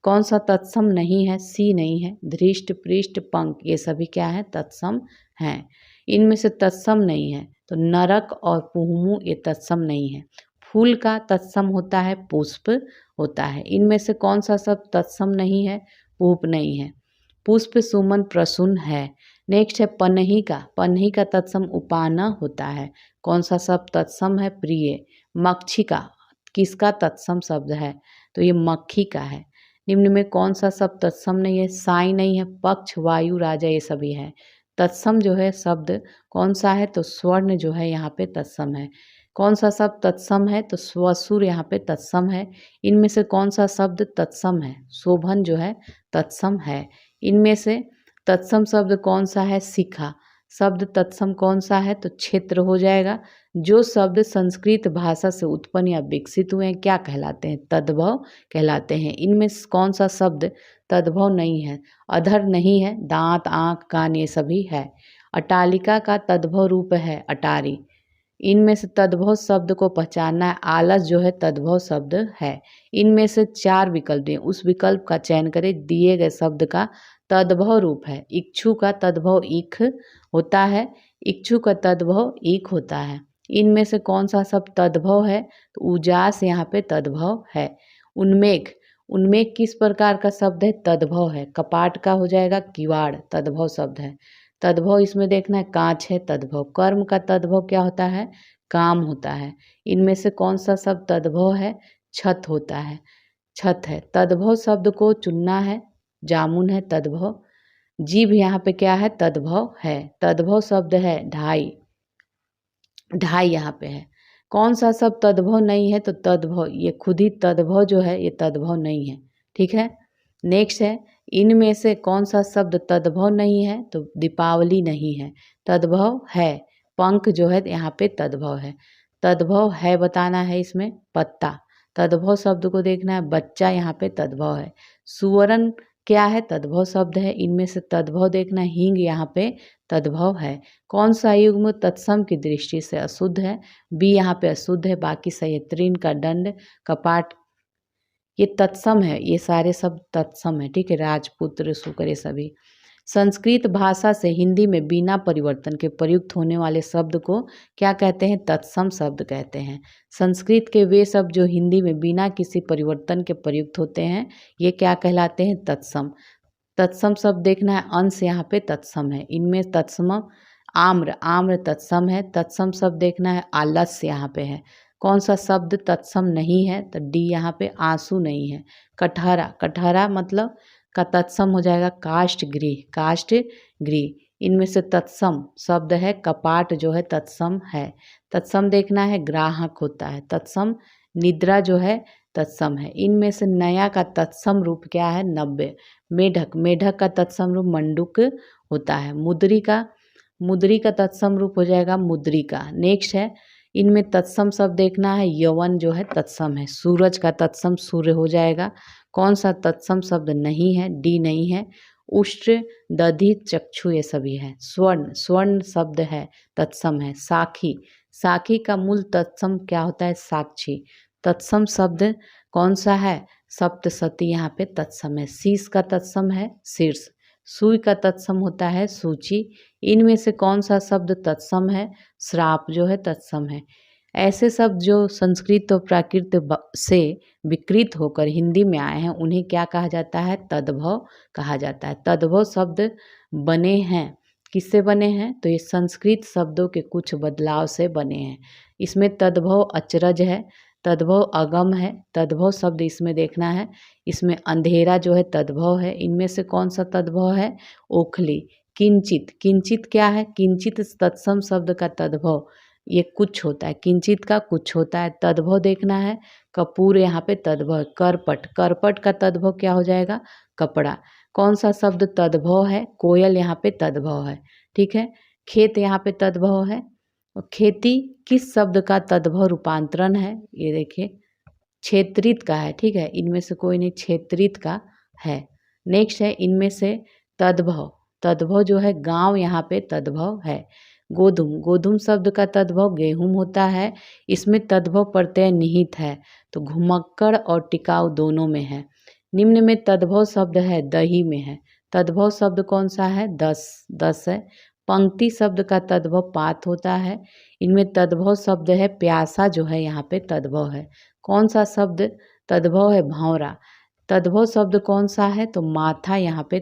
कौन सा तत्सम नहीं है? सी नहीं है। धृष्ट, पृष्ठ, पंख ये सभी क्या है? तत्सम हैं। इनमें से तत्सम नहीं है तो नरक और पुहमु ये तत्सम नहीं है। फूल का तत्सम होता है पुष्प होता है। इनमें से कौन सा शब्द तत्सम नहीं है? पूप नहीं है। पुष्प, सुमन, प्रसून है। नेक्स्ट है पनही का, पनही का तत्सम उपाना होता है। कौन सा शब्द तत्सम है? प्रिय। मक्षी का किसका तत्सम शब्द है? तो ये मक्खी का है। निम्न में कौन सा शब्द तत्सम नहीं है? साई नहीं है। पक्ष, वायु, राजा ये सभी है। तत्सम जो है शब्द कौन सा है? तो स्वर्ण जो है यहाँ पे तत्सम है। कौन सा शब्द तत्सम है? तो स्वसुर यहाँ पे तत्सम है। इनमें से कौन सा शब्द तत्सम है? शोभन जो है तत्सम है। इनमें से तत्सम शब्द कौन सा है? शिखा। शब्द तत्सम कौन सा है? तो क्षेत्र हो जाएगा। जो शब्द संस्कृत भाषा से उत्पन्न या विकसित हुए हैं क्या कहलाते हैं? तद्भव कहलाते हैं। इनमें से कौन सा शब्द तद्भव नहीं है? अधर नहीं है। दांत, आँख, कान ये सभी है। अटालिका का तद्भव रूप है अटारी। इनमें से तद्भव शब्द को पहचानना है। आलस जो है तद्भव शब्द है। इनमें से चार विकल्प दिए, उस विकल्प का चयन करें। दिए गए शब्द का तद्भव रूप है। इच्छु का तद्भव ईख होता है। इच्छु का तद्भव ईख होता है। इनमें से कौन सा शब्द तद्भव है? तो उजास यहाँ पे तद्भव है। उन्मेघ, उन्मेघ किस प्रकार का शब्द है? तद्भव है। कपाट का हो जाएगा किवाड़, तद्भव शब्द है। तद्भव इसमें देखना है कांच है तद्भव। कर्म का तद्भव क्या होता है? काम होता है। इनमें से कौन सा शब्द तद्भव है? छत होता है, छत है। तद्भव शब्द को चुनना है। जामुन है तद्भव। जीभ यहाँ पे क्या है? तद्भव है। तद्भव शब्द है ढाई, ढाई यहाँ पे है। कौन सा शब्द तद्भव नहीं है? तो तद्भव, ये खुद ही तद्भव जो है ये तद्भव नहीं है, ठीक है। नेक्स्ट है इनमें से कौन सा शब्द तद्भव नहीं है? तो दीपावली नहीं है। तद्भव है पंख जो है यहाँ पे तद्भव है। तद्भव है बताना है इसमें पत्ता, तद्भव शब्द को देखना है। बच्चा यहाँ पे तद्भव है। सुवर्ण क्या है? तद्भव शब्द है। इनमें से तद्भव देखना है। हींग यहाँ पे तद्भव है। कौन सा युग्म तत्सम की दृष्टि से अशुद्ध है? बी यहाँ पे अशुद्ध है, बाकी सही है। तृण का दंड, कपाट, ये तत्सम है, ये सारे शब्द तत्सम है, ठीक है। राजपुत्र, शुक्र, ये सभी। संस्कृत भाषा से हिंदी में बिना परिवर्तन के प्रयुक्त होने वाले शब्द को क्या कहते हैं? तत्सम शब्द कहते हैं। संस्कृत के वे शब्द जो हिंदी में बिना किसी परिवर्तन के प्रयुक्त होते हैं, ये क्या कहलाते हैं? तत्सम। तत्सम शब्द देखना है। अंश यहाँ पे तत्सम है। इनमें तत्सम आम्र, आम्र तत्सम है। तत्सम शब्द देखना है। आलस्य यहाँ पे है। कौन सा शब्द तत्सम नहीं है? तो डी यहाँ पे आंसू नहीं है। कटहरा, कटहरा मतलब का तत्सम हो जाएगा काष्ठगृह, काष्ठगृह। इनमें से तत्सम शब्द है कपाट, जो है तत्सम है। तत्सम देखना है। ग्राहक होता है तत्सम। निद्रा जो है तत्सम है। इनमें से नया का तत्सम रूप क्या है? 90। मेढक, मेढक का तत्सम रूप मंडूक होता है। मुद्रिका, मुद्री का तत्सम रूप हो जाएगा मुद्रिका। नेक्स्ट है, इनमें तत्सम शब्द देखना है। यवन जो है तत्सम है। सूरज का तत्सम सूर्य हो जाएगा। कौन सा तत्सम शब्द नहीं है? डी नहीं है। उष्ट्र, दधि, चक्षु, ये सभी है। स्वर्ण, स्वर्ण शब्द है तत्सम है। साखी, साखी का मूल तत्सम क्या होता है? साक्षी। तत्सम शब्द कौन सा है? सप्तशती यहाँ पे तत्सम है। शीश का तत्सम है शीर्ष। सुई का तत्सम होता है सूची। इनमें से कौन सा शब्द तत्सम है? श्राप जो है तत्सम है। ऐसे शब्द जो संस्कृत और प्राकृत से विकृत होकर हिंदी में आए हैं, उन्हें क्या कहा जाता है? तद्भव कहा जाता है। तद्भव शब्द बने हैं, किससे बने हैं? तो ये संस्कृत शब्दों के कुछ बदलाव से बने हैं। इसमें तद्भव अचरज है, तद्भव अगम है। तद्भव शब्द इसमें देखना है। इसमें अंधेरा जो है तद्भव है। इनमें से कौन सा तद्भव है? ओखली। किंचित, किंचित क्या है? किंचित तत्सम शब्द का तद्भव, ये कुछ होता है। किंचित का कुछ होता है। तद्भव देखना है। कपूर यहाँ पे तद्भव है। करपट, करपट का तद्भव क्या हो जाएगा? कपड़ा। कौन सा शब्द तद्भव है? कोयल यहाँ पे तद्भव है, ठीक है। खेत यहाँ पे तद्भव है। और खेती किस शब्द का तद्भव रूपांतरण है? ये देखिए क्षेत्रित का है, ठीक है। इनमें से कोई नहीं, क्षेत्रित का है। नेक्स्ट है, इनमें से तद्भव, तद्भव जो है गांव यहाँ पे तद्भव है। गोधूम, गोधूम शब्द का तद्भव गेहूं होता है। इसमें तद्भव प्रत्यय निहित है, तो घुमक्कड़ और टिकाऊ दोनों में है। निम्न में तद्भव शब्द है दही में है। तद्भव शब्द कौन सा है? 10, 10 है। पंक्ति शब्द का तद्भव पात होता है। इनमें तद्भव शब्द है प्यासा, जो है यहाँ पे तद्भव है। कौन सा शब्द तद्भव है? भौरा। तद्भव शब्द कौन सा है? तो माथा यहाँ पे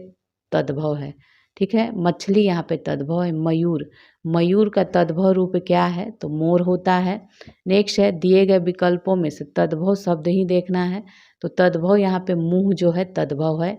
तद्भव है, ठीक है। मछली यहाँ पे तद्भव है। मयूर, मयूर का तद्भव रूप क्या है? तो मोर होता है। नेक्स्ट है, दिए गए विकल्पों में से तद्भव शब्द ही देखना है। तो तद्भव यहाँ पे मुंह जो है तद्भव है।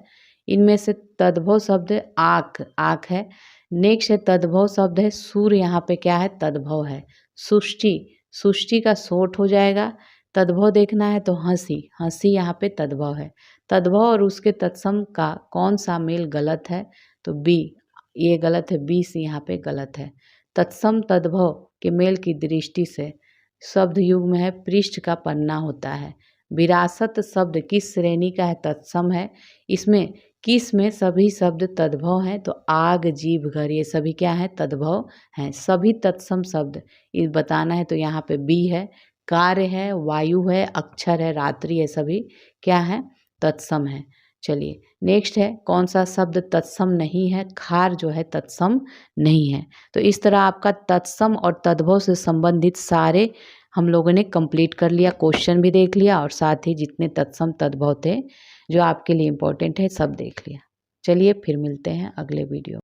इनमें से तद्भव शब्द आँख, आँख है। नेक्स्ट है, तद्भव शब्द है सूर्य, यहाँ पे क्या है? तद्भव है। सुष्टि, सुष्टि का सोट हो जाएगा। तद्भव देखना है तो हंसी, हंसी यहाँ पे तद्भव है। तद्भव और उसके तत्सम का कौन सा मेल गलत है? तो बी, ये गलत है। बी सी यहाँ पे गलत है। तत्सम तद्भव के मेल की दृष्टि से शब्द युग्म है पृष्ठ का पन्ना होता है। विरासत शब्द किस श्रेणी का है? तत्सम है। इसमें किस में सभी शब्द तद्भव हैं? तो आग, जीभ, घर, ये सभी क्या है? तद्भव हैं। सभी तत्सम शब्द ये बताना है, तो यहाँ पे बी है। कार्य है, वायु है, अक्षर है, रात्रि, ये सभी क्या है? तत्सम है। चलिए नेक्स्ट है, कौन सा शब्द तत्सम नहीं है? खार जो है तत्सम नहीं है। तो इस तरह आपका तत्सम और तद्भव से संबंधित सारे हम लोगों ने कंप्लीट कर लिया, क्वेश्चन भी देख लिया और साथ ही जितने तत्सम तद्भव थे जो आपके लिए इम्पोर्टेंट है सब देख लिया। चलिए फिर मिलते हैं अगले वीडियो।